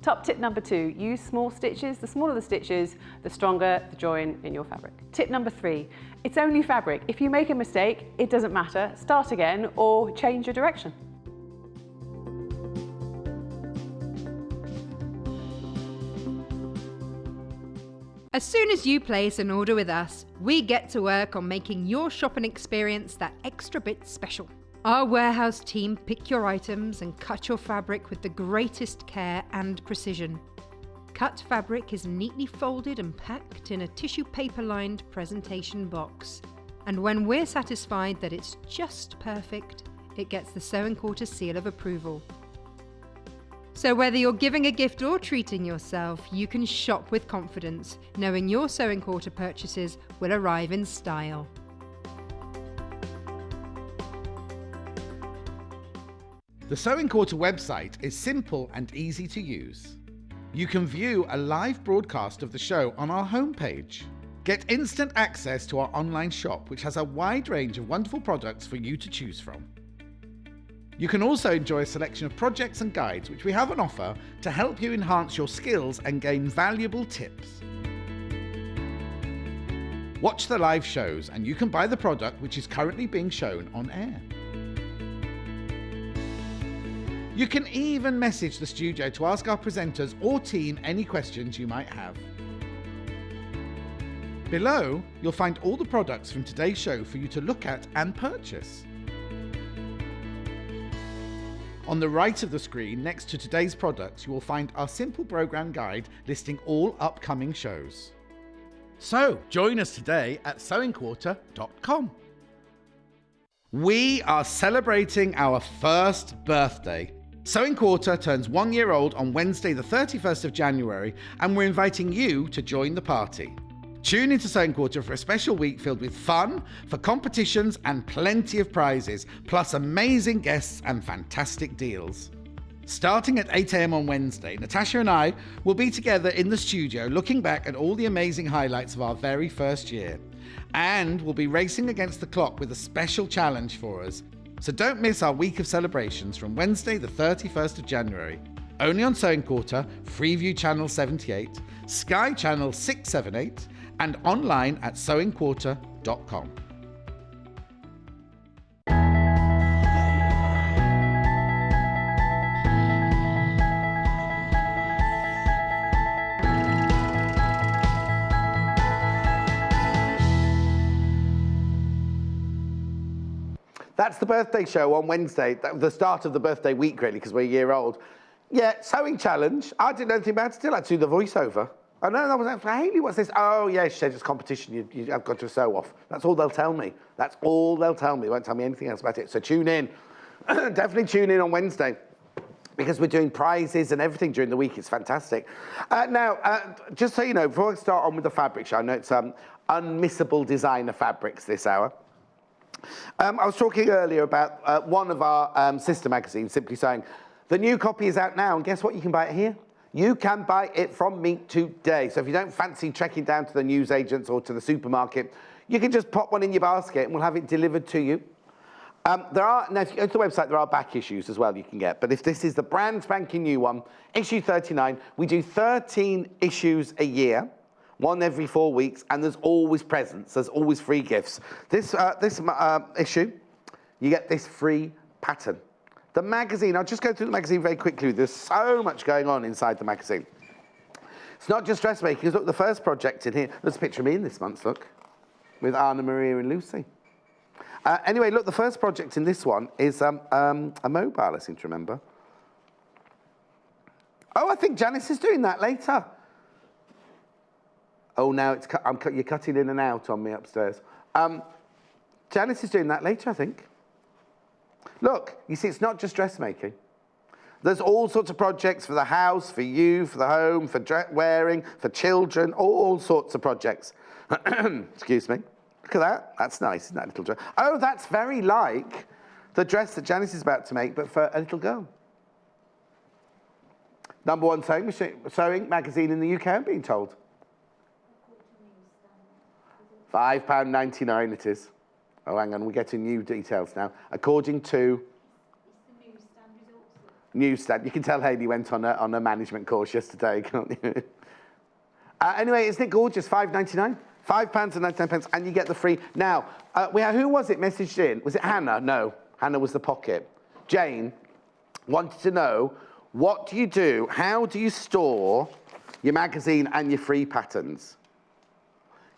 Top tip number 2, use small stitches. The smaller the stitches, the stronger the join in your fabric. Tip number 3, it's only fabric. If you make a mistake, it doesn't matter. Start again or change your direction. As soon as you place an order with us, we get to work on making your shopping experience that extra bit special. Our warehouse team pick your items and cut your fabric with the greatest care and precision. Cut fabric is neatly folded and packed in a tissue paper-lined presentation box. And when we're satisfied that it's just perfect, it gets the Sewing Quarter seal of approval. So whether you're giving a gift or treating yourself, you can shop with confidence, knowing your Sewing Quarter purchases will arrive in style. The Sewing Quarter website is simple and easy to use. You can view a live broadcast of the show on our homepage. Get instant access to our online shop, which has a wide range of wonderful products for you to choose from. You can also enjoy a selection of projects and guides which we have on offer to help you enhance your skills and gain valuable tips. Watch the live shows and you can buy the product which is currently being shown on air. You can even message the studio to ask our presenters or team any questions you might have. Below, you'll find all the products from today's show for you to look at and purchase. On the right of the screen, next to today's products, you will find our simple program guide listing all upcoming shows. So, join us today at sewingquarter.com. We are celebrating our first birthday. Sewing Quarter turns 1 year old on Wednesday the 31st of January, and we're inviting you to join the party. Tune into Sewing Quarter for a special week filled with fun, for competitions and plenty of prizes, plus amazing guests and fantastic deals. Starting at 8 a.m. on Wednesday, Natasha and I will be together in the studio looking back at all the amazing highlights of our very first year. And we'll be racing against the clock with a special challenge for us. So don't miss our week of celebrations from Wednesday the 31st of January. only on Sewing Quarter, Freeview Channel 78, Sky Channel 678, and online at sewingquarter.com. That's the birthday show on Wednesday, the start of the birthday week, really, because we're a year old. Yeah, sewing challenge. I didn't know anything about it. Still had to do the voiceover. I know, that was Hayley, what's this? Oh, yeah, she said it's competition. You have got to sew off. That's all they'll tell me. That's all they'll tell me. They won't tell me anything else about it. So tune in. Definitely tune in on Wednesday, because we're doing prizes and everything during the week. It's fantastic. Now, just so you know, before I start on with the fabric show, I know it's Unmissable designer fabrics this hour. I was talking earlier about one of our sister magazines, Simply Sewing. The new copy is out now, and guess what? You can buy it here. You can buy it from me today. So if you don't fancy trekking down to the newsagents or to the supermarket, you can just pop one in your basket and we'll have it delivered to you. Now, if you go to the website, there are back issues as well you can get. But if this is the brand spanking new one, issue 39, we do 13 issues a year. One every 4 weeks, and there's always presents. There's always free gifts. This issue, you get this free pattern. The magazine, I'll just go through the magazine very quickly. There's so much going on inside the magazine. It's not just dressmaking. Look, the first project in here, there's a picture of me in this month, look, with Anna Maria and Lucy. Anyway, look, the first project in this one is a mobile, I seem to remember. Oh, I think Janis is doing that later. Oh, now you're cutting in and out on me upstairs. Janis is doing that later, I think. Look, you see, it's not just dressmaking. There's all sorts of projects for the house, for you, for the home, for wearing, for children, all sorts of projects. Excuse me. Look at that. That's nice, isn't that little dress? Oh, that's very like the dress that Janis is about to make, but for a little girl. #1 sewing magazine in the UK, I'm being told. £5.99 it is. Oh, hang on, we're getting new details now. According to... It's the newsstand results. Newsstand. You can tell Hayley went on a management course yesterday, can't you? Anyway, isn't it gorgeous? £5.99? £5.99, and you get the free... Now, who was it messaged in? Was it Hannah? No, Hannah was the pocket. Jane wanted to know, what do you do? How do you store your magazine and your free patterns?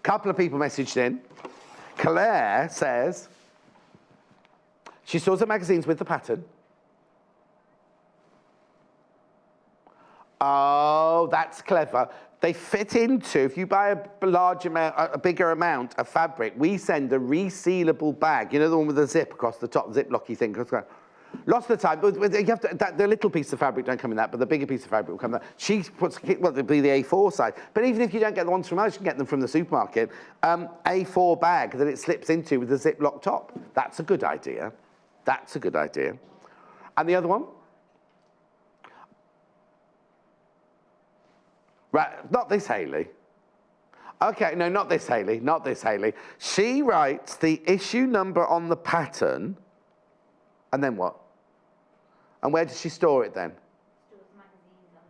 Couple of people messaged in. Claire says she stores her magazines with the pattern. Oh, that's clever. They fit into, if you buy a bigger amount of fabric, we send a resealable bag. You know, the one with the zip across the top, zip-locky thing. Lots of the time, you have to, the little piece of fabric don't come in that, but the bigger piece of fabric will come in that. She puts, well, it'll be the A4 size. But even if you don't get the ones from us, you can get them from the supermarket. A4 bag that it slips into with a zip-lock top. That's a good idea. That's a good idea. And the other one? Right, not this Hayley. Okay, no, not this Hayley, not this Hayley. She writes the issue number on the pattern, and then what? And where does she store it then? Stores magazines on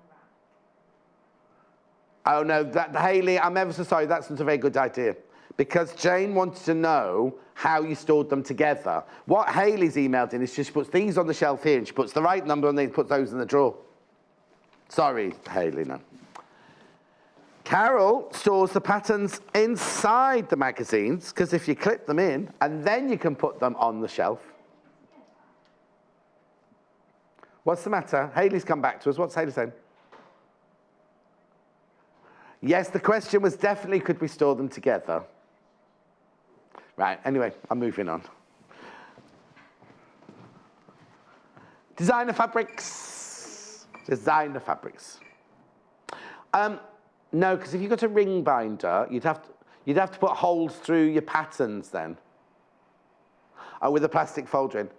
the rack. Oh no, Hayley, I'm ever so sorry, that's not a very good idea. Because Jane wanted to know how you stored them together. What Hayley's emailed in is she puts these on the shelf here, and she puts the right number, and then puts those in the drawer. Sorry, Hayley, no. Carol stores the patterns inside the magazines, because if you clip them in, and then you can put them on the shelf. What's the matter? Hayley's come back to us. What's Hayley saying? Yes, the question was definitely, could we store them together? Right, anyway, I'm moving on. Designer fabrics. Designer fabrics. No, because if you've got a ring binder, you'd have to put holes through your patterns then. Oh, with a plastic folder in.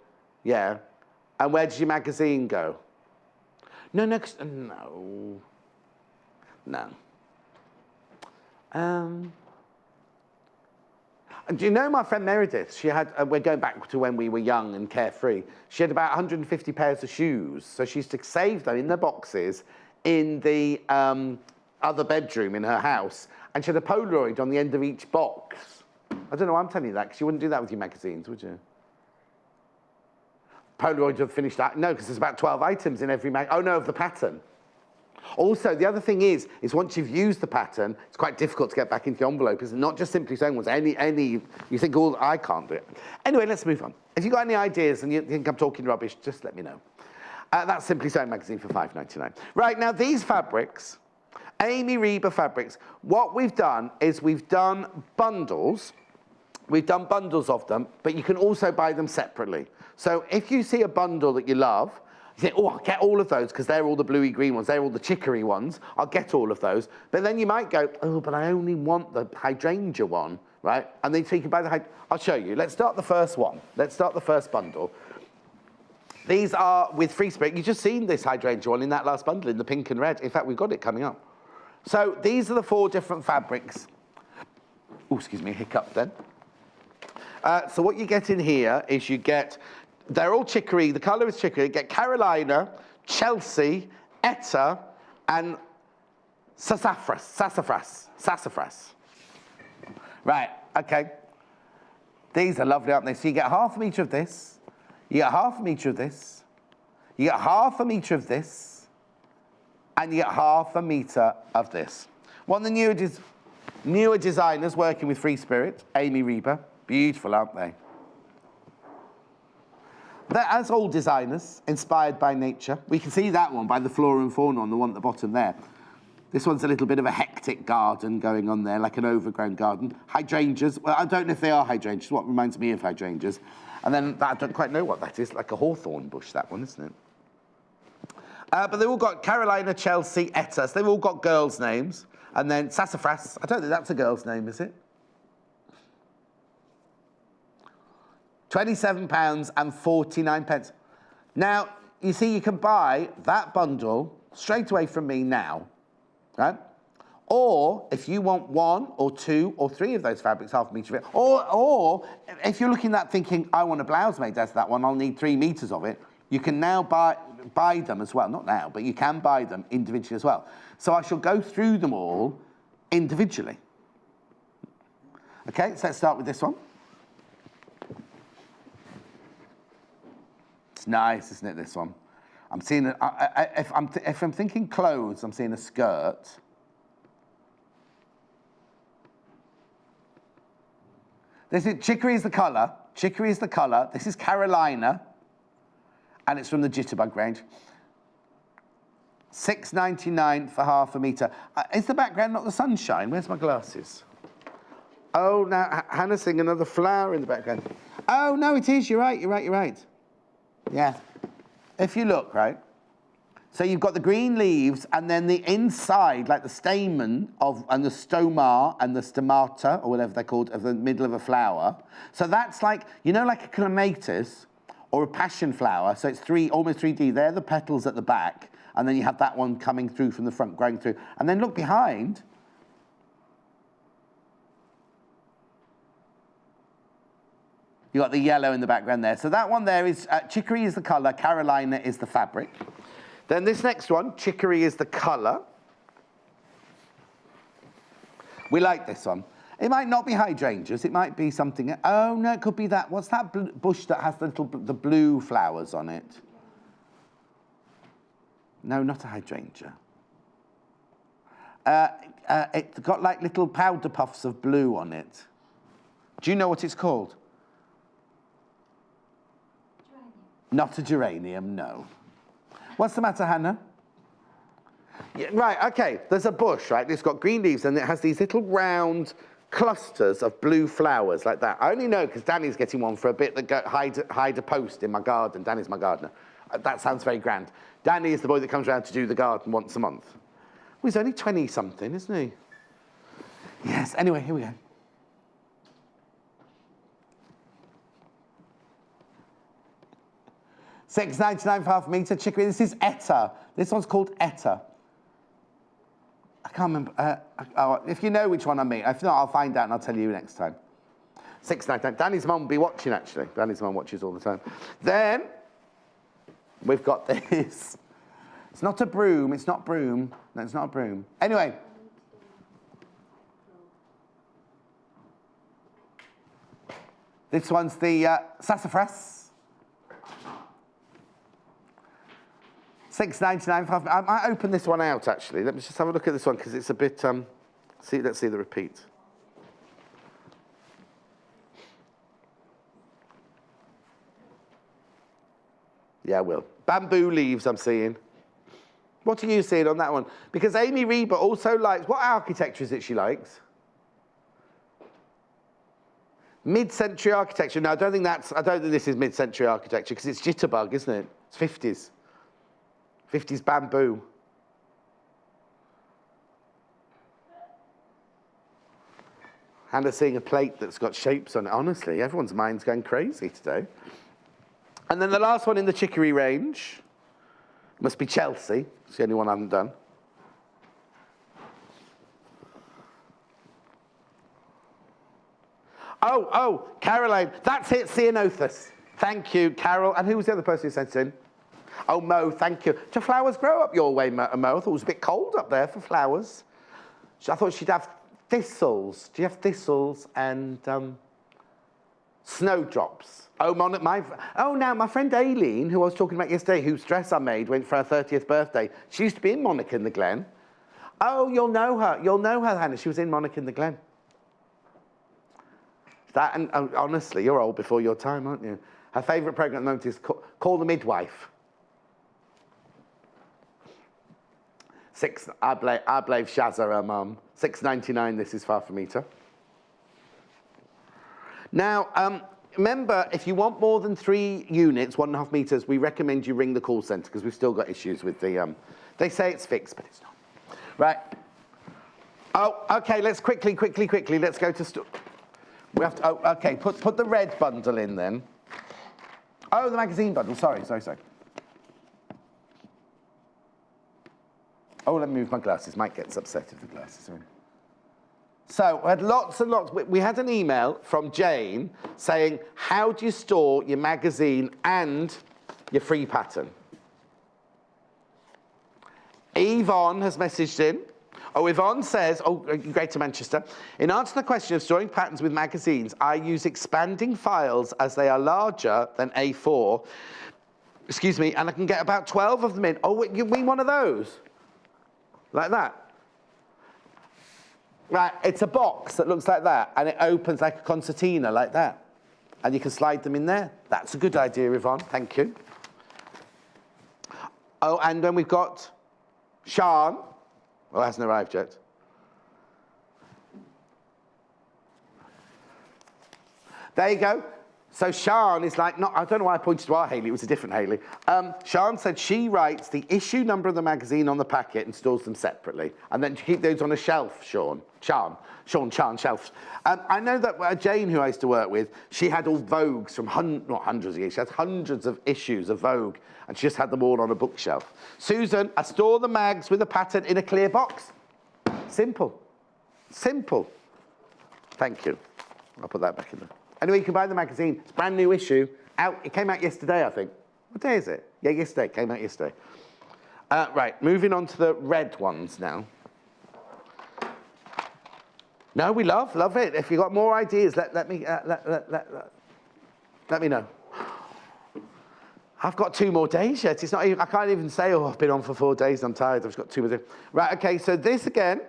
Yeah. And where does your magazine go? No. And do you know my friend Meredith? She had, we're going back to when we were young and carefree. She had about 150 pairs of shoes. So she used to save them in the boxes in the other bedroom in her house. And she had a Polaroid on the end of each box. I don't know why I'm telling you that, because you wouldn't do that with your magazines, would you? Polaroid have finished that. No, because there's about 12 items in every mag. Oh no, of the pattern. Also, the other thing is once you've used the pattern, it's quite difficult to get back into the envelope. It's not just simply sewing ones. You think, oh, I can't do it. Anyway, let's move on. If you've got any ideas and you think I'm talking rubbish, just let me know. That's Simply Sewing Magazine for $5.99. Right, now these fabrics, Amy Reber fabrics, what we've done is we've done bundles. We've done bundles of them, but you can also buy them separately. So if you see a bundle that you love, you think, oh, I'll get all of those because they're all the bluey green ones, they're all the chicory ones, I'll get all of those. But then you might go, oh, but I only want the hydrangea one, right? And then so you can buy the I'll show you. Let's start the first one. Let's start the first bundle. These are with Free Spirit. You've just seen this hydrangea one in that last bundle in the pink and red. In fact, we've got it coming up. So these are the 4 different fabrics. Oh, excuse me, hiccup then. So what you get in here is you get, they're all chicory, the colour is chicory. You get Carolina, Chelsea, Etta, and sassafras. Right, okay. These are lovely, aren't they? So you get half a metre of this, you get half a metre of this, you get half a metre of this, and you get half a metre of this. One of the newer designers working with Free Spirit, Amy Reber. Beautiful, aren't they? They're, as all designers, inspired by nature. We can see that one by the flora and fauna on the one at the bottom there. This one's a little bit of a hectic garden going on there, like an overgrown garden. Hydrangeas, well, I don't know if they are hydrangeas, what reminds me of hydrangeas. And then, I don't quite know what that is, like a hawthorn bush, that one, isn't it? But they've all got Carolina, Chelsea, Etta, so they've all got girls' names. And then sassafras, I don't think that's a girl's name, is it? £27.49. Now, you see, you can buy that bundle straight away from me now, right? Or if you want 1 or 2 or 3 of those fabrics, half a metre of it, or if you're looking at that thinking, I want a blouse made out of that one, I'll need 3 metres of it, you can now buy them as well. Not now, but you can buy them individually as well. So I shall go through them all individually. Okay, so let's start with this one. It's nice, isn't it, this one? I'm seeing, if I'm thinking clothes, I'm seeing a skirt. This is, chicory is the colour. Chicory is the colour. This is Carolina, and it's from the Jitterbug range. $6.99 for half a metre. Is the background not the sunshine? Where's my glasses? Oh, now Hannah's seeing another flower in the background. Oh, no, it is. You're right. Yeah. If you look, right, so you've got the green leaves and then the inside, like the stamen and the stoma and the stomata, or whatever they're called, of the middle of a flower. So that's like, you know, like a clematis or a passion flower. So it's almost 3D. They're the petals at the back. And then you have that one coming through from the front, growing through. And then look behind. You got the yellow in the background there. So that one there is, chicory is the colour, Carolina is the fabric. Then this next one, chicory is the colour. We like this one. It might not be hydrangeas, it might be something, oh no, it could be that, what's that bush that has the blue flowers on it? No, not a hydrangea. It's got like little powder puffs of blue on it. Do you know what it's called? Not a geranium, no. What's the matter, Hannah? Yeah, right, okay, there's a bush, right? It's got green leaves and it has these little round clusters of blue flowers like that. I only know because Danny's getting one for a bit that hide a post in my garden. Danny's my gardener. That sounds very grand. Danny is the boy that comes around to do the garden once a month. Well, he's only 20-something, isn't he? Yes, anyway, here we go. $6.99 for half a metre. Chicory, this is Etta. This one's called Etta. I can't remember. If you know which one I mean. If not, I'll find out and I'll tell you next time. £6.99. Danny's mum will be watching, actually. Danny's mum watches all the time. Then, we've got this. It's not a broom. It's not broom. No, it's not a broom. Anyway. This one's the sassafras. £6.99. I might open this one out, actually. Let me just have a look at this one, because it's a bit... let's see the repeat. Yeah, I will. Bamboo leaves, I'm seeing. What are you seeing on that one? Because Amy Reber also likes... What architecture is it she likes? Mid-century architecture. No, I don't think this is mid-century architecture, because it's jitterbug, isn't it? It's 50s. 50s bamboo. Hannah's seeing a plate that's got shapes on it. Honestly, everyone's mind's going crazy today. And then the last one in the chicory range must be Chelsea. It's the only one I haven't done. Oh, Caroline. That's it, Ceanothus. Thank you, Carol. And who was the other person who sent it in? Oh, Mo, thank you. Do flowers grow up your way, Mo? I thought it was a bit cold up there for flowers. I thought she'd have thistles. Do you have thistles and snowdrops? Oh, now my friend Aileen, who I was talking about yesterday, whose dress I made, went for her 30th birthday. She used to be in Monarch in the Glen. Oh, you'll know her. You'll know her, Hannah. She was in Monarch in the Glen. That, and honestly, you're old before your time, aren't you? Her favourite programme at the moment is Call the Midwife. I blame Shazza, her mum. £6.99, this is far from meter. Now, remember, if you want more than 3 units, 1.5 metres, we recommend you ring the call centre, because we've still got issues with the... they say it's fixed, but it's not. Right. Oh, OK, let's quickly, let's go to... We have to... Oh, OK, put the red bundle in, then. Oh, the magazine bundle. Sorry. Oh, let me move my glasses. Mike gets upset if the glasses are in. So, we had lots and lots. We had an email from Jane saying, how do you store your magazine and your free pattern? Yvonne has messaged in. Oh, Yvonne says, Greater Manchester, in answer to the question of storing patterns with magazines, I use expanding files as they are larger than A4. Excuse me, and I can get about 12 of them in. Oh, you mean one of those? Like that? Right, it's a box that looks like that, and it opens like a concertina, like that. And you can slide them in there. That's a good idea, Yvonne, thank you. Oh, and then we've got Sean. Oh, it hasn't arrived yet. There you go. So Sean is like, I don't know why I pointed to our Hayley, it was a different Hayley. Sean said she writes the issue number of the magazine on the packet and stores them separately. And then to keep those on a shelf, Sean, shelves. I know that Jane, who I used to work with, she had all Vogues from not hundreds of years, she had hundreds of issues of Vogue, and she just had them all on a bookshelf. Susan, I store the mags with a pattern in a clear box. Simple. Thank you. I'll put that back in there. Anyway, you can buy the magazine. It's a brand new issue. It came out yesterday, I think. What day is it? Yeah, yesterday. It came out yesterday. Right, moving on to the red ones now. No, we love it. If you've got more ideas, let me know. I've got 2 more days yet. It's not even, I can't even say, I've been on for 4 days, I'm tired. I've just got 2 more days. Right, okay, so this again.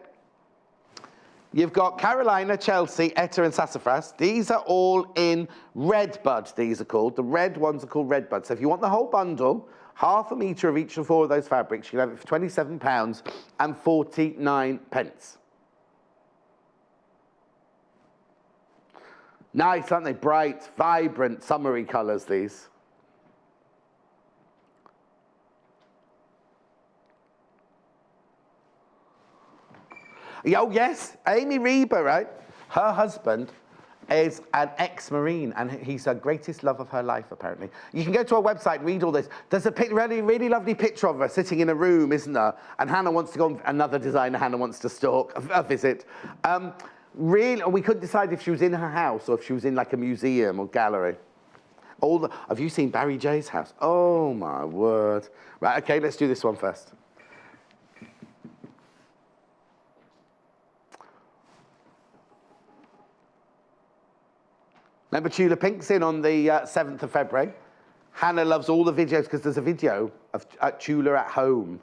You've got Carolina, Chelsea, Etta, and Sassafras. These are all in red bud, these are called. The red ones are called red bud. So if you want the whole bundle, 1/2 metre of each of 4 of those fabrics, you can have it for £27.49. Nice, aren't they? Bright, vibrant, summery colours, these. Oh, yes, Amy Reber, right? Her husband is an ex-Marine, and he's her greatest love of her life, apparently. You can go to our website and read all this. There's a really lovely picture of her sitting in a room, isn't there? And Hannah wants to go on, another designer Hannah wants to stalk, a visit. Really, we couldn't decide if she was in her house or if she was in like a museum or gallery. Have you seen Barry J's house? Oh my word. Right, okay, let's do this one first. Remember Tula Pink's in on the 7th of February. Hannah loves all the videos because there's a video of Tula at home,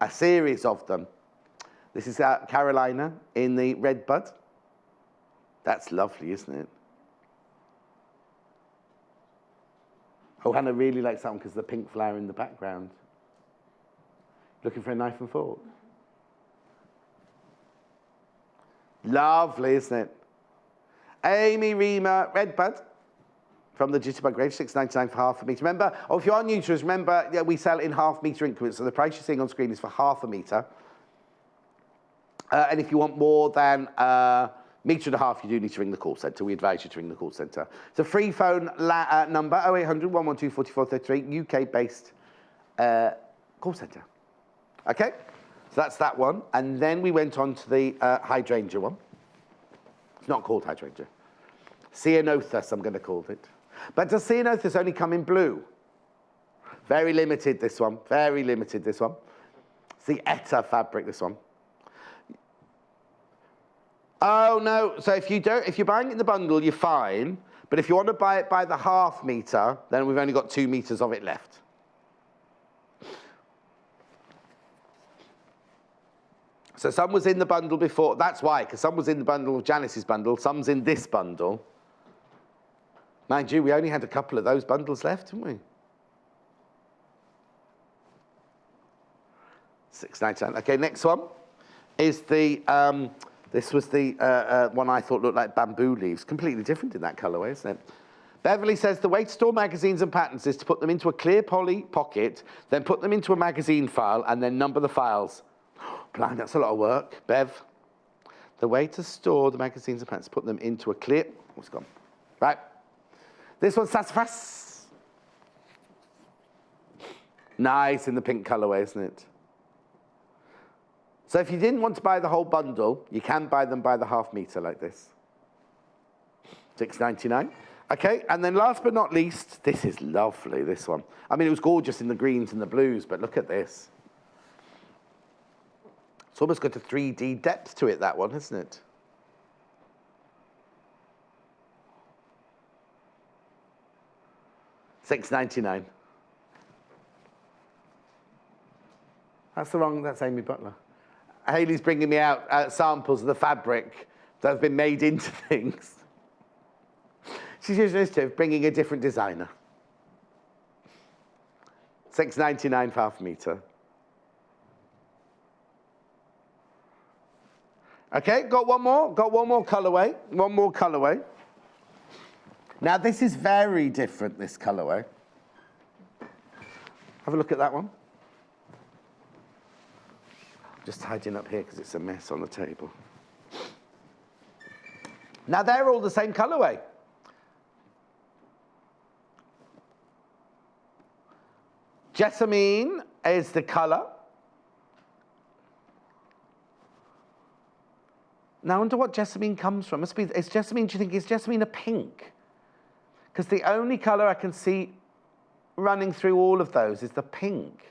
a series of them. This is Carolina in the red bud. That's lovely, isn't it? Oh, Hannah really likes that one because of the pink flower in the background. Looking for a knife and fork? Lovely, isn't it? Amy Reber, red bud, from the Jitterbug range, $6.99 for half a metre. Remember, if you are new to us, remember, yeah, we sell in half-metre increments, so the price you're seeing on screen is for half a metre. And if you want more than metre and a half, you do need to ring the call centre. We advise you to ring the call centre. It's a free phone number, 0800 112 4433, UK-based call centre. Okay, so that's that one. And then we went on to the hydrangea one. It's not called hydrangea. Ceanothus, I'm going to call it. But does Ceanothus only come in blue? Very limited, this one. Very limited, this one. It's the Etta fabric, this one. Oh, no. So if you're buying it in the bundle, you're fine. But if you want to buy it by the half metre, then we've only got 2 metres of it left. So some was in the bundle before. That's why, because some was in the bundle of Janis's bundle. Some's in this bundle. Mind you, we only had a couple of those bundles left, didn't we? $6.99. Okay, next one is the, this was the one I thought looked like bamboo leaves. Completely different in that colourway, isn't it? Beverly says the way to store magazines and patterns is to put them into a clear poly pocket, then put them into a magazine file, and then number the files. Blind, that's a lot of work, Bev. The way to store the magazines and patterns, put them into a clear... Oh, it's gone. Right. This one's sassafras. Nice in the pink colourway, isn't it? So if you didn't want to buy the whole bundle, you can buy them by the half metre like this. $6.99. Okay, and then last but not least, this is lovely, this one. I mean, it was gorgeous in the greens and the blues, but look at this. It's almost got a 3D depth to it, that one, hasn't it? $6.99. That's Amy Butler. Hayley's bringing me out samples of the fabric that have been made into things. She's using this too, bringing a different designer. $6.99 for half a metre. Okay, got one more colourway, one more colourway. Now this is very different, this colourway. Have a look at that one. Just tidying up here because it's a mess on the table. Now they're all the same colourway. Jessamine is the colour. Now I wonder what Jessamine comes from. Is Jessamine, do you think, is Jessamine a pink? Because the only colour I can see running through all of those is the pink.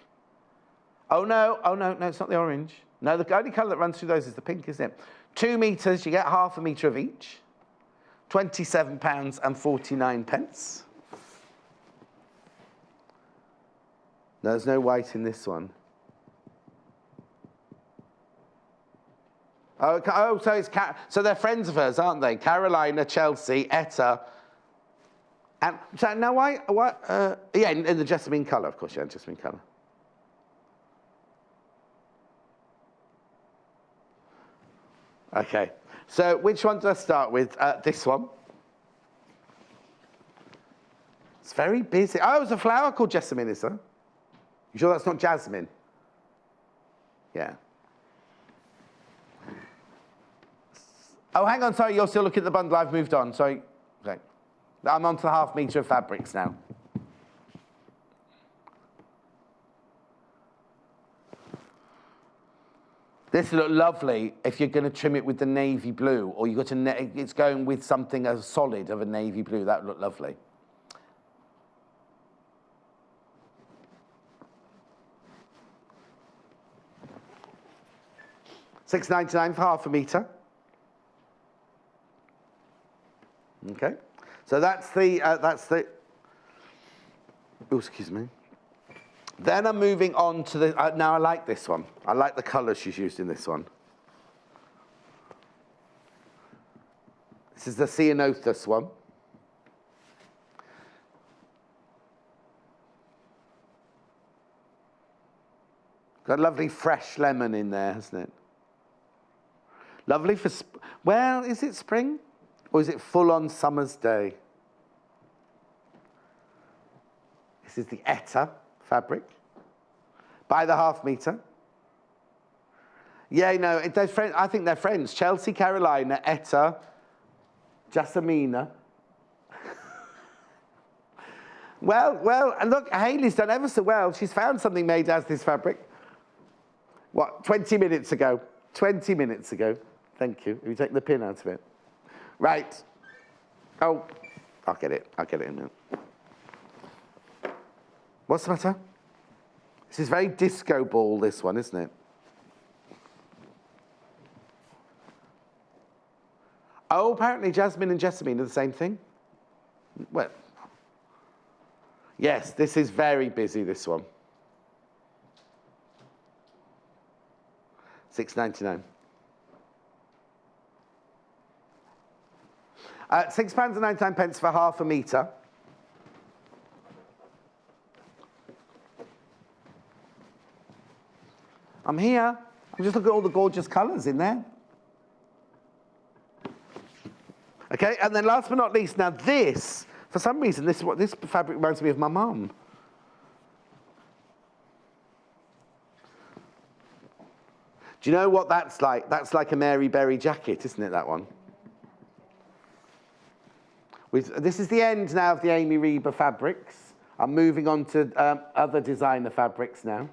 Oh no, it's not the orange. No, the only colour that runs through those is the pink, isn't it? 2 metres, you get half a metre of each. £27.49. No, there's no white in this one. Oh, so they're friends of hers, aren't they? Carolina, Chelsea, Etta. And so now yeah, in the Jessamine colour, of course, yeah, Jessamine colour. Okay, so which one do I start with? This one. It's very busy. Oh, there's a flower called Jessamine, is there? You sure that's not Jasmine? Yeah. Oh, hang on, sorry, you're still looking at the bundle. I've moved on, sorry. Okay. I'm on to the half metre of fabrics now. This will look lovely if you're going to trim it with the navy blue, or you got to. It's going with something as solid of a navy blue. That would look lovely. $6.99 for half a metre. Okay, so that's the. Oh, excuse me. Then I'm moving on to the. Now I like this one. I like the colour she's used in this one. This is the Ceanothus one. Got a lovely fresh lemon in there, hasn't it? Lovely for, well, is it spring? Or is it full-on summer's day? This is the Etta fabric. By the half metre. Yeah, no, I think they're friends. Chelsea, Carolina, Etta, Jasmina. Well, and look, Hayley's done ever so well. She's found something made as this fabric. What, 20 minutes ago? 20 minutes ago. Thank you. Have you taken the pin out of it? Right. Oh, I'll get it in a minute. What's the matter? This is very disco ball, this one, isn't it? Oh, apparently Jasmine and Jessamine are the same thing. Well, yes, this is very busy, this one. $6.99. £6.99 for half a metre. I'm here. I'm just looking at all the gorgeous colours in there. Okay, and then last but not least, now this, for some reason, this fabric reminds me of my mum. Do you know what that's like? That's like a Mary Berry jacket, isn't it, that one? This is the end now of the Amy Reber fabrics. I'm moving on to other designer fabrics now.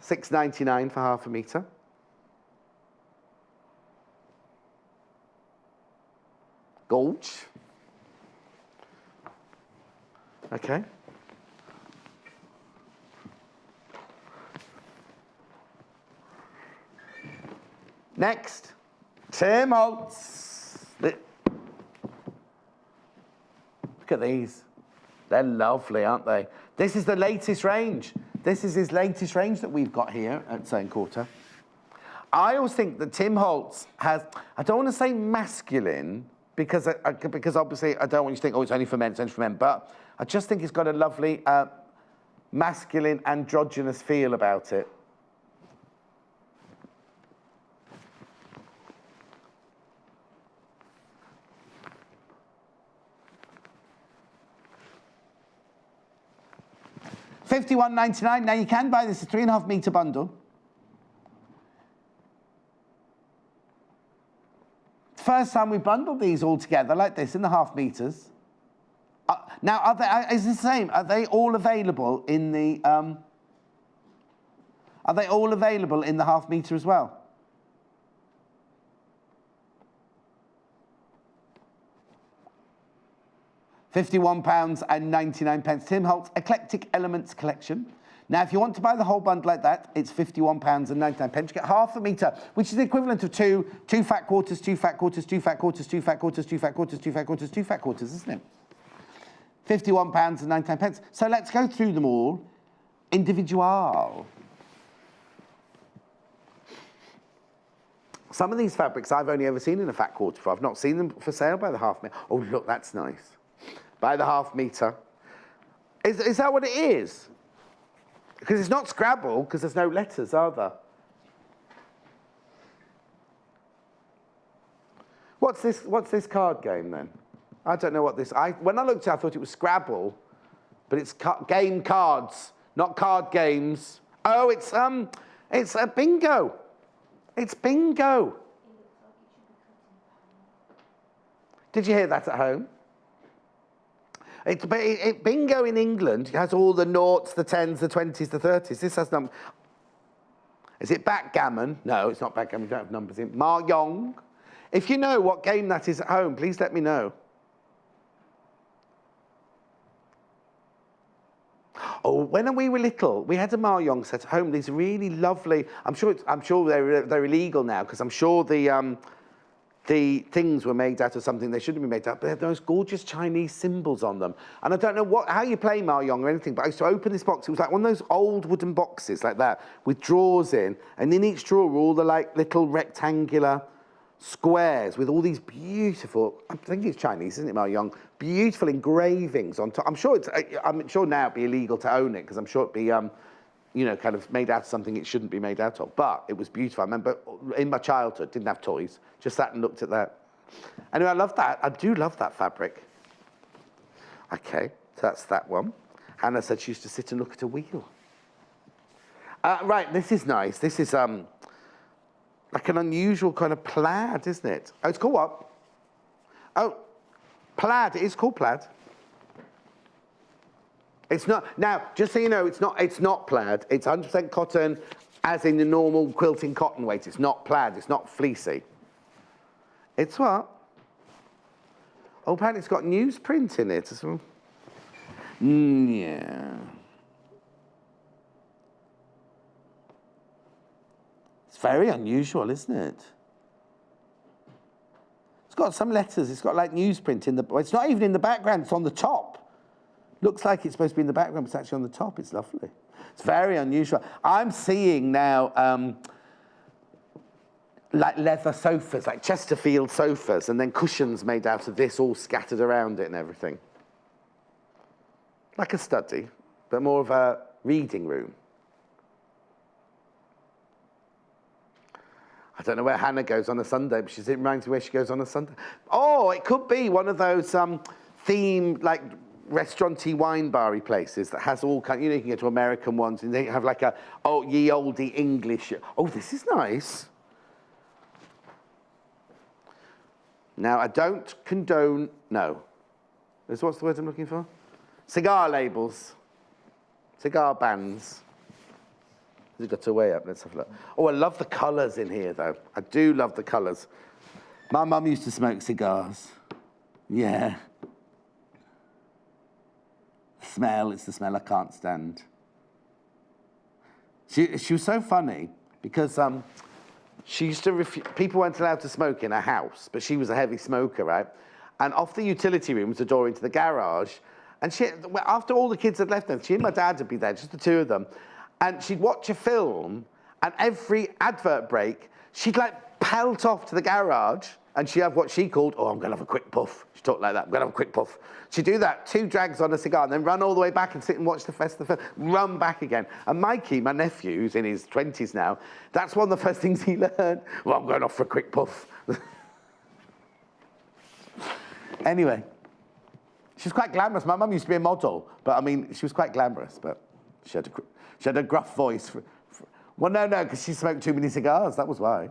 $6.99 for half a metre. Gorge. Okay. Next, Tim Holtz. Look at these. They're lovely, aren't they? This is the latest range. This is his latest range that we've got here at St. Quarter. I always think that Tim Holtz has, I don't want to say masculine, because obviously I don't want you to think, oh, it's only for men, but I just think it's got a lovely masculine, androgynous feel about it. $51.99. Now you can buy this a 3.5 metre bundle. First time we bundled these all together like this in the half metres. Now, is it the same? Are they all available in the? Are they all available in the half metre as well? £51.99. Tim Holtz Eclectic Elements Collection. Now, if you want to buy the whole bundle like that, it's £51.99. You get half a metre, which is the equivalent of two fat quarters, two fat quarters, two fat quarters, two fat quarters, two fat quarters, two fat quarters, two fat quarters, isn't it? £51.99. So let's go through them all individual. Some of these fabrics I've only ever seen in a fat quarter for. I've not seen them for sale by the half metre. Oh, look, that's nice. By the half metre. Is that what it is? Because it's not Scrabble, because there's no letters, are there? What's this card game, then? I don't know what this... When I looked at it, I thought it was Scrabble, but it's game cards, not card games. Oh, it's a bingo. It's bingo. Did you hear that at home? Bingo in England has all the noughts, the 10s, the 20s, the 30s. This has numbers. Is it backgammon? No, it's not backgammon, we don't have numbers in. Mahjong. If you know what game that is at home, please let me know. Oh, when we were little, we had a mahjong set at home. These really lovely. I'm sure they're illegal now because I'm sure the things were made out of something they shouldn't be made out. But they had those gorgeous Chinese symbols on them. And I don't know how you play mahjong or anything. But I used to open this box. It was like one of those old wooden boxes like that with drawers in, and in each drawer were all the like little rectangular squares with all these beautiful, I think it's Chinese, isn't it, mahjong? Beautiful engravings on top. I'm sure now it'd be illegal to own it because I'm sure it'd be, kind of made out of something it shouldn't be made out of. But it was beautiful. I remember in my childhood, didn't have toys, just sat and looked at that. Anyway, I love that. I do love that fabric. Okay, so that's that one. Hannah said she used to sit and look at a wheel. Right, this is nice. This is like an unusual kind of plaid, isn't it? Oh, it's called what? Oh, plaid. It is called plaid. It's not. Now, just so you know, it's not plaid. It's 100% cotton, as in the normal quilting cotton weight. It's not plaid. It's not fleecy. It's what? Oh, apparently it's got newsprint in it as well. Yeah. It's very unusual, isn't it? It's got some letters. It's got like newsprint in the. It's not even in the background. It's on the top. Looks like it's supposed to be in the background, but it's actually on the top. It's lovely. It's very unusual. I'm seeing now like leather sofas, like Chesterfield sofas, and then cushions made out of this all scattered around it and everything. Like a study, but more of a reading room. I don't know where Hannah goes on a Sunday, but it reminds me where she goes on a Sunday. Oh, it could be one of those themed, like, restaurant-y, wine-bar-y places that has all kind. You can go to American ones, and they have like a ye olde English. Oh, this is nice. Now, I don't condone. No. What's the word I'm looking for? Cigar labels. Cigar bands. Has it got a way up? Let's have a look. Oh, I love the colours in here, though. I do love the colours. My mum used to smoke cigars. Yeah. It's the smell I can't stand. She was so funny because she used to people weren't allowed to smoke in her house, but she was a heavy smoker, right? And off the utility room was the door into the garage. And after all the kids had left them, she and my dad would be there, just the two of them. And she'd watch a film, and every advert break, she'd like pelt off to the garage, and she'd have what she called, I'm going to have a quick puff. She talked like that, I'm going to have a quick puff. She'd do that, 2 drags on a cigar, and then run all the way back and sit and watch the rest of the film, run back again. And Mikey, my nephew, who's in his 20s now, that's one of the first things he learned. Well, I'm going off for a quick puff. Anyway, she was quite glamorous. My mum used to be a model, but I mean, she was quite glamorous, but she had a gruff voice. Well, no, because she smoked too many cigars, that was why.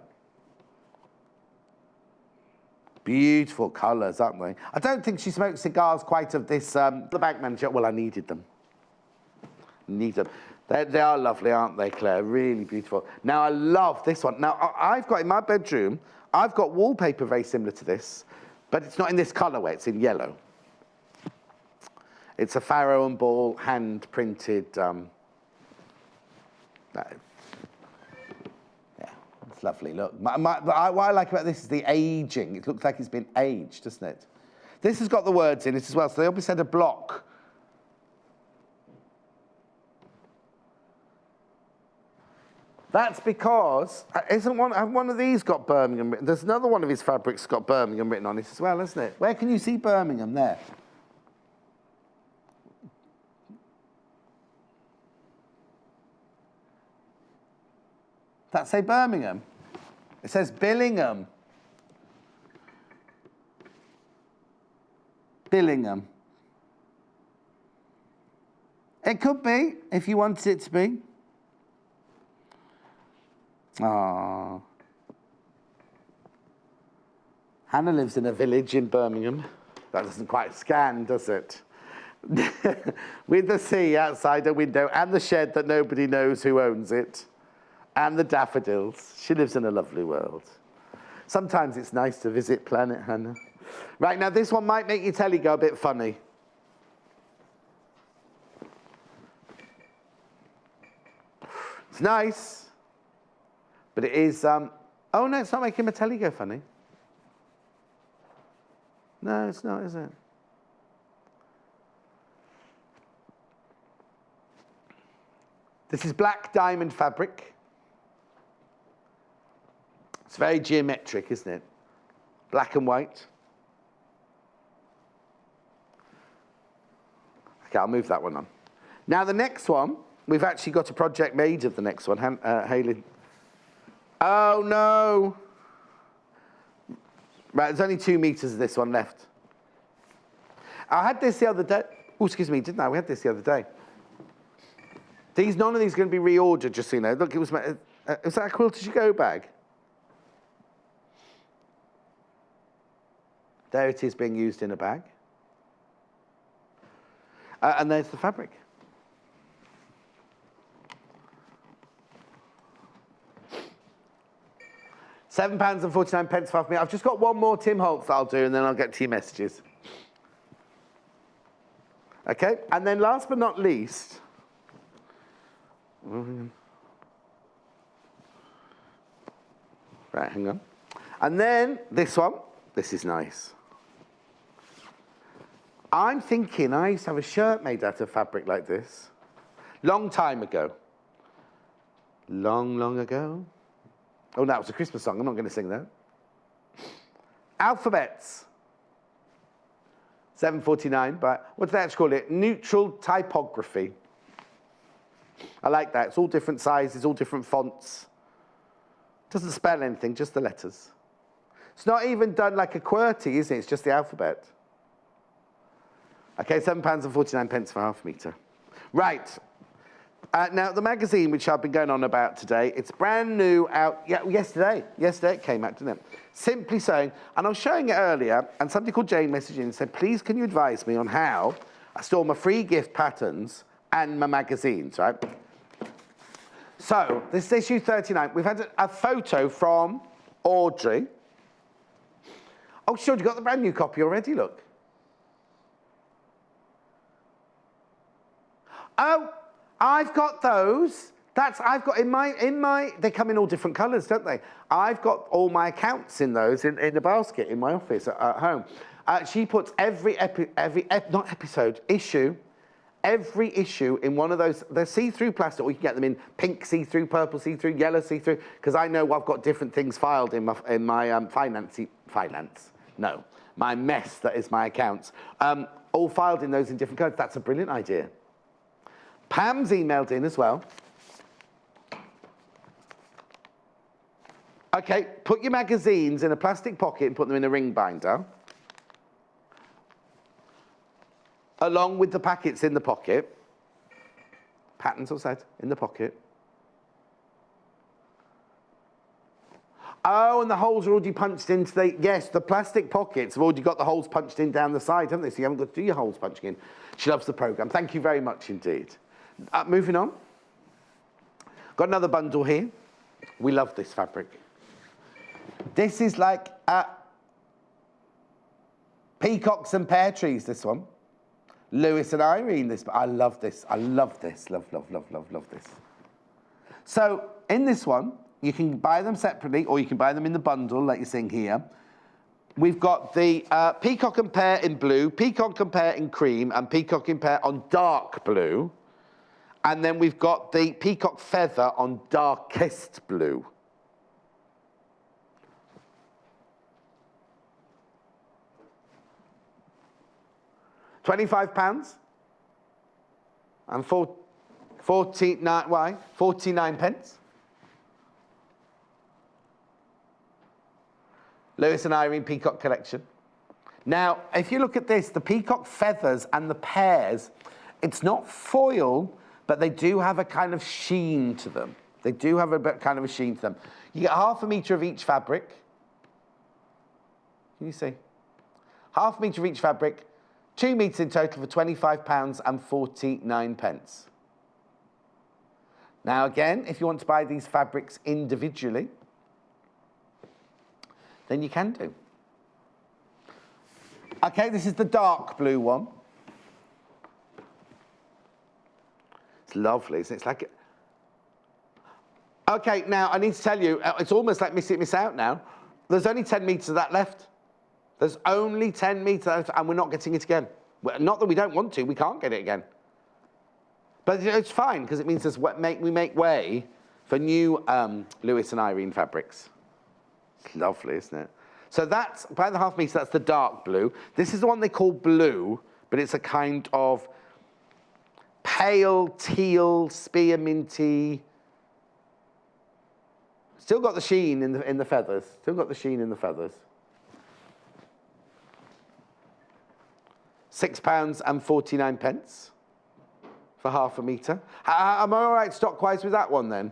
Beautiful colours, aren't they? I don't think she smoked cigars quite of this, the bank manager. Well, I needed them. Need them. They are lovely, aren't they, Claire? Really beautiful. Now, I love this one. Now, I've got in my bedroom, I've got wallpaper very similar to this, but it's not in this colourway, it's in yellow. It's a Farrow and Ball hand-printed, it's lovely, look. What I like about this is the aging. It looks like it's been aged, doesn't it? This has got the words in it as well, so they obviously had a block. That's because, haven't one of these got Birmingham written? There's another one of his fabrics got Birmingham written on it as well, isn't it? Where can you see Birmingham? There. That say Birmingham? It says Billingham. Billingham. It could be, if you wanted it to be. Ah. Hannah lives in a village in Birmingham. That doesn't quite scan, does it? With the sea outside her window and the shed that nobody knows who owns it. And the daffodils. She lives in a lovely world. Sometimes it's nice to visit Planet Hannah. Right, now this one might make your telly go a bit funny. It's nice, but it is, oh no, it's not making my telly go funny. No, it's not, is it? This is black diamond fabric. It's very geometric, isn't it? Black and white. Okay, I'll move that one on. Now the next one, we've actually got a project made of the next one, Hayley. Oh no. Right, there's only 2 meters of this one left. I had this the other day. Oh, excuse me, didn't I? We had this the other day. None of these are going to be reordered, just so you know. Look, it was that a quilted to go bag? There it is being used in a bag. And there's the fabric. £7.49 for half me. I've just got one more Tim Holtz that I'll do, and then I'll get to your messages. Okay, and then last but not least, right, hang on. And then this one, this is nice. I'm thinking I used to have a shirt made out of fabric like this. Long time ago. Long ago. Oh, that was a Christmas song. I'm not going to sing that. Alphabets. $7.49, but what do they actually call it? Neutral typography. I like that. It's all different sizes, all different fonts. Doesn't spell anything, just the letters. It's not even done like a QWERTY, is it? It's just the alphabet. Okay, £7.49 for half metre. Right. Now, the magazine, which I've been going on about today, it's brand new out, yesterday. Yesterday it came out, didn't it? Simply Sewing, and I was showing it earlier, and somebody called Jane messaged in and said, please, can you advise me on how I store my free gift patterns and my magazines, right? So, this is issue 39. We've had a photo from Audrey. Oh, sure, you got the brand new copy already, look. Oh, I've got those. I've got in my, they come in all different colours, don't they? I've got all my accounts in those in the basket in my office at home. She puts every issue in one of those. They're see-through plastic, or you can get them in pink see-through, purple see-through, yellow see-through, because I know I've got different things filed in my my mess that is my accounts, all filed in those in different colours. That's a brilliant idea. Pam's emailed in as well. Okay, put your magazines in a plastic pocket and put them in a ring binder, along with the packets in the pocket. Patterns all said, in the pocket. Oh, and the holes are already punched into the plastic pockets have already got the holes punched in down the side, haven't they? So you haven't got to do your holes punching in. She loves the programme. Thank you very much indeed. Moving on. Got another bundle here. We love this fabric. This is like peacocks and pear trees, this one. Lewis and Irene, this, but I love this. I love this. Love this. So in this one, you can buy them separately or you can buy them in the bundle like you're seeing here. We've got the peacock and pear in blue, peacock and pear in cream, and peacock and pear on dark blue. And then we've got the peacock feather on darkest blue. £25 and 49 pence. Lewis and Irene Peacock Collection. Now, if you look at this, the peacock feathers and the pears, it's not foil, but they do have a kind of sheen to them. They do have a bit kind of a sheen to them. You get ½ metre of each fabric. Can you see? ½ metre of each fabric, 2 metres in total for £25 and 49 pence. Now again, if you want to buy these fabrics individually, then you can do. Okay, this is the dark blue one. It's lovely, isn't it? It's like... Okay, now I need to tell you, it's almost like miss it, miss out now. There's only 10 metres of that left. There's only 10 metres left, and we're not getting it again. Not that we don't want to, we can't get it again. But it's fine, because it means we make way for new Lewis and Irene fabrics. It's lovely, isn't it? So that's, by the half metre, that's the dark blue. This is the one they call blue, but it's a kind of pale teal, spearminty. Still got the sheen in the feathers. Still got the sheen in the feathers. £6.49 for half a metre. Am I all right stock-wise with that one then?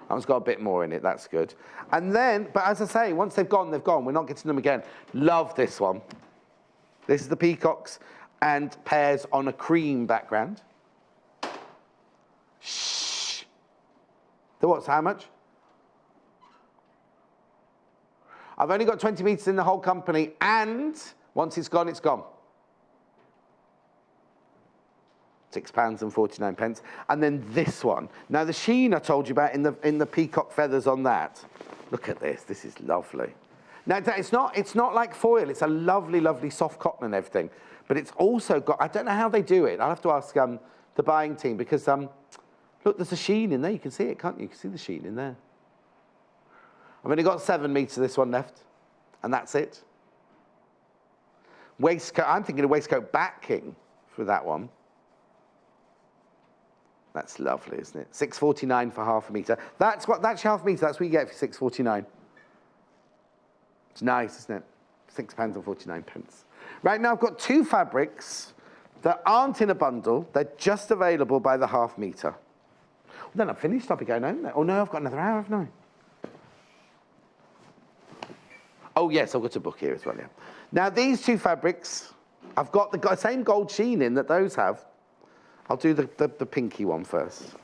That one's got a bit more in it, that's good. And then, but as I say, once they've gone, they've gone. We're not getting them again. Love this one. This is the peacocks and pears on a cream background. Shh. The what's how much? I've only got 20 metres in the whole company, and once it's gone, it's gone. £6.49. And then this one. Now the sheen I told you about in the peacock feathers on that. Look at this. This is lovely. Now it's not like foil. It's a lovely, lovely soft cotton and everything. But it's also got. I don't know how they do it. I'll have to ask the buying team because look, there's a sheen in there. You can see it, can't you? You can see the sheen in there. I've only got 7 metres of this one left, and that's it. Waistcoat. I'm thinking of waistcoat backing for that one. That's lovely, isn't it? £6.49 for half a metre. That's your half a metre. That's what you get for £6.49. It's nice, isn't it? £6.49. Right now, I've got 2 fabrics that aren't in a bundle. They're just available by the half metre. Well, then I'm finished. I'll be going home now. Oh no, I've got another hour, haven't I? Oh yes, I've got a book here as well. Yeah. Now these 2 fabrics, I've got the same gold sheen in that those have. I'll do the pinky one first.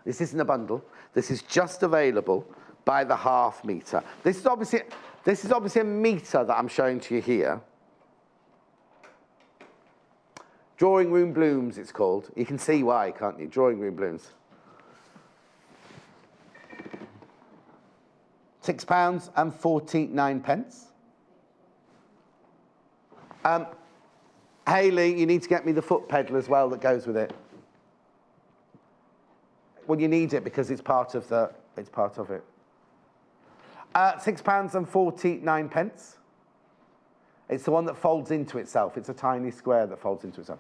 This isn't a bundle. This is just available by the half metre. This is obviously a metre that I'm showing to you here. Drawing Room Blooms, it's called. You can see why, can't you? Drawing Room Blooms. £6.49. Hayley, you need to get me the foot pedal as well that goes with it. Well, you need it because it's part of it. £6.49. It's the one that folds into itself. It's a tiny square that folds into itself.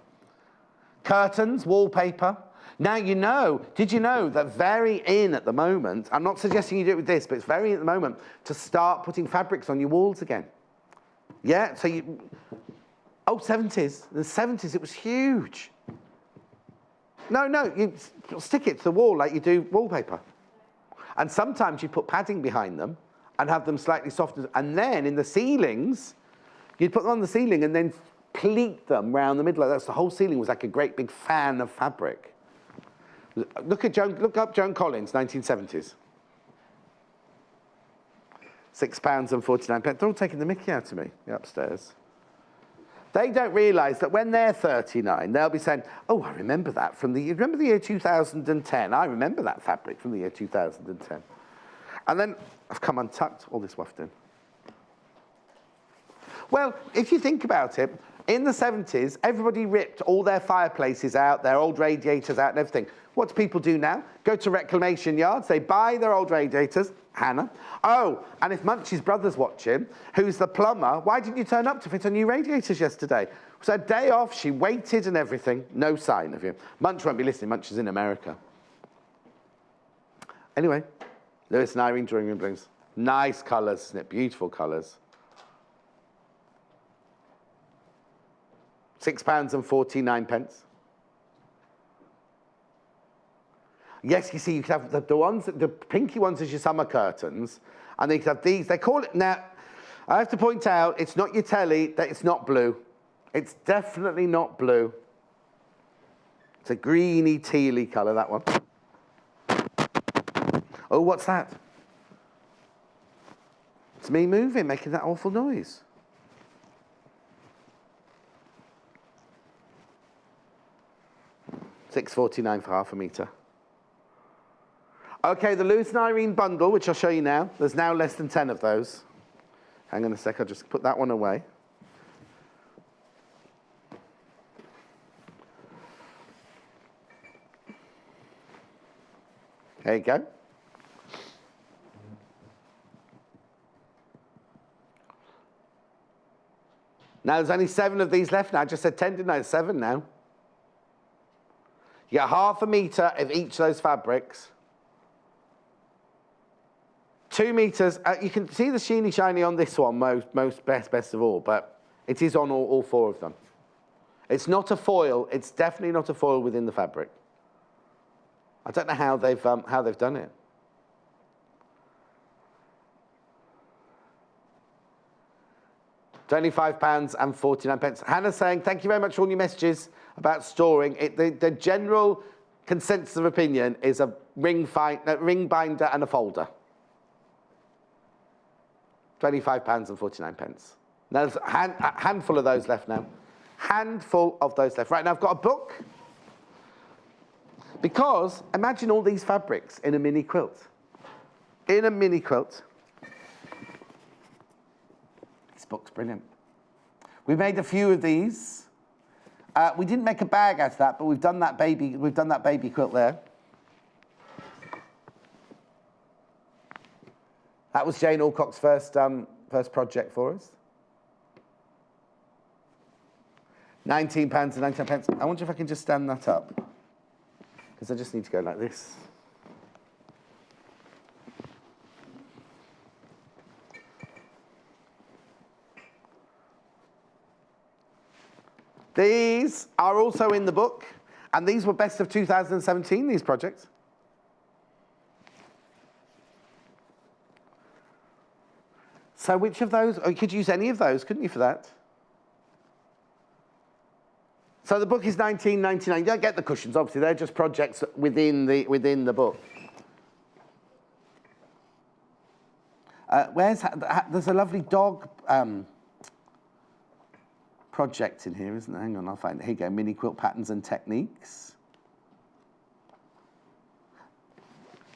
Curtains, wallpaper. Now, did you know that very in at the moment, I'm not suggesting you do it with this, but it's very in at the moment to start putting fabrics on your walls again. Yeah, so oh, 70s. In the 70s, it was huge. No, you stick it to the wall like you do wallpaper. And sometimes you put padding behind them and have them slightly softer. And then in the ceilings, you'd put them on the ceiling and then pleat them round the middle. That's the whole ceiling was like a great big fan of fabric. Look up Joan Collins, 1970s. £6.49. They're all taking the mickey out of me upstairs. They don't realise that when they're 39, they'll be saying, oh, I remember that from remember the year 2010? I remember that fabric from the year 2010. And then I've come untucked, all this wafting. Well, if you think about it, in the 70s, everybody ripped all their fireplaces out, their old radiators out and everything. What do people do now? Go to reclamation yards, they buy their old radiators, Hannah. Oh, and if Munchie's brother's watching, who's the plumber, why didn't you turn up to fit on new radiators yesterday? So a day off, she waited and everything, no sign of you. Munch won't be listening, Munch is in America. Anyway, Lewis and Irene Drawing Room Blooms. Nice colours, isn't it? Beautiful colours. £6.49. Yes, you see, you could have the pinky ones as your summer curtains, and they could have these. They call it, now, I have to point out, it's not your telly, that it's not blue. It's definitely not blue. It's a greeny, tealy colour, that one. Oh, what's that? It's me moving, making that awful noise. $6.49 for half a metre. Okay, the Lewis and Irene bundle, which I'll show you now. There's now less than 10 of those. Hang on a sec, I'll just put that one away. There you go. Now, there's only 7 of these left now. I just said 10, didn't I? It's 7 now. You get half a metre of each of those fabrics. 2 meters. You can see the sheeny shiny on this one best of all, but it is on all 4 of them. It's not a foil. It's definitely not a foil within the fabric. I don't know how they've done it. £25.49. Hannah's saying, thank you very much for all your messages about storing. The general consensus of opinion is a ring binder and a folder. £25.49. Now, there's a handful of those left now. Handful of those left. Right, now I've got a book. Because imagine all these fabrics in a mini quilt. In a mini quilt. This book's brilliant. We made a few of these. We didn't make a bag out of that, but we've done that baby quilt there. That was Jane Alcock's first project for us. £19.99. I wonder if I can just stand that up, because I just need to go like this. These are also in the book, and these were best of 2017, these projects. So which of those, you could use any of those, couldn't you, for that? So the book is $19.99. You don't get the cushions, obviously. They're just projects within the book. There's a lovely dog project in here, isn't there? Hang on, I'll find it. Here you go, mini quilt patterns and techniques.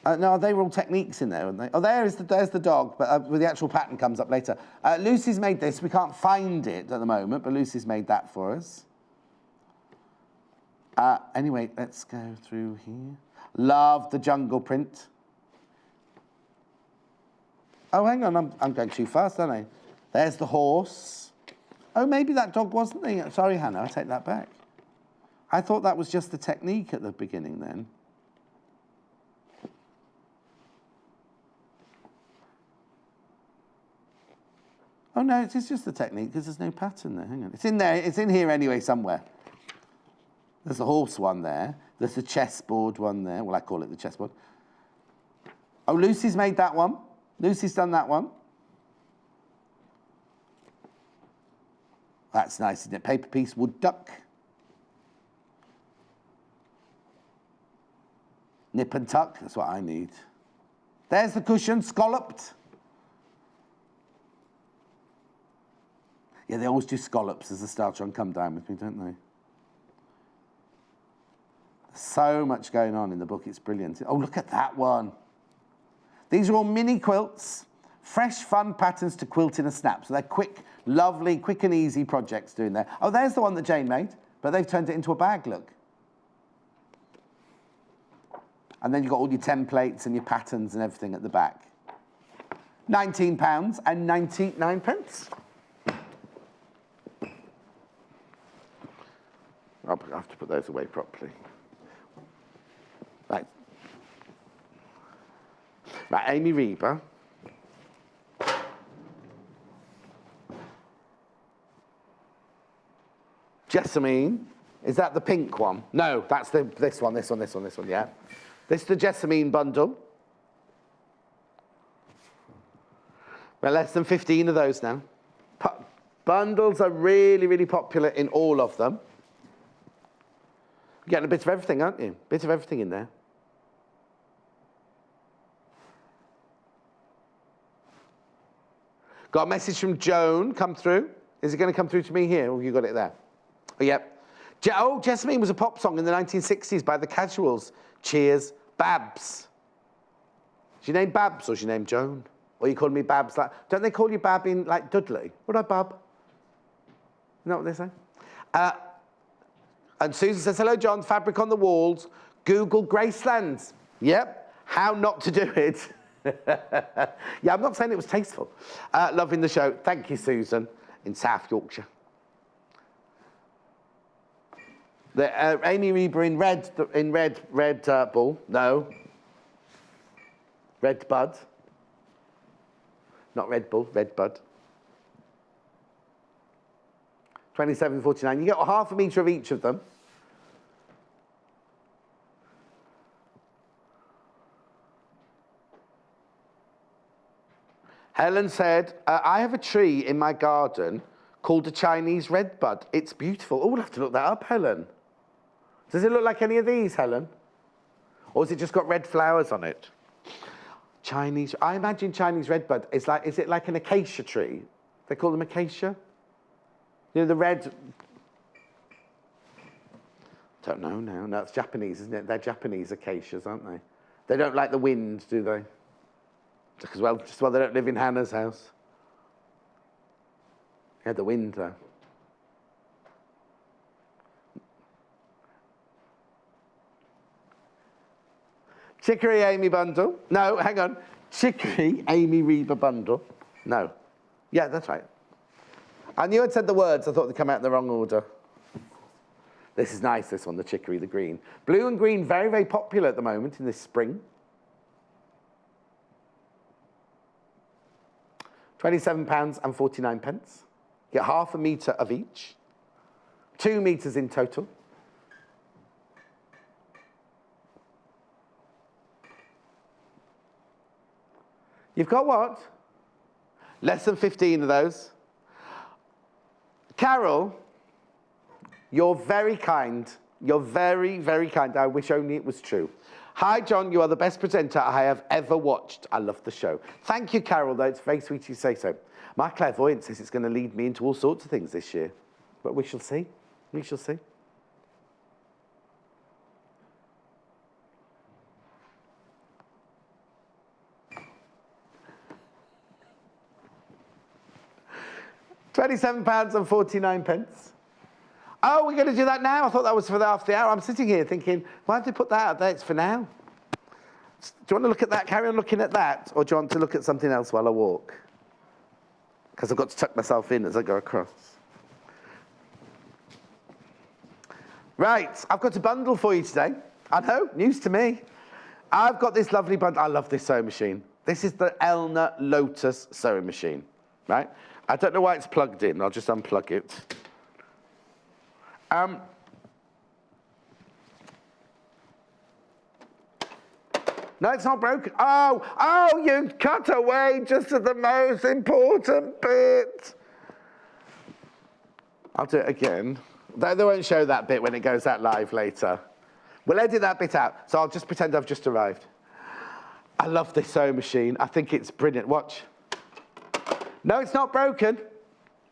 No, they were all techniques in there, weren't they? Oh, there's the dog, but the actual pattern comes up later. Lucy's made this. We can't find it at the moment, but Lucy's made that for us. Anyway, let's go through here. Love the jungle print. Oh, hang on, I'm going too fast, aren't I? There's the horse. Oh, maybe that dog wasn't there. Sorry, Hannah, I take that back. I thought that was just the technique at the beginning then. Oh, no, it is just the technique because there's no pattern there. Hang on. It's in there. It's in here anyway somewhere. There's the horse one there. There's the chessboard one there. Well, I call it the chessboard. Oh, Lucy's made that one. Lucy's done that one. That's nice, isn't it? Paper piece, wood duck. Nip and tuck. That's what I need. There's the cushion, scalloped. Yeah, they always do scallops as a starter on Come Down With Me, don't they? So much going on in the book, it's brilliant. Oh, look at that one. These are all mini quilts, fresh, fun patterns to quilt in a snap. So they're quick, lovely, quick and easy projects doing there. Oh, there's the one that Jane made, but they've turned it into a bag, look. And then you've got all your templates and your patterns and everything at the back. £19.99. I'll have to put those away properly. Right. Right, Amy Reber. Jessamine. Is that the pink one? No, that's this one, yeah. This is the Jessamine bundle. We're less than 15 of those now. Bundles are really, really popular in all of them. You're getting a bit of everything, aren't you? Bit of everything in there. Got a message from Joan come through. Is it going to come through to me here, or have you got it there? Oh, yep. Oh, Jessamine was a pop song in the 1960s by the Casuals. Cheers, Babs. Is your name Babs, or is your name Joan? Or you call me Babs? Like, don't they call you Bab in, like, Dudley? What up, Bab? You know what they say? And Susan says, hello, John, fabric on the walls. Google Gracelands. Yep, how not to do it. Yeah, I'm not saying it was tasteful. Loving the show. Thank you, Susan, in South Yorkshire. Amy Reber in red ball. No. Red bud. Not Red Bull, Red Bud. 27.49. You get half a metre of each of them. Helen said, I have a tree in my garden called a Chinese red bud. It's beautiful. Oh, we'll have to look that up, Helen. Does it look like any of these, Helen? Or has it just got red flowers on it? Chinese, I imagine Chinese red bud is it like an acacia tree? They call them acacia? You know, the red... Don't know now. No, it's Japanese, isn't it? They're Japanese acacias, aren't they? They don't like the wind, do they? Just well, they don't live in Hannah's house. Yeah, the wind, though. Chicory Amy bundle. No, hang on. Chicory Amy Reber bundle. No. Yeah, that's right. I knew I'd said the words. I thought they'd come out in the wrong order. This is nice, this one, the chicory, the green. Blue and green, very, very popular at the moment in this spring. £27.49. Get half a metre of each. 2 metres in total. You've got what? Less than 15 of those. Carol, you're very kind. You're very, very kind. I wish only it was true. Hi, John. You are the best presenter I have ever watched. I love the show. Thank you, Carol, though. It's very sweet you say so. My clairvoyance says it's going to lead me into all sorts of things this year. But we shall see. We shall see. £27.49. Oh, we're going to do that now? I thought that was for after the hour. I'm sitting here thinking, why have they put that out there? It's for now. Do you want to look at that? Carry on looking at that? Or do you want to look at something else while I walk? Because I've got to tuck myself in as I go across. Right, I've got a bundle for you today. I know, news to me. I've got this lovely bundle. I love this sewing machine. This is the Elna Lotus sewing machine, right? I don't know why it's plugged in. I'll just unplug it. No, it's not broken. Oh, you cut away just at the most important bit. I'll do it again. They won't show that bit when it goes out live later. We'll edit that bit out, so I'll just pretend I've just arrived. I love this sewing machine. I think it's brilliant. Watch. No, it's not broken.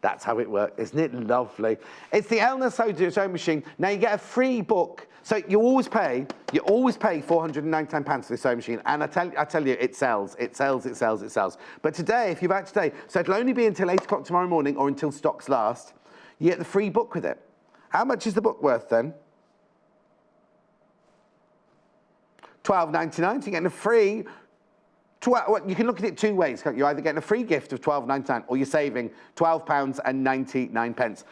That's how it works. Isn't it lovely? It's the Elna sewing machine. Now, you get a free book. So you always pay £499 for this sewing machine. And I tell you, it sells. It sells, it sells, it sells. But today, if you buy it today, so it'll only be until 8 o'clock tomorrow morning or until stocks last, you get the free book with it. How much is the book worth, then? £12.99. So you're getting a free... you can look at it 2 ways, can't you? You're either getting a free gift of £12.99 or you're saving £12.99.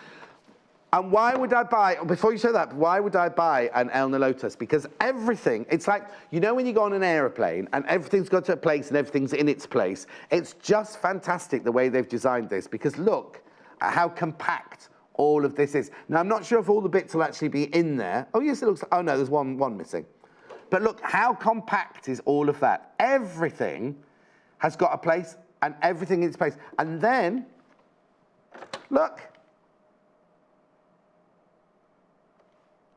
And why would I buy, before you say that, why would I buy an Elna Lotus? Because everything, it's like, you know when you go on an aeroplane and everything's got to a place and everything's in its place? It's just fantastic the way they've designed this, because look at how compact all of this is. Now, I'm not sure if all the bits will actually be in there. Oh, yes, it looks, oh no, there's one missing. But look, how compact is all of that? Everything has got a place and everything in its place. And then, look.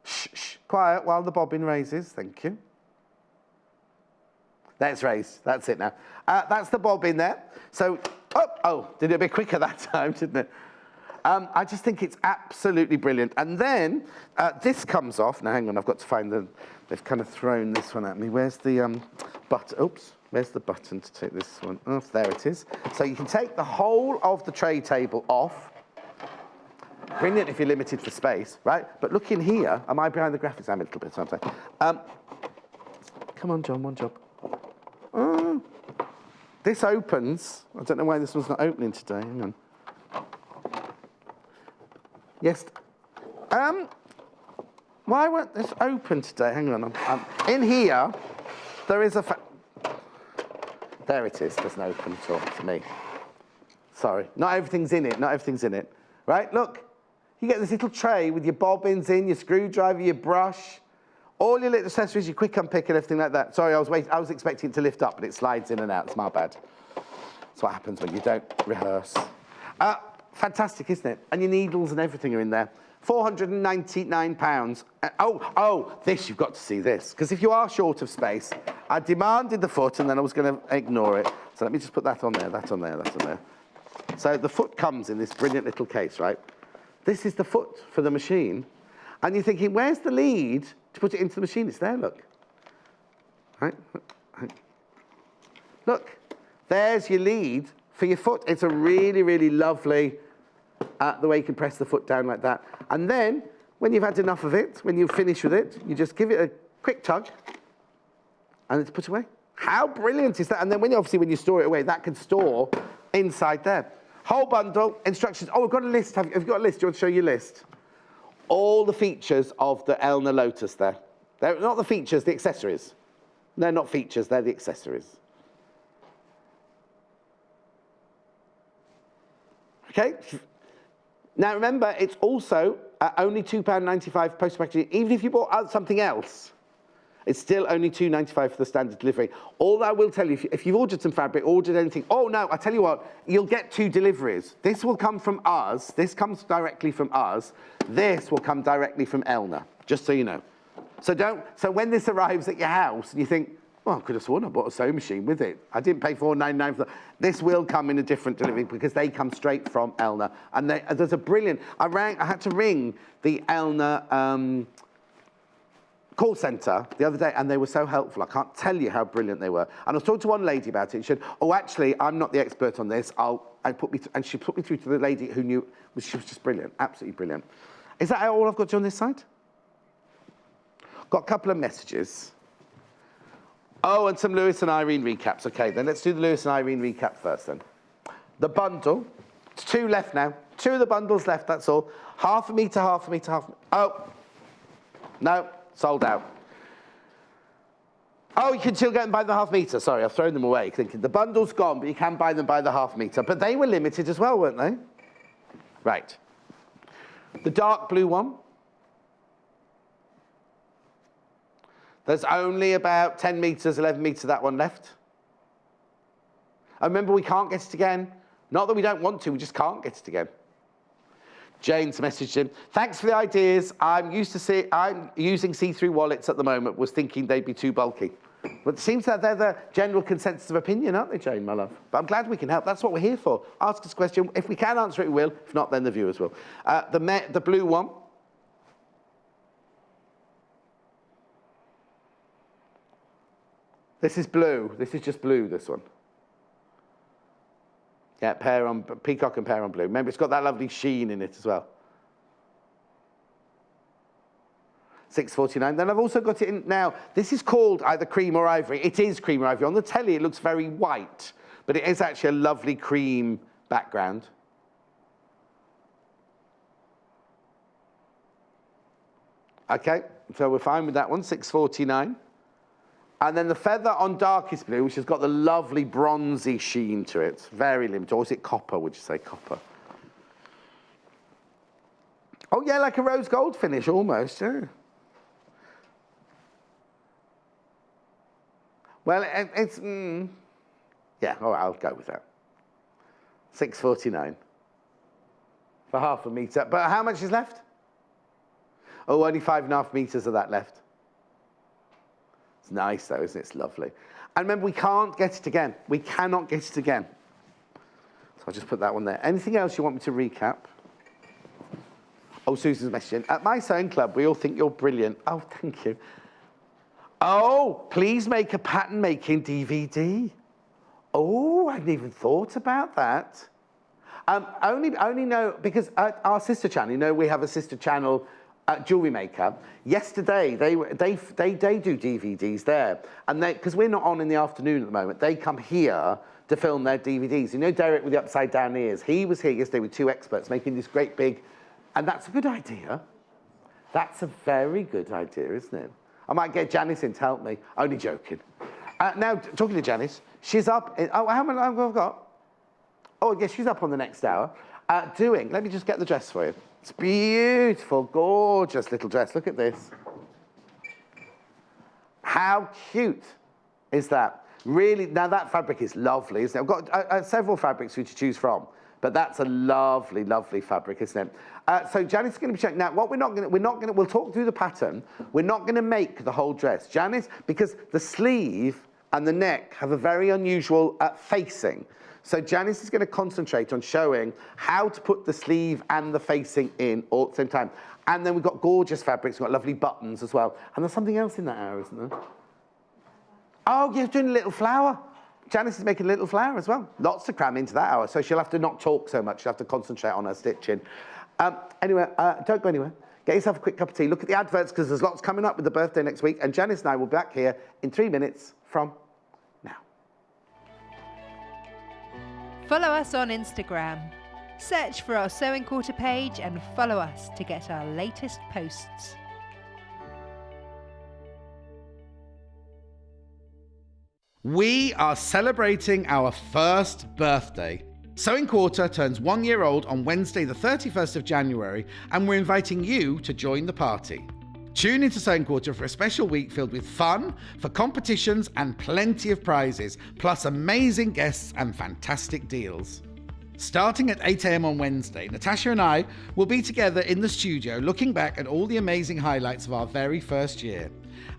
Shh, shh, quiet while the bobbin raises. Thank you. Let's raise. That's it now. That's the bobbin there. So, did it a bit quicker that time, didn't it? I just think it's absolutely brilliant. And then this comes off. Now, hang on, I've got to find the... They've kind of thrown this one at me. Where's the button? Oops. Where's the button to take this one off? There it is. So you can take the whole of the tray table off. Brilliant if you're limited for space, right? But look in here. Am I behind the graphics? I'm a little bit, aren't I? Come on, John, one job. This opens. I don't know why this one's not opening today. Hang on. Yes. Why won't this open today? Hang on. In here, there is a... There it is. Doesn't open at all. It's me. Sorry. Not everything's in it. Not everything's in it. Right? Look. You get this little tray with your bobbins in, your screwdriver, your brush, all your little accessories, your quick unpick and everything like that. Sorry, I was expecting it to lift up, but it slides in and out. It's my bad. That's what happens when you don't rehearse. Fantastic, isn't it? And your needles and everything are in there. £499. This, you've got to see this. Because if you are short of space, I demanded the foot and then I was going to ignore it. So let me just put that on there, that on there, that on there. So the foot comes in this brilliant little case, right? This is the foot for the machine. And you're thinking, where's the lead to put it into the machine? It's there, look. Right? Look, there's your lead for your foot. It's a really, really lovely, the way you can press the foot down like that. And then, when you've had enough of it, when you've finished with it, you just give it a quick tug, and it's put away. How brilliant is that? And then when you store it away, that can store inside there. Whole bundle, instructions. Oh, we've got a list. Have you got a list? Do you want to show your list? All the features of the Elna Lotus there. They're not the features, the accessories. They're not features, they're the accessories. Okay? Now remember, it's also only £2.95 post packaging. Even if you bought something else, it's still only £2.95 for the standard delivery. All I will tell you, if you've ordered some fabric, ordered anything, oh no, I tell you what, you'll get 2 deliveries. This will come from us. This comes directly from us. This will come directly from Elna, just so you know. So when this arrives at your house and you think, well, I could have sworn I bought a sewing machine with it. I didn't pay £4.99 for that. This will come in a different delivery because they come straight from Elna. And there's a brilliant, I had to ring the Elna call centre the other day, and they were so helpful. I can't tell you how brilliant they were. And I was talking to one lady about it. She said, oh, actually, I'm not the expert on this. And she put me through to the lady who knew. She was just brilliant, absolutely brilliant. Is that all I've got to do on this side? Got a couple of messages. Oh, and some Lewis and Irene recaps. Okay, then let's do the Lewis and Irene recap first then. The bundle, it's 2 left now. 2 of the bundles left, that's all. Half a metre, half a metre, half a metre. Oh, no. Sold out. Oh, you can still get them by the half metre. Sorry, I've thrown them away, thinking the bundle's gone, but you can buy them by the half metre. But they were limited as well, weren't they? Right. The dark blue one. There's only about 10 metres, 11 metres, that one left. And remember, we can't get it again. Not that we don't want to, we just can't get it again. Jane's messaged him. Thanks for the ideas. I'm using see-through wallets at the moment. Was thinking they'd be too bulky. But it seems that they're the general consensus of opinion, aren't they, Jane, my love? But I'm glad we can help. That's what we're here for. Ask us a question. If we can answer it, we will. If not, then the viewers will. The blue one. This is blue. This is just blue, this one. Yeah, peacock and pear on blue. Remember, it's got that lovely sheen in it as well. £6.49. Then I've also got it in now. This is called either cream or ivory. It is cream or ivory. On the telly, it looks very white, but it is actually a lovely cream background. Okay, so we're fine with that one. £6.49. And then the feather on darkest blue, which has got the lovely bronzy sheen to it. Very limited. Or is it copper, would you say? Copper. Oh, yeah, like a rose gold finish, almost, yeah. Well, it's... yeah, all right, I'll go with that. £6.49. For half a metre. But how much is left? Oh, only 5.5 meters of that left. It's nice though, isn't it? It's lovely. And remember, we can't get it again. We cannot get it again. So I'll just put that one there. Anything else you want me to recap? Oh, Susan's messaging. At my sewing club, we all think you're brilliant. Oh, thank you. Oh, please make a pattern making DVD. Oh, I hadn't even thought about that. Only know, because our sister channel, you know, we have a sister channel, Jewellery Maker. Yesterday, they do DVDs there. And because we're not on in the afternoon at the moment, they come here to film their DVDs. You know Derek with the upside down ears? He was here yesterday with 2 experts making this great big, and that's a good idea. That's a very good idea, isn't it? I might get Janis in to help me. Only joking. Now, talking to Janis, she's up, how many have I got? Oh, yes, she's up on the next hour. Let me just get the dress for you. It's beautiful, gorgeous little dress. Look at this. How cute is that? Really, now that fabric is lovely, isn't it? I've got several fabrics for you to choose from, but that's a lovely, lovely fabric, isn't it? So Janis is going to be checking. Now, what we'll talk through the pattern. We're not going to make the whole dress. Janis, because the sleeve and the neck have a very unusual facing. So Janis is going to concentrate on showing how to put the sleeve and the facing in all at the same time. And then we've got gorgeous fabrics, we've got lovely buttons as well. And there's something else in that hour, isn't there? Oh, you're doing a little flower. Janis is making a little flower as well. Lots to cram into that hour, so she'll have to not talk so much. She'll have to concentrate on her stitching. Anyway, don't go anywhere. Get yourself a quick cup of tea. Look at the adverts, because there's lots coming up with the birthday next week. And Janis and I will be back here in 3 minutes from now. Follow us on Instagram. Search for our Sewing Quarter page and follow us to get our latest posts. We are celebrating our first birthday. Sewing Quarter turns 1 year old on Wednesday the 31st of January, and we're inviting you to join the party. Tune into Sewing Quarter for a special week filled with fun, for competitions and plenty of prizes, plus amazing guests and fantastic deals. Starting at 8 a.m. on Wednesday, Natasha and I will be together in the studio looking back at all the amazing highlights of our very first year.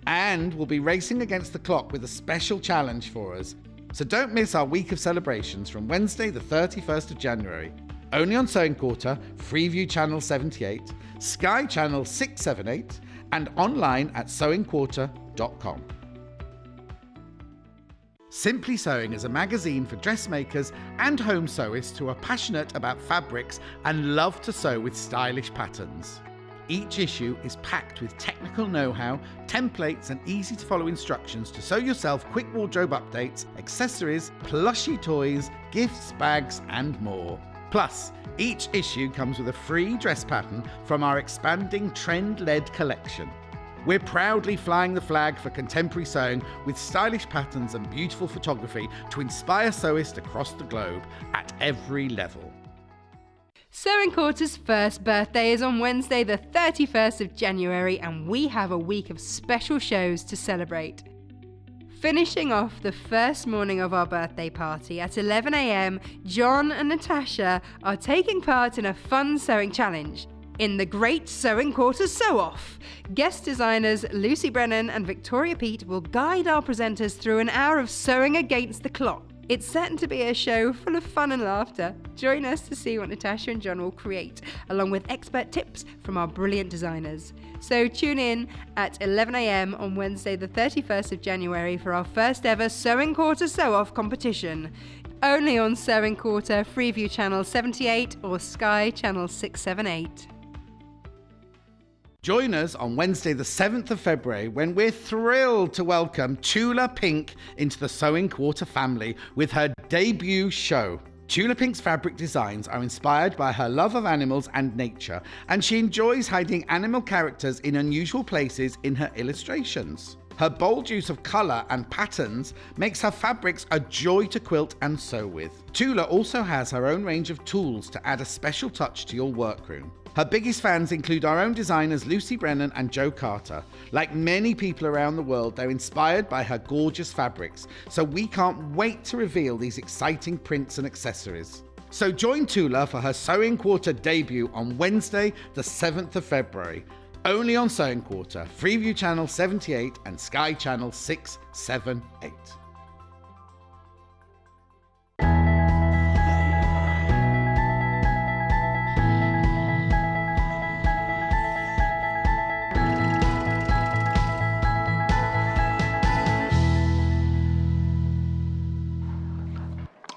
And we'll be racing against the clock with a special challenge for us. So don't miss our week of celebrations from Wednesday the 31st of January. Only on Sewing Quarter, Freeview Channel 78, Sky Channel 678, and online at sewingquarter.com. Simply Sewing is a magazine for dressmakers and home sewists who are passionate about fabrics and love to sew with stylish patterns. Each issue is packed with technical know-how, templates and easy-to-follow instructions to sew yourself quick wardrobe updates, accessories, plushy toys, gifts, bags and more. Plus, each issue comes with a free dress pattern from our expanding trend-led collection. We're proudly flying the flag for contemporary sewing with stylish patterns and beautiful photography to inspire sewists across the globe at every level. Sewing Quarter's first birthday is on Wednesday the 31st of January, and we have a week of special shows to celebrate. Finishing off the first morning of our birthday party at 11 a.m, John and Natasha are taking part in a fun sewing challenge in the Great Sewing Quarter Sew-Off. Guest designers Lucy Brennan and Victoria Peat will guide our presenters through an hour of sewing against the clock. It's certain to be a show full of fun and laughter. Join us to see what Natasha and John will create, along with expert tips from our brilliant designers. So tune in at 11 a.m. on Wednesday the 31st of January for our first ever Sewing Quarter Sew-Off competition. Only on Sewing Quarter, Freeview Channel 78 or Sky Channel 678. Join us on Wednesday the 7th of February when we're thrilled to welcome Tula Pink into the Sewing Quarter family with her debut show. Tula Pink's fabric designs are inspired by her love of animals and nature, and she enjoys hiding animal characters in unusual places in her illustrations. Her bold use of colour and patterns makes her fabrics a joy to quilt and sew with. Tula also has her own range of tools to add a special touch to your workroom. Her biggest fans include our own designers Lucy Brennan and Joe Carter. Like many people around the world, they're inspired by her gorgeous fabrics, so we can't wait to reveal these exciting prints and accessories. So join Tula for her Sewing Quarter debut on Wednesday, the 7th of February, only on Sewing Quarter, Freeview Channel 78 and Sky Channel 678.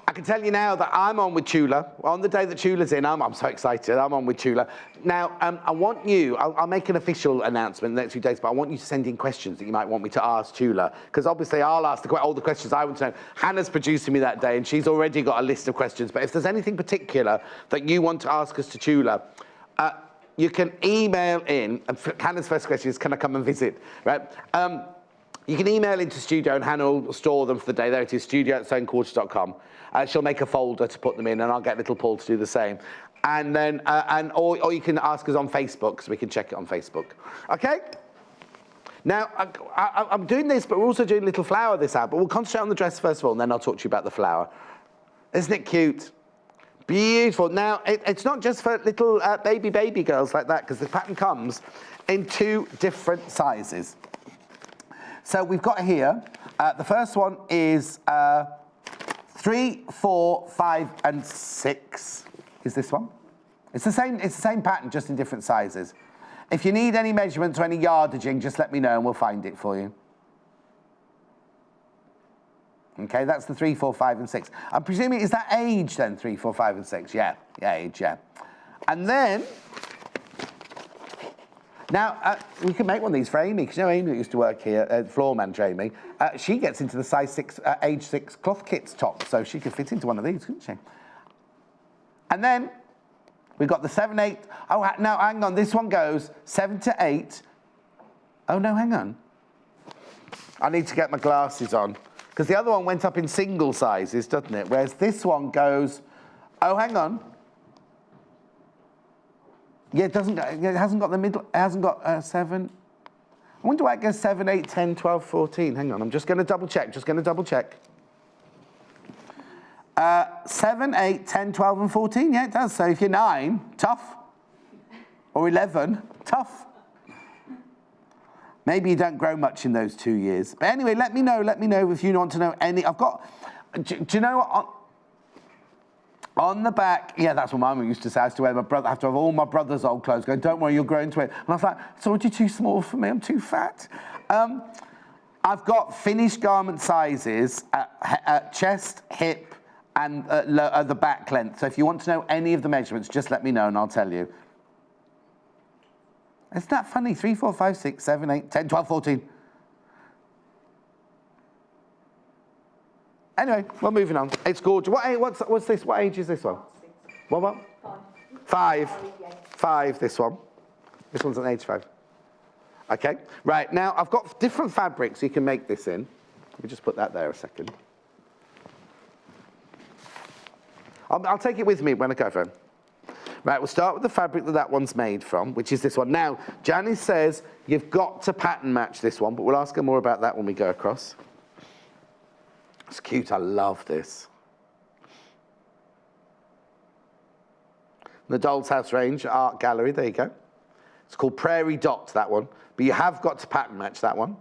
I can tell you now that I'm on with Tula. On the day that Tula's in, I'm so excited. I'm on with Tula. Now, I want you, I'll make an official announcement in the next few days, but I want you to send in questions that you might want me to ask Tula, because obviously I'll ask all the questions I want to know. Hannah's producing me that day, and she's already got a list of questions, but if there's anything particular that you want to ask us to Tula, you can email in, and Hannah's first question is, can I come and visit, right? You can email into studio, and Hannah will store them for the day. There it is, studio@sewingquarters.com. She'll make a folder to put them in, and I'll get little Paul to do the same. And then, or you can ask us on Facebook, so we can check it on Facebook. Okay? Now, I'm doing this, but we're also doing Little Flower this hour, but we'll concentrate on the dress first of all, and then I'll talk to you about the flower. Isn't it cute? Beautiful. Now, it's not just for little baby girls like that, because the pattern comes in 2 different sizes. So we've got here, the first one is 3, 4, 5, and 6 is this one. It's the same pattern, just in different sizes. If you need any measurements or any yardaging, just let me know and we'll find it for you. Okay, that's the 3, 4, 5, and 6. I'm presuming, is that age then, 3, 4, 5, and 6? Yeah, age, yeah. And then, now, we can make one of these for Amy, because you know Amy that used to work here, floor manager Amy, she gets into the size 6, age 6 cloth kits top, so she could fit into one of these, couldn't she? And then, we've got the 7, 8, oh, now, hang on, this one goes 7 to 8. Oh, no, hang on. I need to get my glasses on, because the other one went up in single sizes, doesn't it? Whereas this one goes, oh, hang on. Yeah, it hasn't got the middle, it hasn't got 7. I wonder why it goes 7, 8, 10, 12, 14. Hang on, I'm just going to double check, 7, 8, 10, 12, and 14, yeah, it does. So if you're 9, tough. Or 11, tough. Maybe you don't grow much in those 2 years. But anyway, let me know if you want to know any. I've got, do you know what? On the back, yeah, that's what my mum used to say. I used to wear my brother, have to have all my brother's old clothes. Going, don't worry, you'll grow into it. And I was like, so aren't you too small for me? I'm too fat. I've got finished garment sizes at chest, hip, and the back length. So if you want to know any of the measurements, just let me know and I'll tell you. Isn't that funny? 3, 4, 5, 6, 7, 8, 10, 12, 14. Anyway, we're moving on. It's gorgeous. What's this? What age is this one? What? 5. 5, this one. This one's an age 5. Okay, right, now I've got different fabrics you can make this in. Let me just put that there a second. I'll take it with me when I go home. Right, we'll start with the fabric that one's made from, which is this one. Now, Janis says you've got to pattern match this one, but we'll ask her more about that when we go across. It's cute, I love this. The Doll's House range, Art Gallery, there you go. It's called Prairie Dot, that one. But you have got to pattern match that one.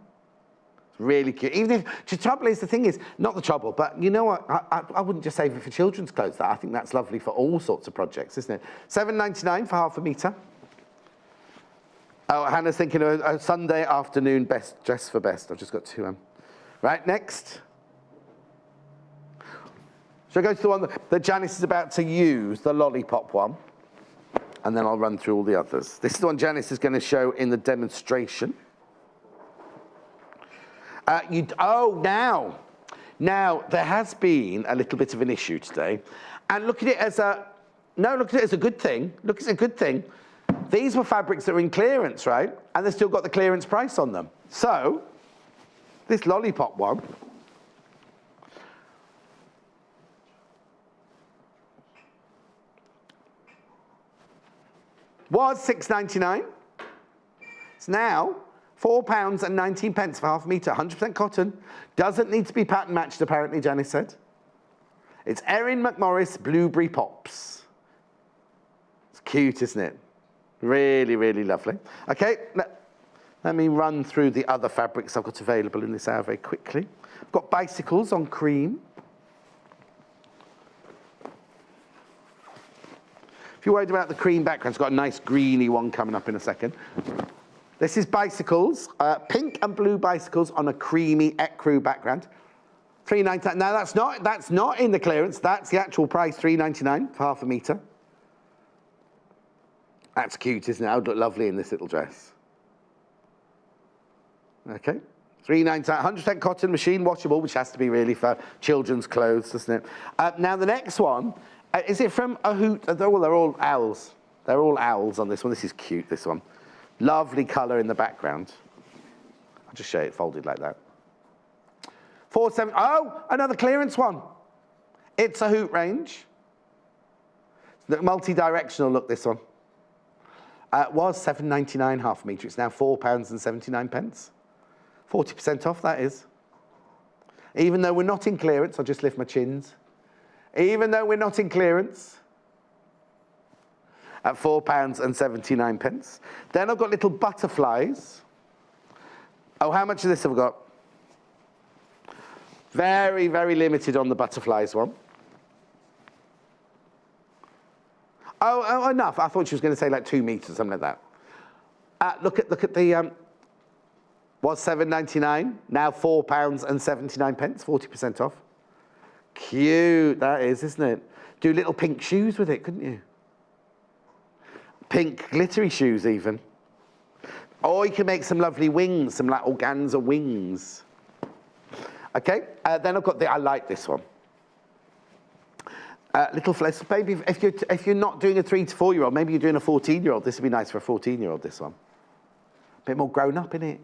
It's really cute. Even if, the trouble is, the thing is, not the trouble, but you know what, I wouldn't just save it for children's clothes, that. I think that's lovely for all sorts of projects, isn't it? $7.99 for half a metre. Oh, Hannah's thinking of a Sunday afternoon best dress for best. I've just got 2 Right, next. So I go to the one that Janis is about to use, the lollipop one, and then I'll run through all the others. This is the one Janis is going to show in the demonstration. Now there has been a little bit of an issue today, and look at it as a good thing. Look, it's a good thing. These were fabrics that were in clearance, right? And they've still got the clearance price on them. So this lollipop one. Was £6.99. It's now £4.19 for half a metre, 100% cotton. Doesn't need to be pattern matched, apparently, Janis said. It's Erin McMorris Blueberry Pops. It's cute, isn't it? Really, really lovely. Okay, let me run through the other fabrics I've got available in this hour very quickly. I've got bicycles on cream. If you're worried about the cream background, it's got a nice greeny one coming up in a second. This is bicycles, pink and blue bicycles on a creamy ecru background. $3.99. Now that's not in the clearance. That's the actual price, $3.99 for half a metre. That's cute, isn't it? That would look lovely in this little dress. Okay, $3.99. 100% cotton, machine washable, which has to be really for children's clothes, doesn't it? Now the next one. Is it from a hoot? They're all owls. They're all owls on this one. This is cute, this one. Lovely colour in the background. I'll just show it folded like that. Oh, another clearance one. It's a hoot range. The multi-directional look, this one. It was $7.99 half a metre. It's now £4.79. 40% off, that is. Even though we're not in clearance, I'll just lift my chins. Even though we're not in clearance, at £4.79. Then I've got little butterflies. Oh, how much of this have I got? Very, very limited on the butterflies one. Oh, enough. I thought she was going to say like 2 meters, something like that. Look at the, was $7.99, now £4.79, 40% off. Cute, that is, isn't it? Do little pink shoes with it, couldn't you? Pink glittery shoes, even. Or you can make some lovely wings, some like organza wings. Okay, then I've got I like this one. Little flesh, maybe if you're not doing a 3 to 4 year old, maybe you're doing a 14-year-old. This would be nice for a 14-year-old, this one. A bit more grown up, innit?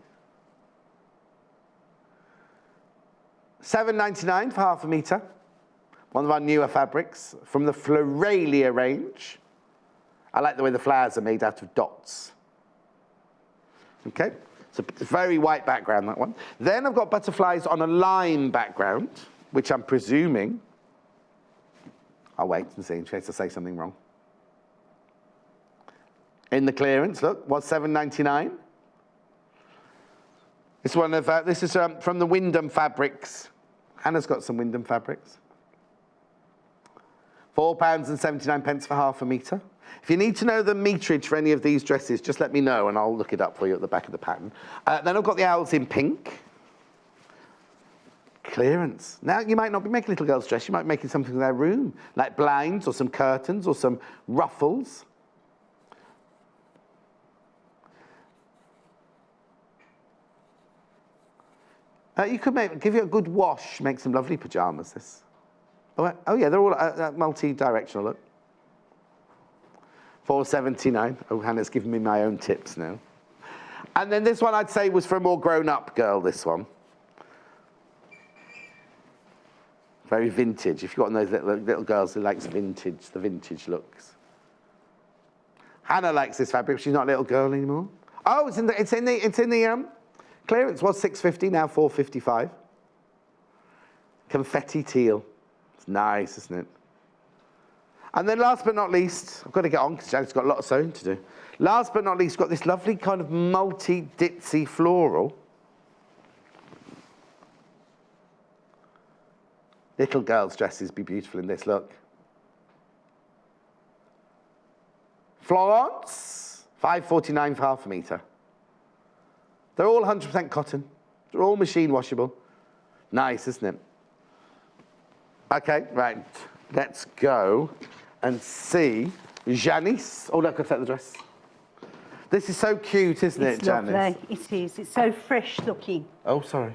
$7.99 for half a metre. One of our newer fabrics from the Floralia range. I like the way the flowers are made out of dots. Okay, so it's a very white background, that one. Then I've got butterflies on a lime background, which I'm presuming, I'll wait and see in case I say something wrong. In the clearance, look, was $7.99. This is from the Wyndham Fabrics. Hannah's got some Wyndham Fabrics. £4.79 for half a metre. If you need to know the meterage for any of these dresses, just let me know and I'll look it up for you at the back of the pattern. Then I've got the owls in pink. Clearance. Now, you might not be making a little girl's dress, you might be making something in their room, like blinds or some curtains or some ruffles. You could give it a good wash, make some lovely pyjamas, this. Oh yeah, they're all multi-directional, look. $4.79. Oh, Hannah's giving me my own tips now. And then this one I'd say was for a more grown-up girl, this one. Very vintage. If you've got one of those little girls who likes vintage, the vintage looks. Hannah likes this fabric, she's not a little girl anymore. Oh, it's in the clearance. Was $6.50, now $4.55. Confetti teal. It's nice, isn't it? And then last but not least, I've got to get on because Janet's got a lot of sewing to do. Last but not least, got this lovely kind of multi-ditzy floral. Little girls' dresses be beautiful in this, look. Florence, $5.49 for half a metre. They're all 100% cotton. They're all machine washable. Nice, isn't it? Okay, right. Let's go and see Janis. Oh, look, I've set the dress. This is so cute, isn't it, Janis? Lovely. It is. It's so fresh looking. Oh, sorry.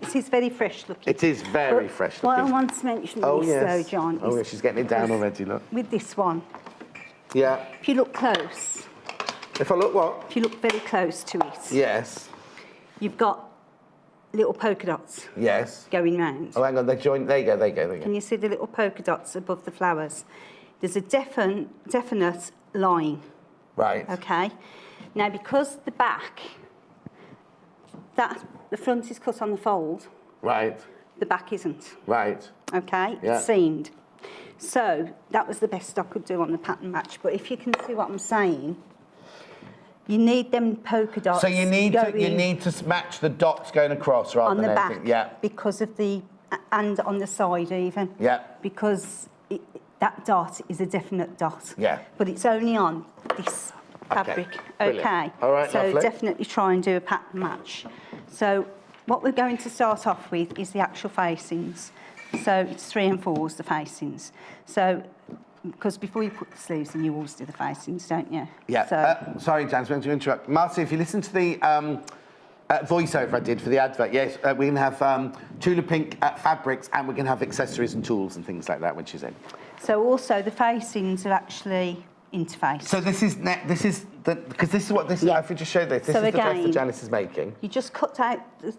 It is very fresh looking. It is very fresh looking. What I want to mention though, John, oh, yeah, she's getting it down already, look. With this one. Yeah. If you look close. If I look what? If you look very close to it. Yes. You've got little polka dots. Yes. Going round. Oh, hang on, they join. There you go, there you go, there you go. Can you see the little polka dots above the flowers? There's a definite line. Right. Okay. Now, because the back, the front is cut on the fold. Right. The back isn't. Right. Okay. Yeah. It's seamed. So that was the best I could do on the pattern match. But if you can see what I'm saying, you need them polka dots. So you need to match the dots going across rather on than the anything. back, Yeah. because of and on the side even. Yeah. Because that dot is a definite dot. Yeah. But it's only on this fabric. Brilliant. Okay. All right, so lovely. definitely try and do a pattern match. So what we're going to start off with is the actual facings. So it's 3 and 4s, the facings. So, because before you put the sleeves in, you always do the facings, don't you? Yeah. So, Sorry, Janis, I'm going to interrupt. Marcy, if you listen to the voiceover I did for the advert, yes, we're going to have Tula Pink fabrics, and we're going to have accessories and tools and things like that when she's in. so also the facings are actually interfaced. So this is because this is what this. Yeah. If we just show this, this So is the dress that again- Janis is making. You just cut out the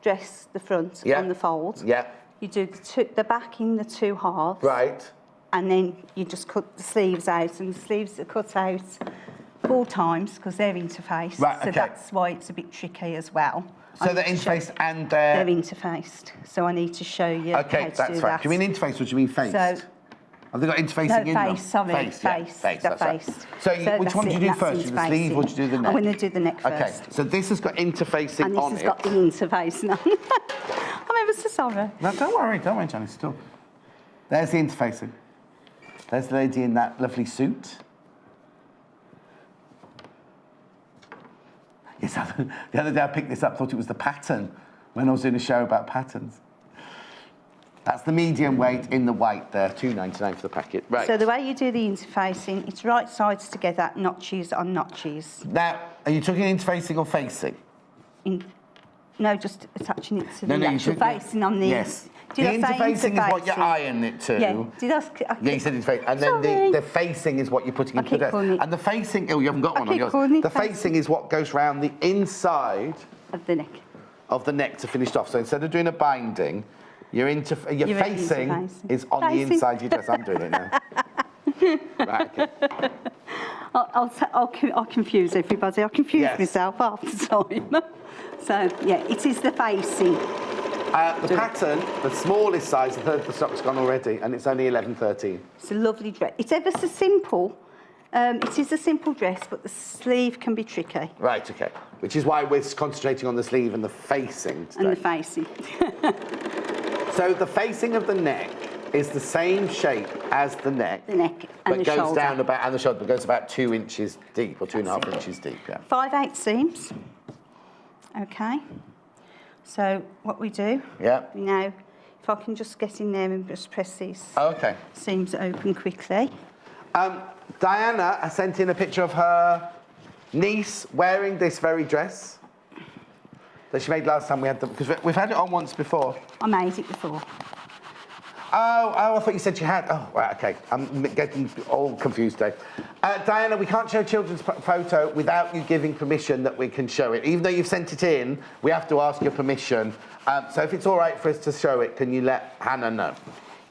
dress, the front Yeah. on the fold. Yeah. You do the back in the 2 halves. Right. And then you just cut the sleeves out, and the sleeves are cut out 4 times because they're interfaced. Right, So okay. that's why it's a bit tricky as well. So I they're need to show- interfaced and They're they're. interfaced. So I need to show you how Okay, to that's do right. that. Do you mean interfaced or do you mean faced? So- Have they got interfacing in them? face, sorry, Face, yeah, face, face, they're that's right. faced. So, which that's one do you it, do that's first? Do the sleeve or do you do the neck? I'm going to do the neck first. Okay, so this has got interfacing And this on has it. got the interfacing on. I'm ever so sorry. No, don't worry, Janis, stop. There's the interfacing. There's the lady in that lovely suit. Yes, the other day I picked this up, thought it was the pattern when I was doing a show about patterns. That's the medium weight in the white there, $2.99 for the packet. Right. So the way you do the interfacing, it's right sides together, notches on notches. Now, are you talking interfacing or facing? No, just attaching it to No, the no, you actual should- facing on the... Yes. Did The I say interfacing is what you interfacing? iron it to. Yeah, did I... Yeah, you said interfacing. And then Sorry. the facing is what you're putting I into the keep dress. calling it- And the facing, oh, you haven't got I one on keep yours. calling it The facing. facing is what goes round the inside Of the neck. of the neck to finish it off. So instead of doing a binding, your You're facing interfacing. is on the Facing. inside of your dress. I'm doing it now. Right, okay. I'll confuse everybody. I'll confuse Yes. myself half the time. So, yeah, it is the facing. The pattern, the smallest size, a third of the stock's gone already, and it's only 11.13. It's a lovely dress. It's ever so simple. It is a simple dress, but the sleeve can be tricky. Right, okay. Which is why we're concentrating on the sleeve and the facing today. And the facing. So the facing of the neck is the same shape as the neck. The neck and but the goes shoulder. down about, and the shoulder, but goes about 2 inches deep, or 2.5 inches deep, yeah. 5/8 seams. Okay. So what we do, Yeah. now, if I can just get in there and just press these Okay. seams open quickly. Diana has sent in a picture of her niece wearing this very dress that she made last time we had them, because we've had it on once before. I made it before. Oh, I thought you said you had. Oh, right, okay. I'm getting all confused today. Diana, we can't show children's photo without you giving permission that we can show it. Even though you've sent it in, we have to ask your permission. So if it's all right for us to show it, can you let Hannah know?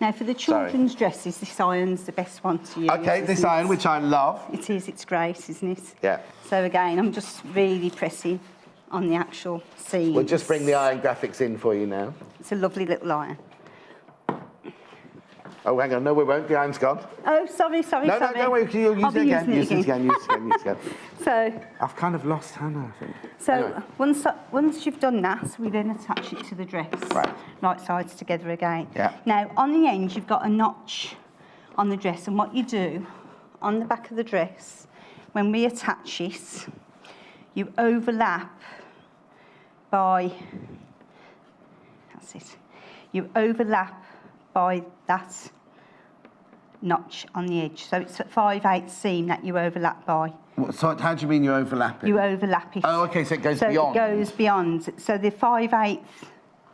Now, for the children's dresses, this iron's the best one to use. Okay, this isn't it? iron, which I love. It is, it's great, isn't it? Yeah. So again, I'm just really pressing on the actual seams. We'll just bring the iron graphics in for you now. It's a lovely little iron. Oh, hang on, no, we won't. The iron's gone. Oh, sorry. No, don't worry. You'll use I'll it be again. using Use it again. Use it again. So, I've kind of lost Hannah, I think. so Anyway. once you've done that, we then attach it to the dress. Right sides together again. Yeah. Now, on the end, you've got a notch on the dress, and what you do on the back of the dress, when we attach it, you overlap by. That's it. You overlap by that notch on the edge. So it's a 5/8 seam that you overlap by. So how do you mean you overlap it? You overlap it. Oh, okay, so it goes beyond. So it goes beyond. So the 5/8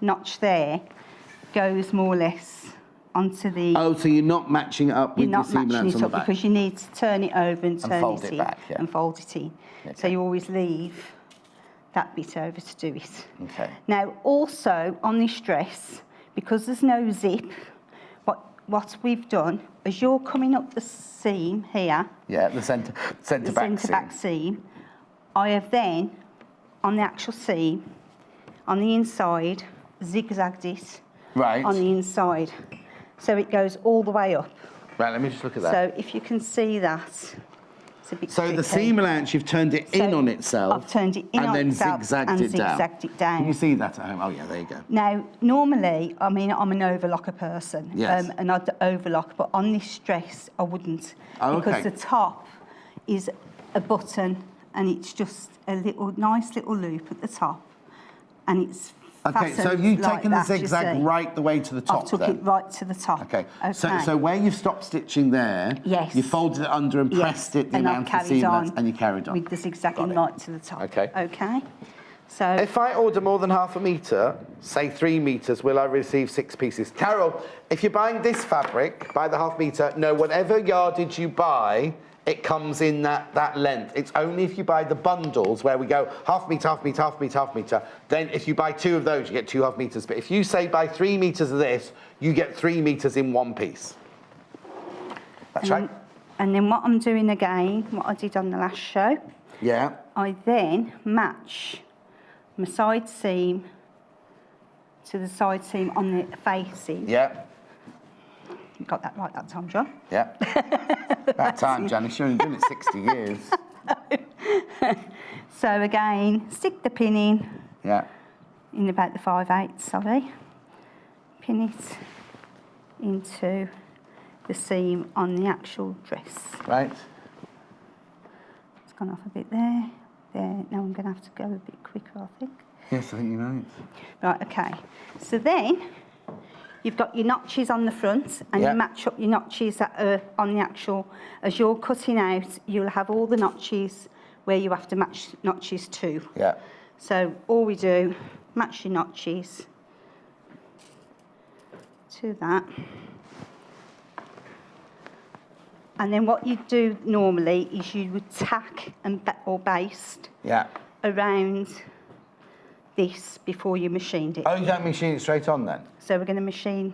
notch there goes more or less onto the... Oh, so you're not matching it up with You're not the seam matching allowance on it the up back? because you need to turn it over and turn fold it it in. back, yeah. And fold it in. So Okay. you always leave that bit over to do it. Okay. Now, also on this dress, because there's no zip, what we've done, as you're coming up the seam here, Yeah, the centre the back seam. seam, I have then, on the actual seam, on the inside, zigzagged it Right. on the inside. So it goes all the way up. Right, let me just look at that. So if you can see that, it's a bit So tricky. the seam allowance, you've turned it in on itself. I've turned it in and on then itself zigzagged and it down. zigzagged it down. Can you see that at home? Oh yeah, there you go. Now, normally, I mean, I'm an overlocker person, Yes. and I'd overlock, but on this dress, I wouldn't, Oh, because okay. the top is a button, and it's just a nice little loop at the top, and it's Okay, so fastened you've like taken the that, you zigzag see. right the way to the top I've took then? it right to the top. Okay. So where you've stopped stitching there, Yes. you folded it under and Yes, pressed it the and I've amount of carried seam on allowance, and you carried on. with the zigzagging Got it. right to the top. Okay. Okay. So If I order more than half a metre, say 3 metres, will I receive 6 pieces? Carol, if you're buying this fabric, buy the half metre, no, whatever yardage you buy, it comes in that length. It's only if you buy the bundles where we go half metre, half metre, half metre, half metre, then if you buy 2 of those, you get 2 half metres. But if you say buy 3 metres of this, you get 3 metres in 1 piece. That's right. and then what I'm doing again, what I did on the last show, Yeah. I then match my side seam to the side seam on the facing. Yeah. You got that right that time, John? Yeah. That time, Janis, you've only done it 60 years. So again, stick the pin Yeah. in about the 5/8, sorry. Pin it into the seam on the actual dress. Right. It's gone off a bit there. There. Now I'm going to have to go a bit quicker, I think. Yes, I think you're right. Right, okay. So then you've got your notches on the front, and Yeah. you match up your notches that are on the actual, as you're cutting out, you'll have all the notches where you have to match notches to. Yeah. So all we do, match your notches to that. And then what you do normally is you would tack and or baste Yeah. around this before you machined it. Oh, you don't machine it straight on then? So we're going to machine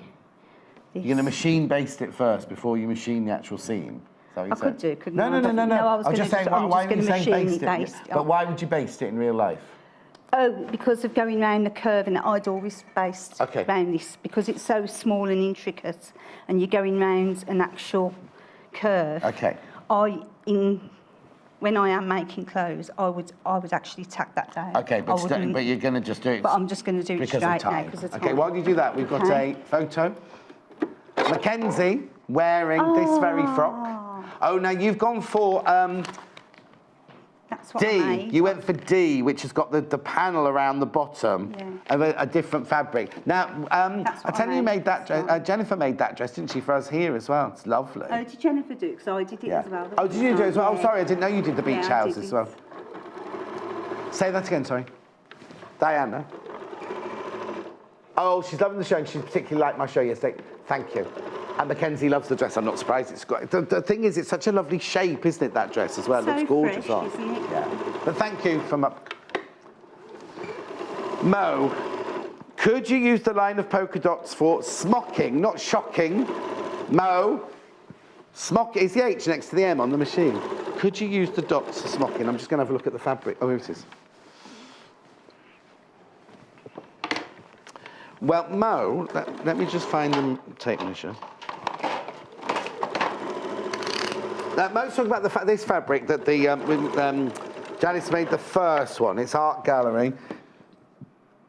this. You're going to machine baste it first before you machine the actual seam? Is that what you I could said? do, couldn't no, I? No, no, no, no. No, I was I'm just gonna saying, just- I'm why just are you gonna saying machine baste it? it. But why would you baste it in real life? Oh, because of going round the curve, and I'd always based Okay. round this because it's so small and intricate, and you're going round an actual curve. Okay. When I am making clothes, I would actually tack that down. Okay, I but wouldn't- you're going to just do it But I'm just going to do it because straight of time. now because of time. Okay, while you do that, we've got Okay. a photo. Mackenzie wearing this very frock. Oh, now you've gone for That's what I D. made. You went for D, which has got the panel around the bottom of a different fabric. Now, I tell you, you made that dress, Jennifer made that dress, didn't she, for us here as well? It's lovely. Oh, did Jennifer do it? Because I did it as well. Oh, did you do it as well? Oh, Yeah. sorry, I didn't know you did the beach Yeah, I house did as it. well. Say that again, sorry. Diana. Oh, she's loving the show, and she particularly liked my show yesterday. Thank you. And Mackenzie loves the dress. I'm not surprised. It's got the thing is, it's such a lovely shape, isn't it? That dress as well. It So looks gorgeous fresh, on. isn't it? Yeah. But thank you from up. Mo, could you use the line of polka dots for smocking, not shocking? Mo, smock is the H next to the M on the machine. Could you use the dots for smocking? I'm just going to have a look at the fabric. Oh, here it is. Well, Mo, let me just find the tape measure. Mo's talking about this fabric that Janis made the first one. It's Art Gallery.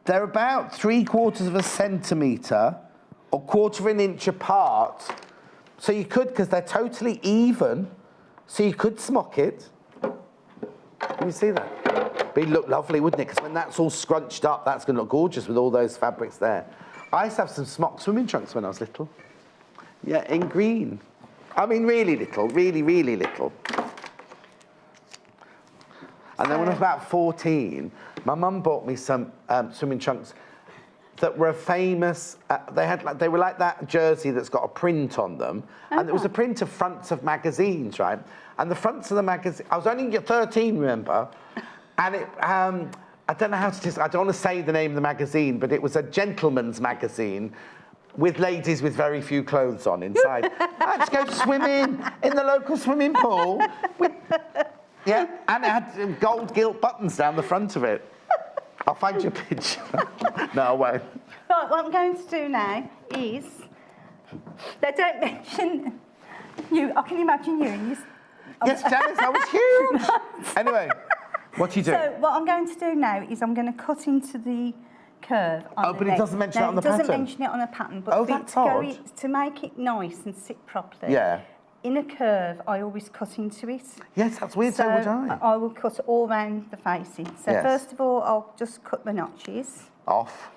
They're about 3/4 of a centimetre or 1/4 of an inch apart. So you could, because they're totally even, so you could smock it. Can you see that? But it'd look lovely, wouldn't it? Because when that's all scrunched up, that's going to look gorgeous with all those fabrics there. I used to have some smock swimming trunks when I was little. Yeah, in green. I mean, really little, really, really little. And then when I was about 14, my mum bought me some swimming trunks that were famous. They were like that jersey that's got a print on them, and it was a print of fronts of magazines, right? And the fronts of the magazine. I was only 13, remember, and it. I don't know how to. I don't want to say the name of the magazine, but it was a gentleman's magazine with ladies with very few clothes on inside. Let's go swimming in the local swimming pool. Yeah, and it had gold gilt buttons down the front of it. I'll find you a picture. No, I won't. Right, what I'm going to do now is They don't mention you. I can imagine you in this. Yes, Janis, that was huge. Anyway, what do you do? So what I'm going to do now is I'm going to cut into the curve. Oh, but it doesn't mention it on the It doesn't pattern. mention it on the pattern, but Oh, for it that's to go odd. to make it nice and sit properly. Yeah. In a curve, I always cut into it. Yes, that's weird, so would I. I will cut all round the facing. So Yes. first of all, I'll just cut the notches Off.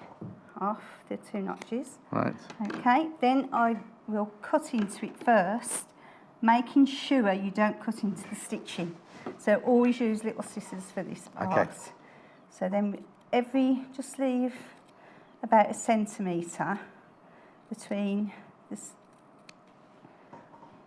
off, the 2 notches. Right. Okay, then I will cut into it first, making sure you don't cut into the stitching. So always use little scissors for this part. Okay. So then just leave about 1 centimetre between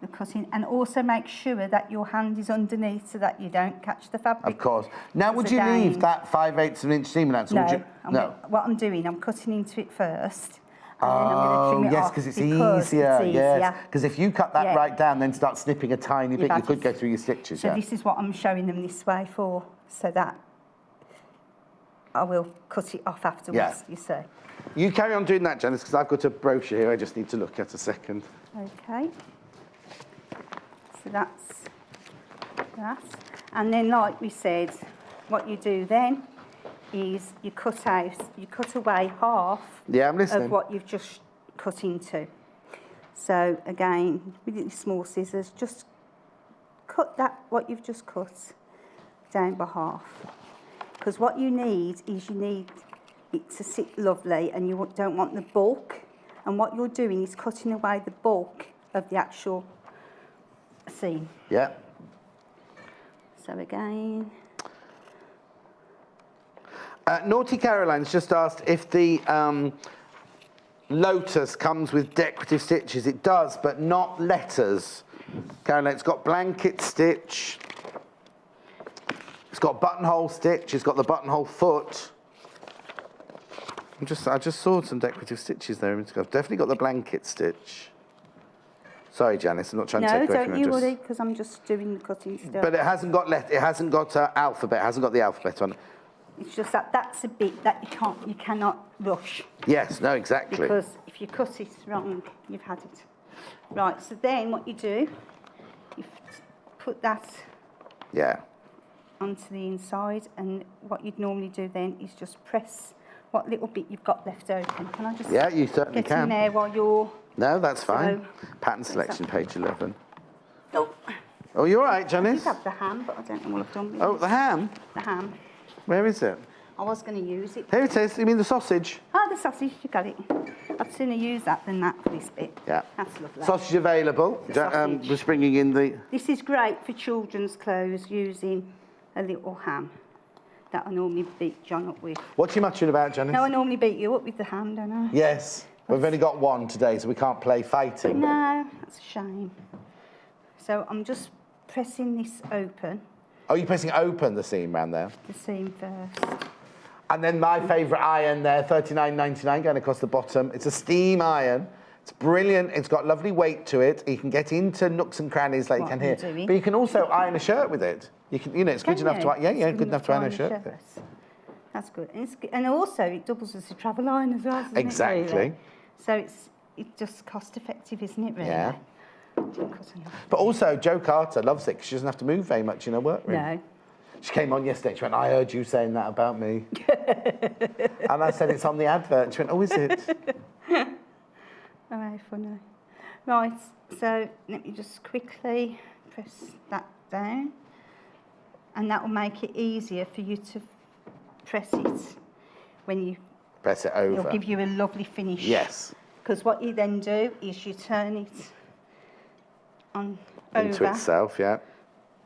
the cutting, and also make sure that your hand is underneath so that you don't catch the fabric. Of course. Now, would you again- leave that 5/8 of an inch seam allowance? or No, would you? No. what I'm doing, I'm cutting into it first. And then I'm going to trim it yes, off because it's because easier. it's easier. Yes, because if you cut that Yeah. right down, then start snipping a tiny bit, you had could to- go through your stitches. So Yeah. this is what I'm showing them this way for, so that I will cut it off afterwards, Yeah. you see. You carry on doing that, Janis, because I've got a brochure here I just need to look at a second. Okay. So that's that. And then, like we said, what you do then is you cut away half Yeah, I'm listening. of what you've just cut into. So again, with the small scissors, just cut what you've just cut down by half. Because what you need is it to sit lovely, and you don't want the bulk. And what you're doing is cutting away the bulk of the actual seam. Yeah. So again, Naughty Caroline's just asked if the Lotus comes with decorative stitches. It does, but not letters. Caroline, it's got blanket stitch. It's got buttonhole stitch. It's got the buttonhole foot. I just saw some decorative stitches there. I've definitely got the blanket stitch. Sorry, Janis, I'm not trying to no, take away don't from you it. worry, because I'm just doing the cutting still. But it hasn't got alphabet. It hasn't got the alphabet on it. It's just that's a bit that you cannot rush. Yes, no, exactly. Because if you cut it wrong, you've had it. Right, so then what you do, you put that Yeah. onto the inside, and what you'd normally do then is just press what little bit you've got left open. Can I just Yeah, you certainly get can. in there while you're... No, that's fine. So- Pattern selection, page 11. Oh, Oh, you're all right, I Janis? did have the ham, but I don't know what I've done with Oh, it. the ham? The ham. Where is it? I was going to use it. Here it is. You mean the sausage? Oh, the sausage, you got it. I'd sooner use that than that for this bit. Yeah. That's lovely. Sausage available. The sausage. Just bringing in the... This is great for children's clothes, using a little ham that I normally beat John up with. What are you muttering about, Janis? No, I normally beat you up with the ham, don't I? Yes. We've only got one today, so we can't play fighting. No, that's a shame. So I'm just pressing this open, Oh, you're pressing open the seam round there. the seam first. And then my favourite iron there, $39.99, going across the bottom. It's a steam iron. It's brilliant. It's got lovely weight to it. You can get into nooks and crannies like you What can I'm here. doing. But you can also iron a shirt with it. You can, it's good Can enough you? to, yeah, It's good enough to iron a shirt with it. That's good. And also it doubles as a travel iron as well, doesn't Exactly. it, really? So it's just cost effective, isn't it, really? Yeah. Don't cut enough. But also, Jo Carter loves it because she doesn't have to move very much in her workroom. No. She came on yesterday. She went, I heard you saying that about me. And I said, it's on the advert. She went, oh, is it? Oh, how funny. Right, so let me just quickly press that down. And that will make it easier for you to press it when you... Press it over. It'll give you a lovely finish. Yes. Because what you then do is you turn it on Into over itself, yeah.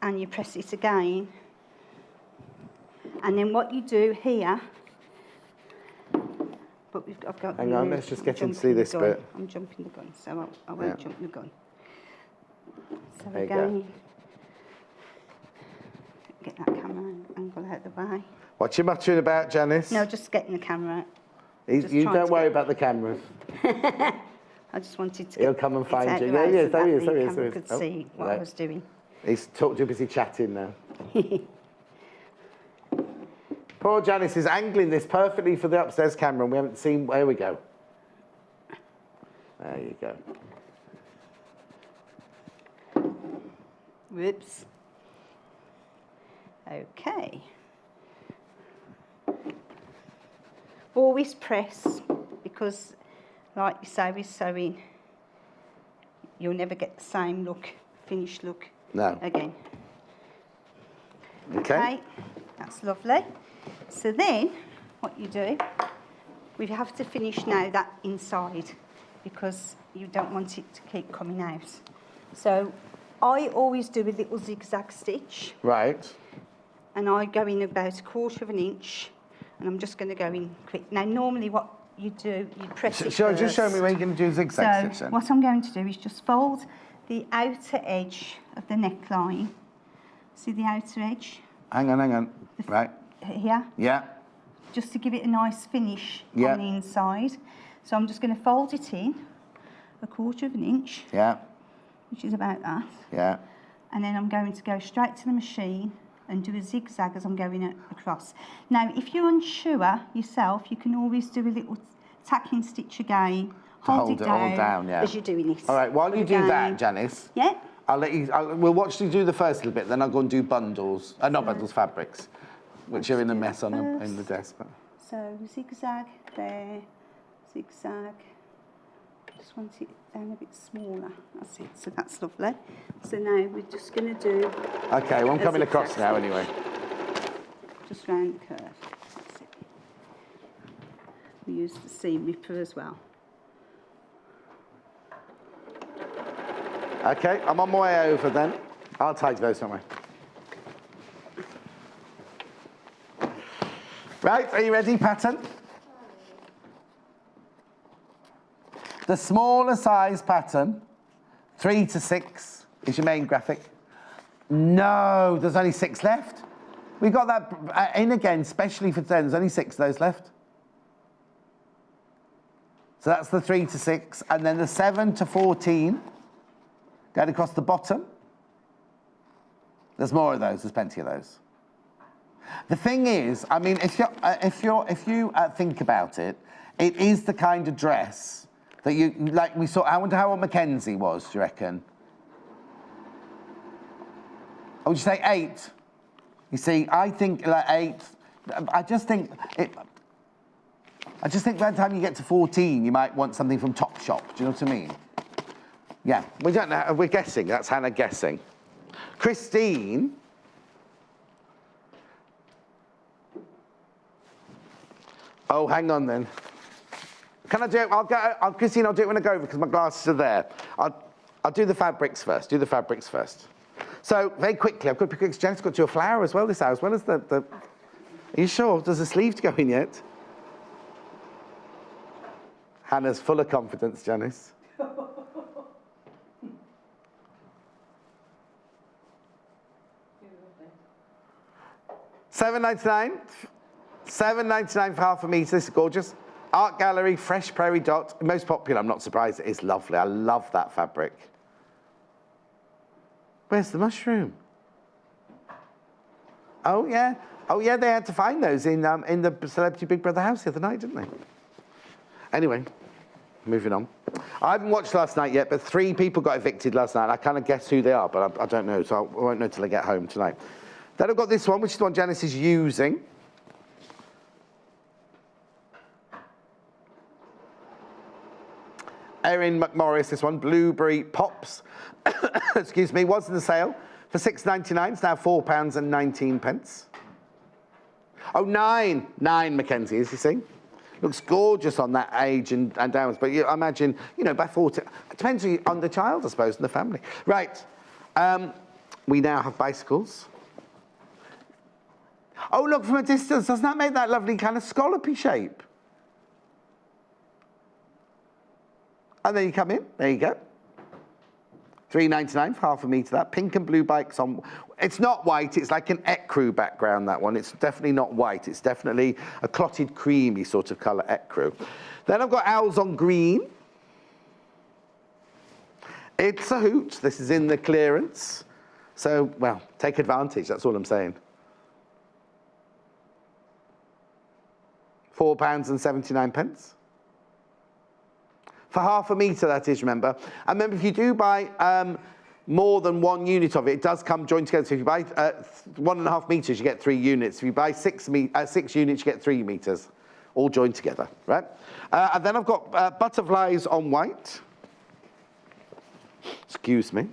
and you press it again. And then what you do here... But I've got Hang on, let's just get in to see this bit. I'm jumping the gun, so I won't jump the gun. So There you go. again, get that camera angle out of the way. What you muttering about, Janis? No, just getting the camera out. Just You trying don't to worry get- about the cameras. I just wanted to He'll get come and it find out you. the Yeah, way yeah, so there he that is, there he the is, there he camera is. could Oh, see what I right. was doing. He's too busy chatting now. Poor Janis is angling this perfectly for the upstairs camera and we haven't seen... There we go. There you go. Whoops. Okay. Always press, because like you say with sewing, you'll never get the same look, finished look again. Okay. That's lovely. So then, what you do, we have to finish now that inside, because you don't want it to keep coming out. So I always do a little zigzag stitch. Right. And I go in about 1/4 of an inch, and I'm just going to go in quick. Now, normally what you do, you press it Sure, first. just show me where you're going to do zigzag stitch So then. what I'm going to do is just fold the outer edge of the neckline. See the outer edge? Hang on. Right. Here? Yeah. Just to give it a nice finish Yeah. on the inside. So I'm just going to fold it in 1/4 of an inch, Yeah. which is about that. Yeah. And then I'm going to go straight to the machine and do a zigzag as I'm going across. Now, if you're unsure yourself, you can always do a little tacking stitch again. Hold it all down, yeah. as you're doing it. All right, while you do that, Janice, Yeah. I'll let you. We'll watch you do the first little bit, then I'll go and do bundles. Not bundles, fabrics, which are in a mess on in the desk. But. So zigzag there, zigzag. Just want it down a bit smaller. That's it. So that's lovely. So now we're just going to do. Okay, well, I'm coming zigzag across now anyway. Just round the curve. That's it. We use the seam ripper as well. Okay, I'm on my way over then. I'll take those, don't worry. Right, are you ready, pattern? The smaller size pattern, 3 to 6, is your main graphic. No, there's only 6 left. We got that in again, especially for today. There's only 6 of those left. So that's the 3 to 6, and then the 7 to 14. Going across the bottom. There's more of those. There's plenty of those. The thing is, I mean, if you think about it, it is the kind of dress that you like. We saw. I wonder how old Mackenzie was. Do you reckon? I would you say 8? You see, I think like 8. I just think by the time you get to 14, you might want something from Topshop. Do you know what I mean? Yeah, we don't know. We're guessing. That's Hannah guessing. Christine. Oh, hang on then. Can I do it? Christine, I'll do it when I go over because my glasses are there. I'll do the fabrics first. Do the fabrics first. So very quickly, I've got to pick. Janet's got to do a flower as well this hour, as well as the. Are you sure? Does the sleeve to go in yet? Hannah's full of confidence, Janice. $7.99 for half a metre. This is gorgeous. Art Gallery, Fresh Prairie Dot. Most popular, I'm not surprised. It is lovely. I love that fabric. Where's the mushroom? Oh, yeah. Oh, yeah, they had to find those in the Celebrity Big Brother house the other night, didn't they? Anyway, moving on. I haven't watched last night yet, but 3 people got evicted last night. I kind of guess who they are, but I don't know, so I won't know till I get home tonight. Then I've got this one, which is the one Janice is using. Erin McMorris, this one, Blueberry Pops. Excuse me, was in the sale for £6.99. It's now £4.19. Oh, 9 Mackenzie, as you see. Looks gorgeous on that age and downwards. But I imagine, by 40, it depends on the child, I suppose, and the family. Right, we now have bicycles. Oh, look, from a distance, doesn't that make that lovely kind of scallopy shape? And then you come in, there you go. $3.99 for half a metre, that. Pink and blue bikes on. It's not white, it's like an ecru background, that one. It's definitely not white, it's definitely a clotted creamy sort of colour ecru. Then I've got owls on green. It's a hoot, this is in the clearance. So, well, take advantage, that's all I'm saying. £4.79. For ½ metre, that is, remember. And remember, if you do buy more than 1 unit of it, it does come joined together. So if you buy 1.5 metres, you get 3 units. If you buy 6 units, you get 3 metres, all joined together, right? And then I've got butterflies on white. Excuse me.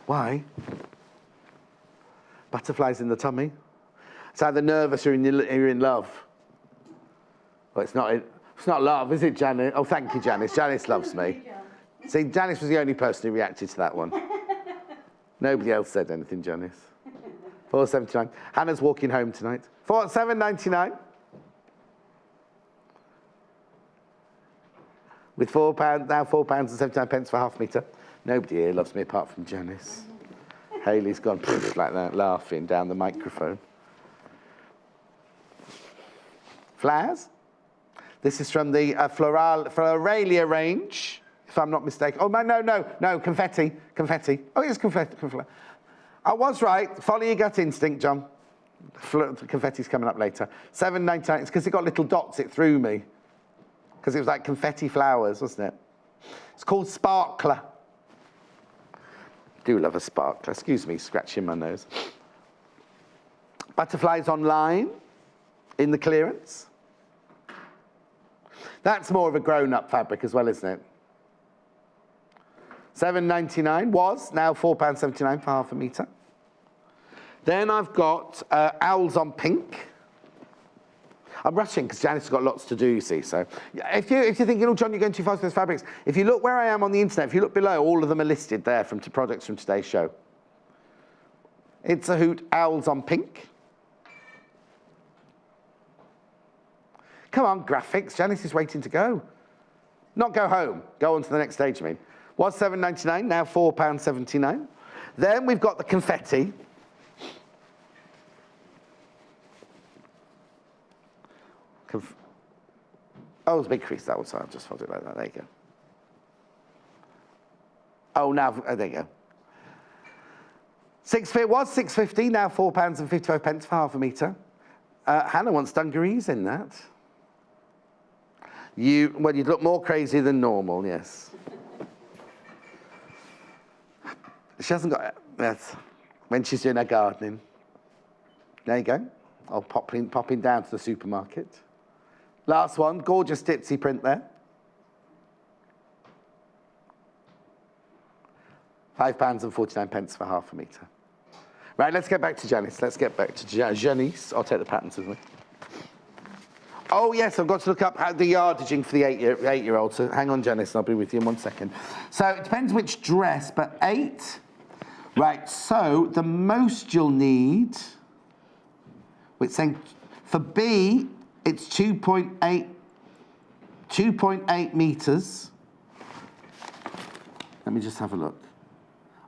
Why? Butterflies in the tummy. It's either nervous or you're in love. Well, it's not love, is it, Janis? Oh, thank you, Janis. Janis loves me. See, Janis was the only person who reacted to that one. Nobody else said anything, Janis. £4.79. Hannah's walking home tonight. £7.99. With £4, now £4.79 for ½ metre. Nobody here loves me apart from Janis. Hayley's gone like that, laughing down the microphone. Flowers. This is from the Floralia range, if I'm not mistaken. Oh, no, confetti. Oh, it's confetti. I was right. Follow your gut instinct, John. Confetti's coming up later. £7.99. It's because it got little dots, it threw me. Because it was like confetti flowers, wasn't it? It's called Sparkler. Do love a sparkler. Excuse me, scratching my nose. Butterflies online in the clearance. That's more of a grown-up fabric as well, isn't it? £7.99 was, now £4.79 for ½ metre. Then I've got owls on pink. I'm rushing because Janis has got lots to do, you see. So if you're thinking, oh, John, you're going too fast with those fabrics, if you look where I am on the internet, if you look below, all of them are listed there from products from today's show. It's a hoot, owls on pink. Come on, graphics. Janis is waiting to go. Not go home. Go on to the next stage, I mean. Was £7.99, now £4.79. Then we've got the confetti. Oh, it's a big crease, that one, so I'll just fold it like that. There you go. Oh, now, there you go. Was £6.50, now £4.55 for ½ metre. Hannah wants dungarees in that. You'd look more crazy than normal, yes. She hasn't got that's when she's doing her gardening. There you go. I'll popping down to the supermarket. Last one, gorgeous ditzy print there. £5.49 for ½ metre. Right, let's get back to Janis. Let's get back to Janis. I'll take the patterns with me. Oh, yes, I've got to look up the yardaging for the 8-year-old. So hang on, Janis, I'll be with you in 1 second. So it depends which dress, but 8. Right, so the most you'll need, it's saying for B, it's 2.8 metres. Let me just have a look.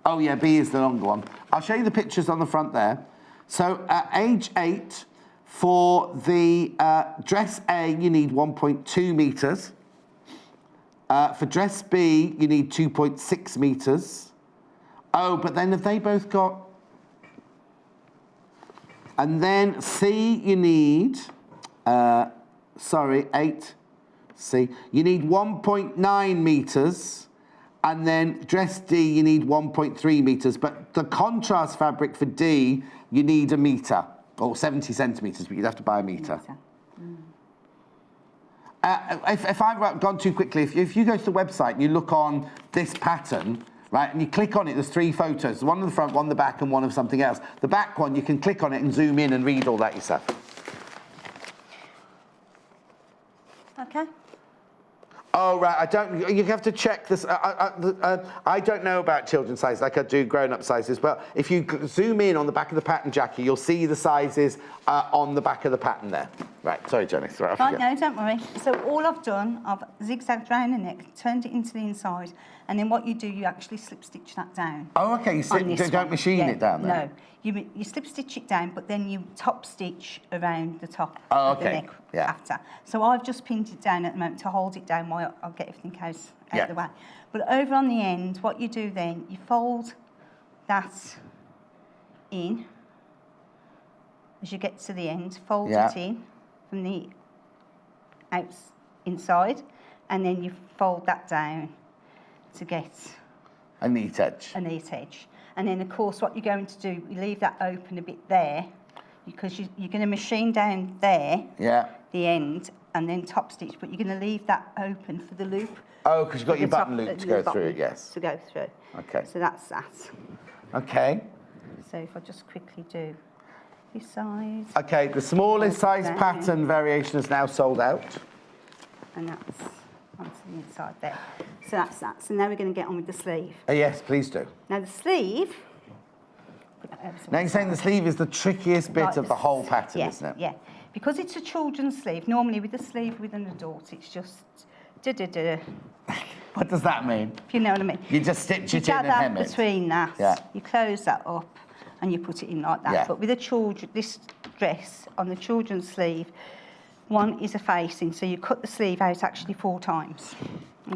Oh, yeah, B is the longer one. I'll show you the pictures on the front there. So at age 8, for the dress A, you need 1.2 metres. For dress B, you need 2.6 metres. Oh, but then have they both got... And then C, you need... 8C. You need 1.9 metres. And then dress D, you need 1.3 metres. But the contrast fabric for D, you need a metre. Or 70 centimetres, but you'd have to buy a metre. If I've gone too quickly, if you go to the website and you look on this pattern, right, and you click on it, there's 3 photos. One in the front, one in the back, and one of something else. The back one, you can click on it and zoom in and read all that yourself. Okay. Oh, right, you have to check this. I don't know about children's sizes like I do grown-up sizes, but if you zoom in on the back of the pattern, Jackie, you'll see the sizes on the back of the pattern there. Right, sorry, Jenny. Right, no, don't worry. So all I've done, I've zigzagged around the neck, turned it into the inside, and then what you do, you actually slip stitch that down. Oh, okay, you don't machine it down there? No, you slip stitch it down, but then you top stitch around the top of the neck after. So I've just pinned it down at the moment to hold it down while I'll get everything out of the way. But over on the end, what you do then, you fold that in as you get to the end, fold it in from the inside, and then you fold that down to get a neat edge. a neat edge. And then, of course, what you're going to do, you leave that open a bit there, because you're going to machine down there, the end, and then top stitch, but you're going to leave that open for the loop. Oh, because you've got your button top- loop to go through it, yes. To go through. Okay. So that's that. Okay. So if I just quickly do this side. Okay, the smallest size Down. pattern variation is now sold out. And that's onto the inside there. So that's that. So now we're going to get on with the sleeve. Yes, please do. Now the sleeve. Put that over to Now one you're saying the side. sleeve is the trickiest bit Right, of the whole pattern, yeah, isn't it? Yeah, because it's a children's sleeve. Normally with a sleeve with an adult, it's just da-da-da. What does that mean? If you know what I mean. You just stitch You it in and hem gather it. between that. Yeah. You close that up and you put it in like that. Yeah. But with this dress on the children's sleeve, one is a facing, so you cut the sleeve out actually 4 times.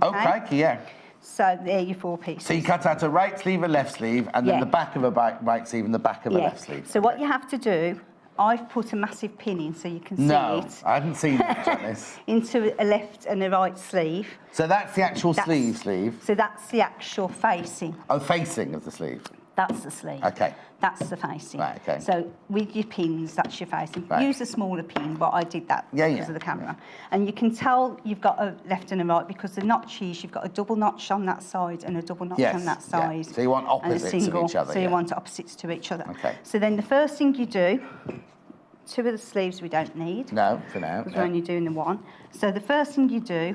Okay, yeah. So there are your 4 pieces. So you cut out a right sleeve, a left sleeve, and then Yeah. the back of a right sleeve and the back of a Yeah. left sleeve. So what you have to do, I've put a massive pin in so you can see No, it I haven't seen that, Janis. into a left and a right sleeve. So that's the actual That's- sleeve. So that's the actual facing. Oh, facing of the sleeve. That's the sleeve. Okay. That's the facing. Right, okay. So with your pins, that's your facing. Right. Use a smaller pin, but I did that Yeah, because yeah, of the camera. And you can tell you've got a left and a right because the notches, you've got a double notch on that side and a double notch Yes, on that yeah. side. So you want and a opposites of single, each other, So yeah. you want opposites to each other. Okay. So then the first thing you do, 2 of the sleeves we don't need. No, for now. Because yeah. we're only doing the 1. So the first thing you do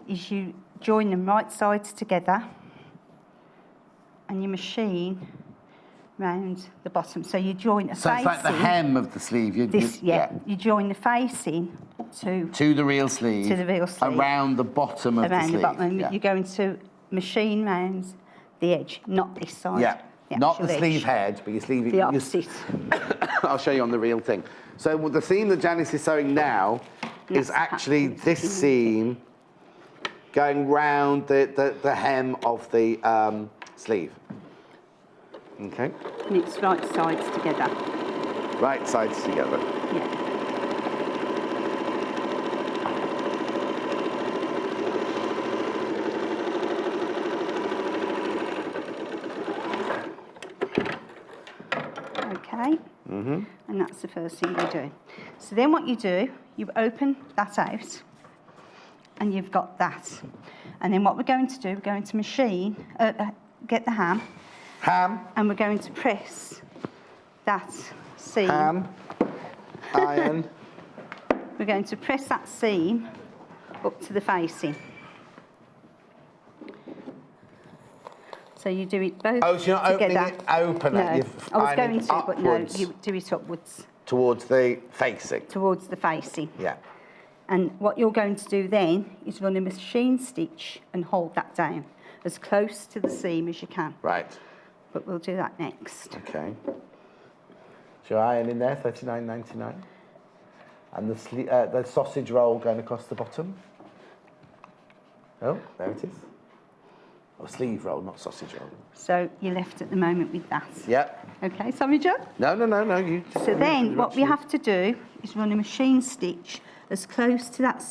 is you join them right sides together and you machine round the bottom. So you join a So it's like the facing. hem of the sleeve. You join the facing To the real sleeve. To the real sleeve. Around the bottom of the around sleeve. the bottom. And yeah. you're going to machine round the edge, not this side. Yeah. Not the actual sleeve edge. head, but you're sleeving. The opposite. I'll show you on the real thing. So the seam that Janis is sewing now is That's actually pattern. this seam going round the hem of the sleeve. Okay. And it's right sides together. Right sides together. Yeah. Okay. And that's the first thing you do. So then what you do, you open that out and you've got that. And then what we're going to do, we're going to machine, get the ham, Ham, and we're going to press that seam. ham, iron. We're going to press that seam up to the facing. So you do it both Oh, so you're not opening together. it open No, at you. I was going to, but no, upwards you do it upwards towards the facing. towards the facing. Yeah. And what you're going to do then is run a machine stitch and hold that down as close to the seam as you can. Right. But we'll do that next. Okay. Is your iron in there? $39.99. And the sausage roll going across the bottom. Oh, there it is. Or sleeve roll, not sausage roll. So you're left at the moment with that. Yep. Okay, sorry, Joe? No. You. So then what we have to do is run a machine stitch as close to that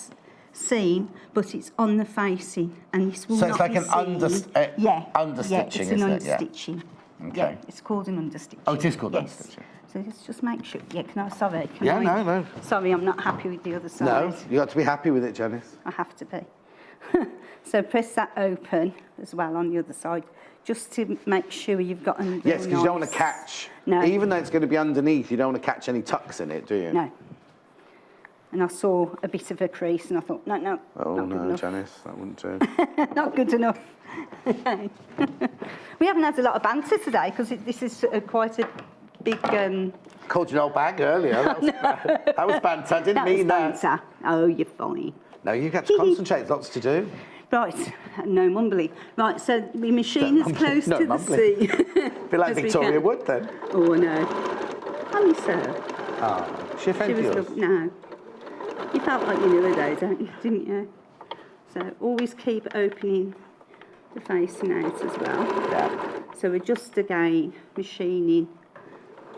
seam, but it's on the facing, and this will So not it's like be an seen. Yeah, understitching, yeah, it's an isn't it? Yeah. understitching. Okay. Yeah, it's called an understitching. Oh, it is called Yes. understitching. So let's just make sure. Yeah, sorry. Can Yeah, I- no. Sorry, I'm not happy with the other side. No, you got to be happy with it, Janis. I have to be. So press that open as well on the other side, just to make sure you've got a Yes, because you don't want to nice- catch. No. Even though it's going to be underneath, you don't want to catch any tucks in it, do you? No. And I saw a bit of a crease, and I thought, no, Oh not good no, enough. Janis, that wouldn't do. Not good enough. We haven't had a lot of banter today because this is quite a big. Called you an old bag earlier. That was banter. I didn't That was mean that. banter. Oh, you're fine. No, you got to concentrate. There's lots to do. Right, no mumbly. Right, so we machine No as mumbly, close no to the mumbly. sea. Be like as we Victoria can. Wood then. Oh, no. Honey, sir. Oh, she She offended was yours. no. You felt like you knew her though, didn't you? So always keep opening the facing out as well. Yeah. So we're just again machining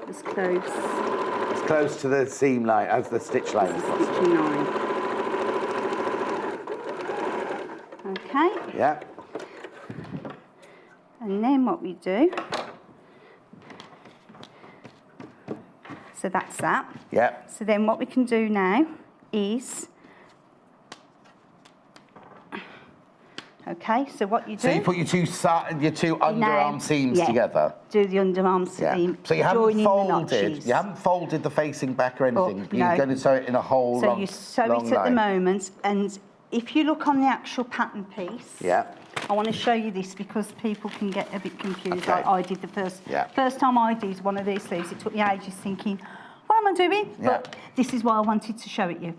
as close As close to the seam line as the stitch line as is the possible. stitching line. Okay. Yeah. And then what we do, so that's that. Yeah. So then what we can do now is, okay, so what you do... So you put your two underarm seams together? Do the underarm seam, So you haven't folded, the facing back or anything? No. You're going to sew it in a whole So you sew it at the moment, and if you look on the actual pattern piece, yeah. I want to show you this because people can get a bit confused. Okay. I did the first time I did one of these sleeves, it took me ages thinking, what am I doing? But this is why I wanted to show it you.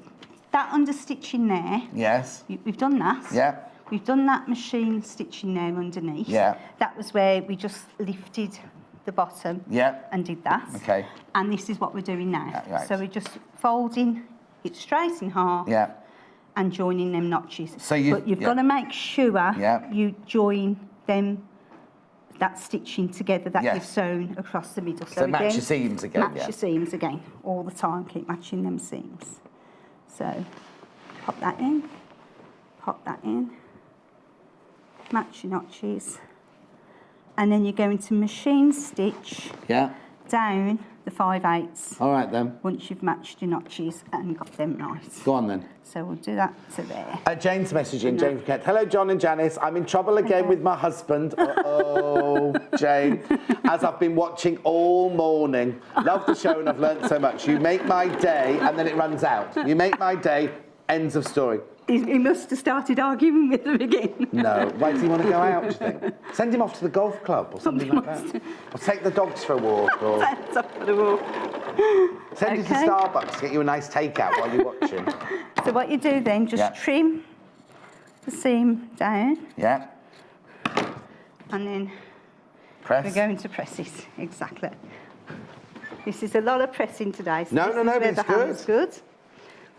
That understitching there, yes, we've done that. Yeah. We've done that machine stitching there underneath. Yeah. That was where we just lifted the bottom and did that. Okay. And this is what we're doing now. Right. So we're just folding it straight in half. Yeah. And joining them notches. So but you've got to make sure you join them, that stitching together that you've sewn across the middle. So match your seams again. Match your seams again all the time. Keep matching them seams. So pop that in, pop that in, match your notches, and then you're going to machine stitch down the 5/8. All right then. Once you've matched your notches and got them right. Go on then. So we'll do that to there. Jane's messaging, Jane from Kent. Hello, John and Janice. I'm in trouble again with my husband. Uh-oh, Jane. As I've been watching all morning. Love the show and I've learnt so much. You make my day and then it runs out. You make my day, ends of story. He must have started arguing with them again. No. Why does he want to go out, do you think? Send him off to the golf club or something like that. Or take the dogs for a walk. Or That's off for the walk. send you to Starbucks to get you a nice takeout while you're watching. So what you do then, just trim the seam down. Yeah. And then press. We're going to press it, exactly. This is a lot of pressing today. So no, but it's good. Good.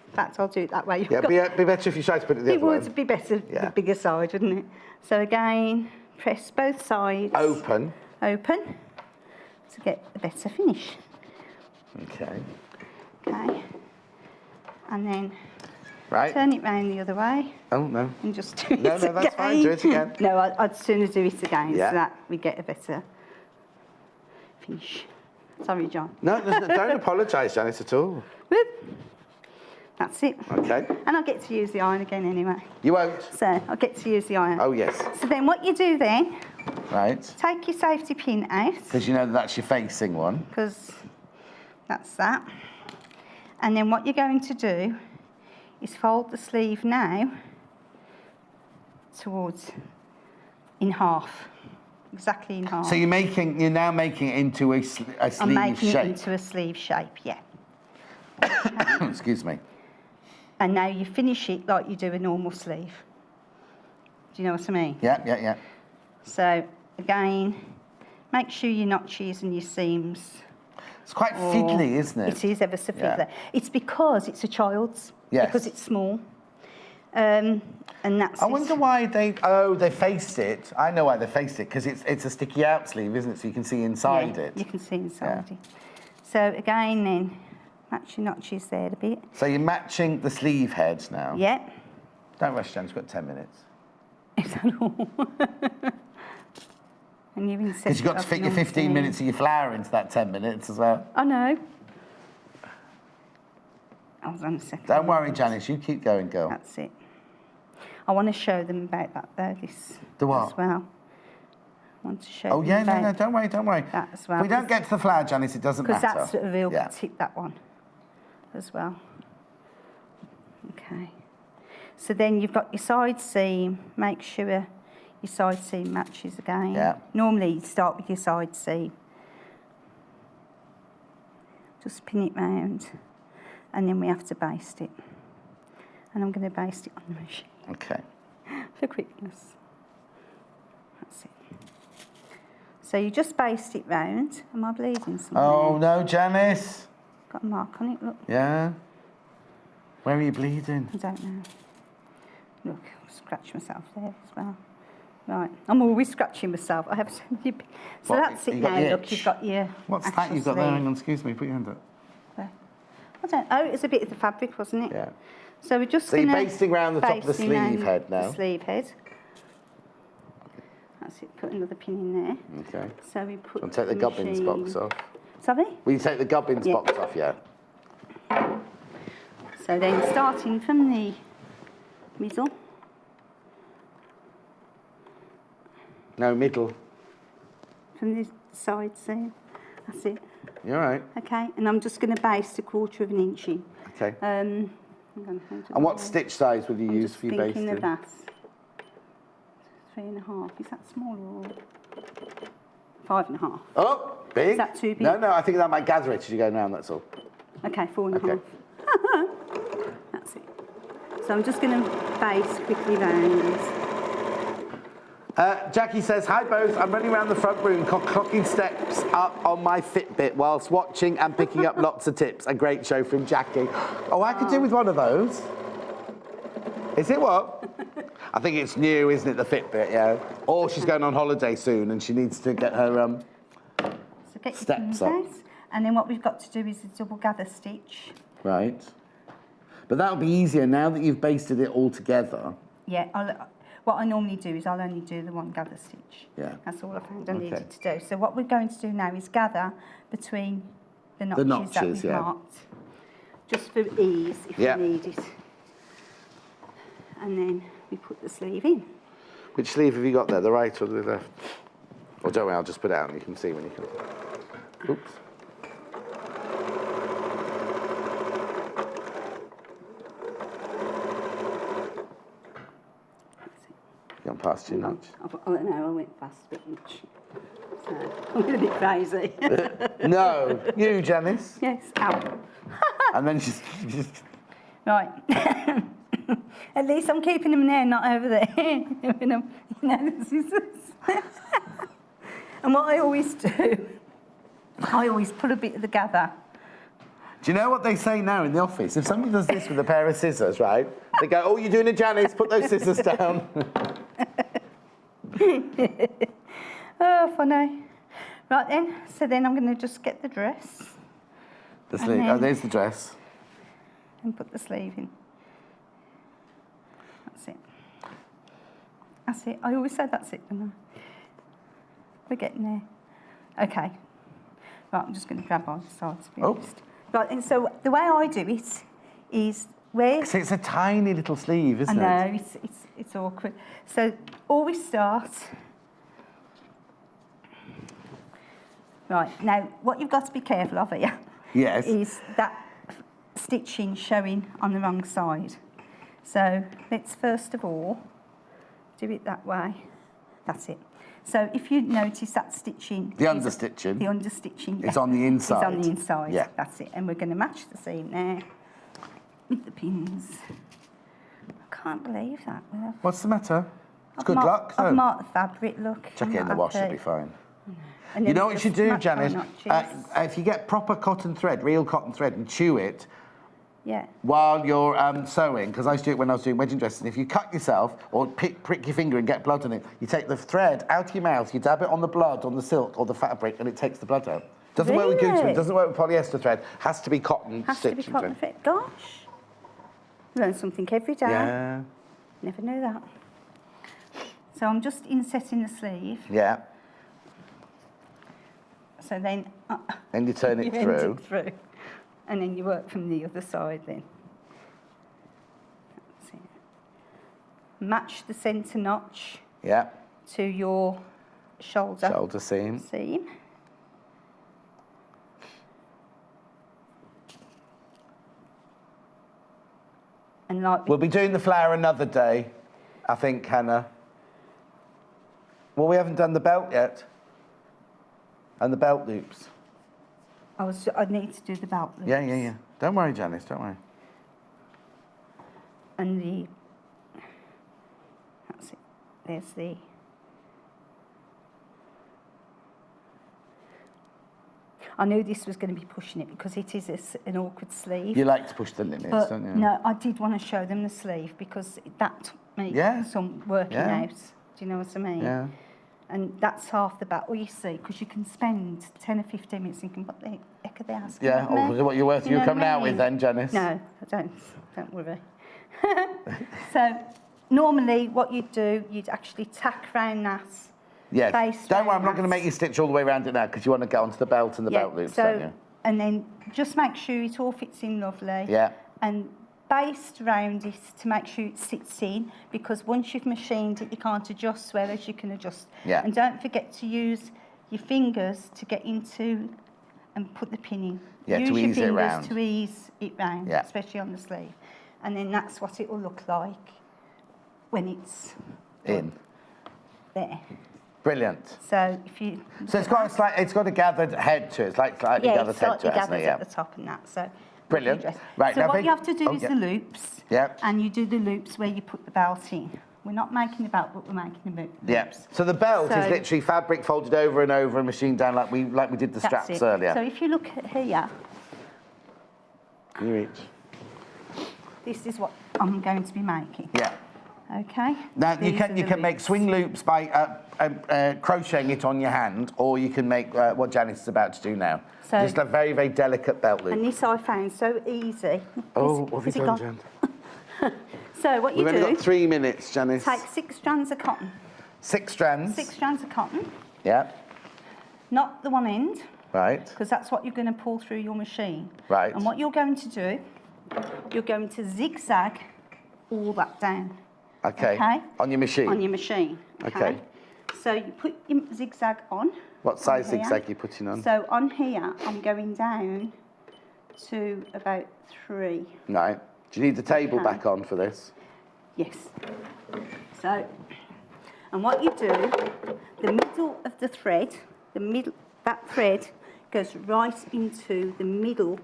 In fact, I'll do it that way. Yeah, be better if you tried to put it the other way. It would be better, the bigger side, wouldn't it? So again, press both sides. Open. Open, to get a better finish. Okay. Okay. And then turn it round the other way. Oh, no. And just do it again. No, that's fine. Do it again. No, I'd sooner do it again so that we get a better finish. Sorry, John. No, don't apologise, Janice, at all. Whoop. That's it. Okay. And I'll get to use the iron again anyway. You won't? So I'll get to use the iron. Oh, yes. So then what you do then, take your safety pin out. Because you know that's your facing one. Because that's that. And then what you're going to do is fold the sleeve now towards in half. Exactly in half. So you're now making it into a sleeve shape. I'm making it into a sleeve shape, yeah. Excuse me. And now you finish it like you do a normal sleeve. Do you know what I mean? Yeah. So, again, make sure your notches and your seams... It's quite fiddly, isn't it? It is ever so fiddly. Yeah. It's because it's a child's. Yes. Because it's small. And that's... I wonder why they faced it. I know why they faced it, because it's a sticky out sleeve, isn't it? So you can see inside it. You can see inside it. So, again, then... Match your notches there a bit. So you're matching the sleeve heads now? Yeah. Don't rush, Jan, you've got 10 minutes. Is that all? And you've been because you've got to fit your 15 minutes of your flour into that 10 minutes as well. I know. Hold on a second. Don't worry, Janice, you keep going, girl. That's it. I want to show them about that, though, the what? As well. I want to show them no, don't worry. That as well. If we don't get to the flour, Janice, it doesn't matter. Because that's a real tip, that one, as well. Okay. So then you've got your side seam. Make sure your side seam matches again. Yeah. Normally you start with your side seam. Just pin it round. And then we have to baste it. And I'm going to baste it on the machine. Okay. For quickness. That's it. So you just baste it round. Am I bleeding somewhere? Oh, no, Janice. Got a mark on it, look. Yeah. Where are you bleeding? I don't know. Look, I'll scratch myself there as well. Right, I'm always scratching myself. I have so many... So that's it now, look, you've got your... What's that you've got there? Hang on, excuse me, put your hand up. I don't know, it was a bit of the fabric, wasn't it? Yeah. So we're just So you're basting around the top of the sleeve head now? The sleeve head. That's it, put another pin in there. Okay. So we put I'll take the gubbins box off. Sorry? Will you take the gubbins box off, yeah? So then starting from the middle. No, middle. From the side seam. That's it. You're right. Okay, and I'm just going to baste 1/4 of an inch in. Okay. And what stitch size will you use for your basting? Thinking of that. 3.5. Is that small or 5.5? Oh, big. Is that too big? No, I think that might gather it as you go round, that's all. Okay, 4.5. Okay. That's it. So I'm just going to baste quickly round. Jackie says, hi both, I'm running around the front room clocking steps up on my Fitbit whilst watching and picking up lots of tips. A great show from Jackie. Oh, I could do with one of those. Is it what? I think it's new, isn't it, the Fitbit, yeah? Or she's going on holiday soon and she needs to get her So get steps your up. pins out, and then what we've got to do is a double gather stitch. Right. But that'll be easier now that you've basted it all together. Yeah, what I normally do is I'll only do the one gather stitch. Yeah. That's all I found I needed to do. So what we're going to do now is gather between the notches, that we've marked, just for ease if we need it. And then we put the sleeve in. Which sleeve have you got there, the right or the left? Or don't worry, I'll just put it out and you can see when you can. Oops. Gone past too much. Oh, no, I went past a bit much. So, I'm a bit crazy. No, you, Janis. Yes, ow. And then she's Right. At least I'm keeping them there, not over there. The scissors. And what I always do, I always put a bit of the gather. Do you know what they say now in the office? If somebody does this with a pair of scissors, right? They go, oh, you're doing a Janis, put those scissors down. Oh, funny. Right then, so then I'm going to just get the dress. The sleeve, oh, there's the dress. And put the sleeve in. That's it. That's it. I always say that's it, don't I? We're getting there. Okay. Right, I'm just going to grab on the sides, to be honest. Right, and so the way I do it is where... So it's a tiny little sleeve, isn't it? I know, it's awkward. So always start... Right, now, what you've got to be careful of here is that stitching showing on the wrong side. So let's first of all do it that way. That's it. So if you notice that stitching... The understitching? The understitching, It's on the inside? It's on the inside, yeah. That's it. And we're going to match the seam there with the pins. I can't believe that. What's the matter? It's good luck, though. I've marked the fabric, look. Chuck it in the wash, it'll be fine. And you know what you should do, Janis? If If you get proper cotton thread, real cotton thread, and chew it yeah. while you're sewing, because I used to do it when I was doing wedding dresses, if you cut yourself or prick your finger and get blood on it, you take the thread out of your mouth, you dab it on the blood, on the silk or the fabric, and it takes the blood out. Doesn't work with goosewood, it doesn't work with polyester thread. Has to be cotton stitching. Has to be cotton thread. Gosh. Learn something every day. Yeah. Never knew that. So I'm just insetting the sleeve. Yeah. So then... Then you turn it through. And then you work from the other side then. That's it. Match the centre notch to your shoulder seam. And like we'll be doing the flower another day, I think, Hannah. Well, we haven't done the belt yet. And the belt loops. I need to do the belt loops. Yeah. Don't worry, Janis, don't worry. And that's it. There's the... I knew this was going to be pushing it because it is an awkward sleeve. You like to push the limits, but don't you? No, I did want to show them the sleeve because that makes some working out. Do you know what I mean? Yeah. And that's half the battle, you see, because you can spend 10 or 15 minutes thinking, what the heck are they asking? Yeah, or what you're worth you coming out with then, Janis? No, I don't worry. So normally what you'd do, you'd actually tack round that Yes. base Don't worry, I'm not round going to make you stitch all the way around it now because you want to get onto the belt and the belt loops, don't you? And then just make sure it all fits in lovely. Yeah. And baste round it to make sure it sits in, because once you've machined it, you can't adjust, whereas you can adjust. Yeah. And don't forget to use your fingers to get into and put the pin in. Yeah, use to your ease it fingers round. to ease it round, Yeah. especially on the sleeve. And then that's what it will look like when it's In. there. Brilliant. So if you So it's got it's got a gathered head to it. It's like slightly yeah, gathered it's head slightly to it, hasn't it? gathered Yeah. at the top and that. So Brilliant. dress. Right, So now what big- you have to do oh, is yeah. the loops. Yeah. And you do the loops where you put the belt in. We're not making the belt, but we're making the loops. Yeah. So the belt is So- literally fabric folded over and over and machined down like we did the That's straps it. earlier. So if you look at here, Can you reach? this is what I'm going to be making. Yeah. Okay. Now you These are can the make loops. swing loops by crocheting it on your hand, or you can make what Janice is about to do now. So- Just a very, very delicate belt loop. And this I found so easy. Oh, Is- what have is you it done, gone? Jan? So what you We've only do, got 3 minutes, Janice. take 6 strands of cotton. 6 strands. 6 strands of cotton. Yeah. Not the one end, Right. because that's what you're going to pull through your machine. Right. And what you're going to do, you're going to zigzag all that down. Okay. Okay. On your machine. On your machine. Okay. So you put your zigzag on. What size on here. zigzag are you putting on? So on here, I'm going down to about 3. Right. Do you need the table Okay. back on for this? Yes. So, and what you do, the middle of the thread, that thread goes right into the middle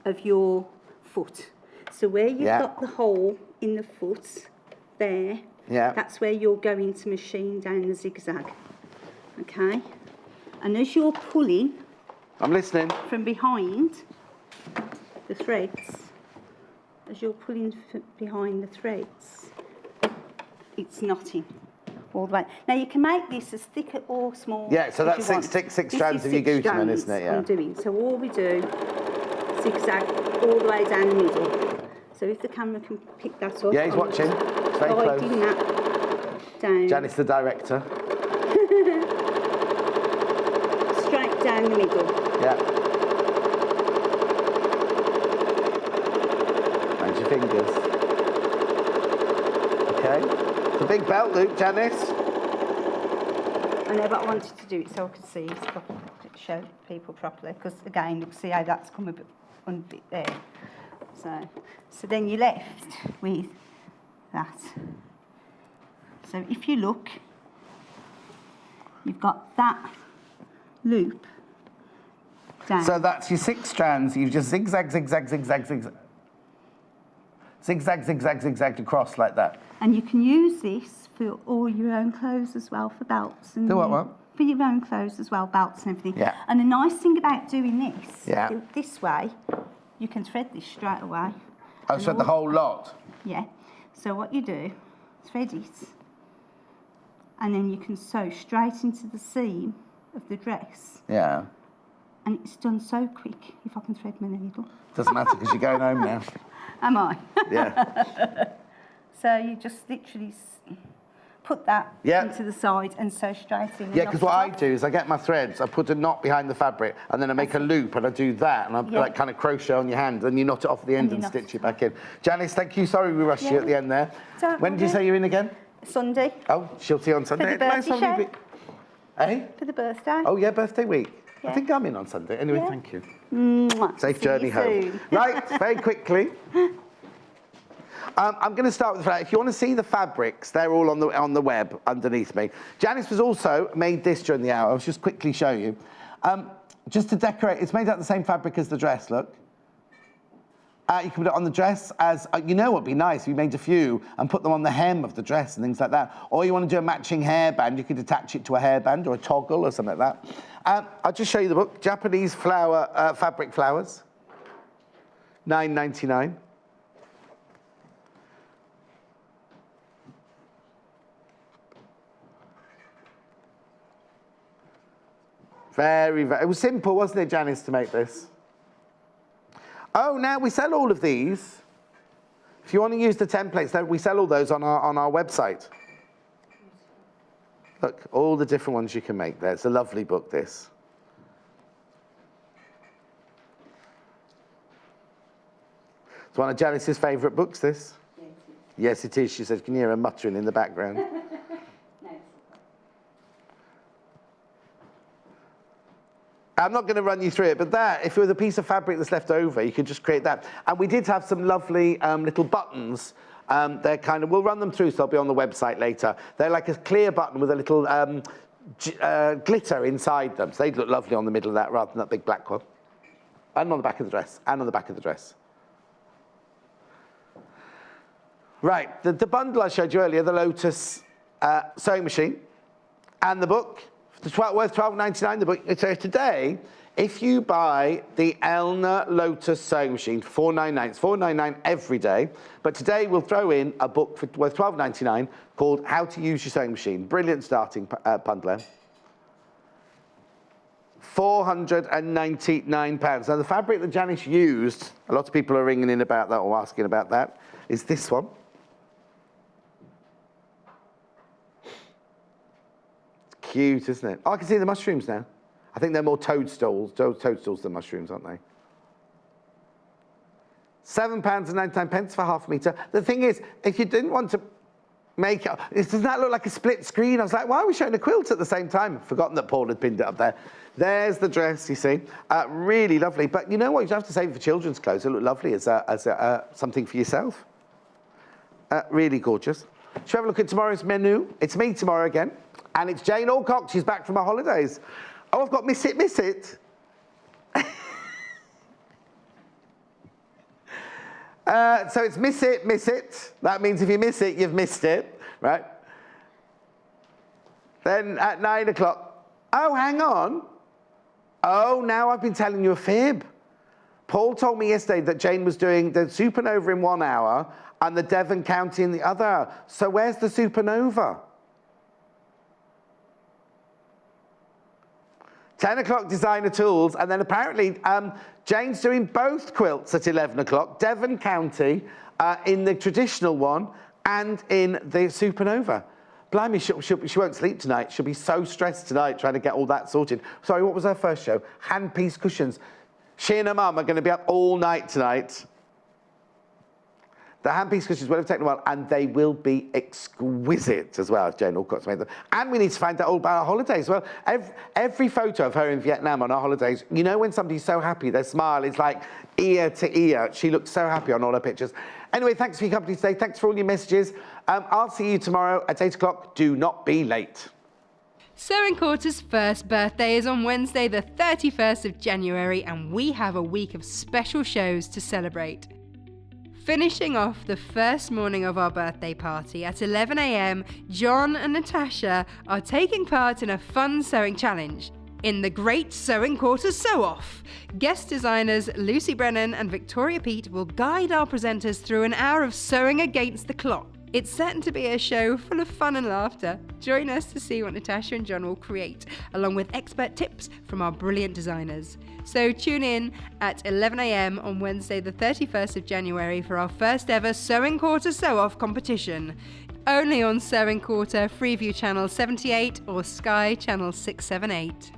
of your foot. So where you've Yeah. got the hole in the foot, there, Yeah. that's where you're going to machine down the zigzag. Okay? And as you're pulling I'm listening. from behind the threads, as you're pulling behind the threads, it's knotting all the way. Now you can make this as thick or small. Yeah, so as that's you want. six This strands is of your 6 Gooseman, strands isn't it? Yeah. I'm doing. So all we do, zigzag all the way down the middle. So if the camera can pick that up. Yeah, he's I'm watching. It's very guiding close. that down. Janice, the director. Straight down the middle. Yeah. And your fingers. Okay. It's a big belt loop, Janice. I know, but I wanted to do it so I could see it properly, show people properly, because again, you can see how that's come a bit there. So then you're left with that. So if you look, you've got that loop down. So that's your 6 strands. You've just zigzag, zigzag, zigzag, zigzag. Zigzag, zigzag, zigzag across like that. And you can use this for all your own clothes as well, for belts. And Do what? For your own clothes as well, belts and everything. Yeah. And the nice thing about doing this, Yeah. this way, you can thread this straight away. Oh, so the whole lot. Yeah. So what you do, thread it, and then you can sew straight into the seam of the dress. Yeah. And it's done so quick, if I can thread my needle. Doesn't matter because you're going home now. Am I? Yeah. So you just literally put that Yeah. into the side and sew straight in. Yeah, because what I do is I get my threads, I put a knot behind the fabric, and then I make a loop, and I do that, and I Yeah. like kind of crochet on your hand, and you knot it off the end you and knot stitch it it back in. Janice, thank you. Sorry we rushed you Yeah. at the end there. Don't When did you worry. say you're in again? Sunday, Oh, she'll see you on Sunday. the birthday having you show. Eh? for the birthday. Oh, yeah, birthday week. I Yeah. think I'm in on Sunday. Anyway, Yeah. thank you. Mwah. Safe See journey you home. soon. Right, very quickly. I'm going to start with the fabric. If you want to see the fabrics, they're all on the web underneath me. Janice was also made this during the hour. I'll just quickly show you. Just to decorate, it's made out of the same fabric as the dress, look. You can put it on the dress as, you know what would be nice if you made a few and put them on the hem of the dress and things like that. Or you want to do a matching hairband, you could attach it to a hairband or a toggle or something like that. I'll just show you the book, Japanese flower, Fabric Flowers, $9.99. Very, very, it was simple, wasn't it, Janice, to make this? Oh, now we sell all of these. If you want to use the templates, we sell all those on our website. Look, all the different ones you can make there. It's a lovely book, this. It's one of Janis's favourite books, this. Yes, it is. She says, can you hear her muttering in the background? I'm not going to run you through it, but that, if it was a piece of fabric that's left over, you could just create that. And we did have some lovely little buttons. They're kind of, we'll run them through, so they'll be on the website later. They're like a clear button with a little glitter inside them. So they'd look lovely on the middle of that rather than that big black one. And on the back of the dress, and on the back of the dress. Right, the bundle I showed you earlier, the Lotus sewing machine, and the book, worth $12.99, the book. So today, if you buy the Elna Lotus sewing machine, $4.99, it's $4.99 every day, but today we'll throw in a book worth $12.99 called How to Use Your Sewing Machine. Brilliant starting bundle. £499. Now the fabric that Janis used, a lot of people are ringing in about that or asking about that, is this one. Cute, isn't it? Oh, I can see the mushrooms now. I think they're more toadstools than mushrooms, aren't they? £7.99 for half a metre. The thing is, if you didn't want to make it, doesn't that look like a split screen? I was like, why are we showing a quilt at the same time? I've forgotten that Paul had pinned it up there. There's the dress, you see. Really lovely. But you know what? You don't have to save it for children's clothes. It'll look lovely as something for yourself. Really gorgeous. Should we have a look at tomorrow's menu? It's me tomorrow again. And it's Jane Alcock. She's back from her holidays. Oh, I've got Miss It, Miss It. So it's Miss It, Miss It. That means if you miss it, you've missed it, right? Then at 9 o'clock. Oh, hang on. Oh, now I've been telling you a fib. Paul told me yesterday that Jane was doing the supernova in 1 hour and the Devon County in the other hour. So where's the supernova? 10 o'clock designer tools, and then apparently Jane's doing both quilts at 11 o'clock, Devon County in the traditional one and in the supernova. Blimey, she won't sleep tonight. She'll be so stressed tonight trying to get all that sorted. Sorry, what was her first show? Handpiece cushions. She and her mum are going to be up all night tonight. The handpiece cushions will have taken a while, and they will be exquisite as well, if Jane Alcott's made them. And we need to find out all about her holidays. Well, every photo of her in Vietnam on her holidays, you know when somebody's so happy, their smile is like ear to ear. She looks so happy on all her pictures. Anyway, thanks for your company today. Thanks for all your messages. I'll see you tomorrow at 8 o'clock. Do not be late. Sewing Quarter's first birthday is on Wednesday, the 31st of January, and we have a week of special shows to celebrate. Finishing off the first morning of our birthday party at 11 a.m, John and Natasha are taking part in a fun sewing challenge in the Great Sewing Quarter Sew-Off. Guest designers Lucy Brennan and Victoria Peat will guide our presenters through an hour of sewing against the clock. It's certain to be a show full of fun and laughter. Join us to see what Natasha and John will create, along with expert tips from our brilliant designers. So tune in at 11 a.m. on Wednesday the 31st of January for our first ever Sewing Quarter Sew-Off competition. Only on Sewing Quarter, Freeview Channel 78 or Sky Channel 678.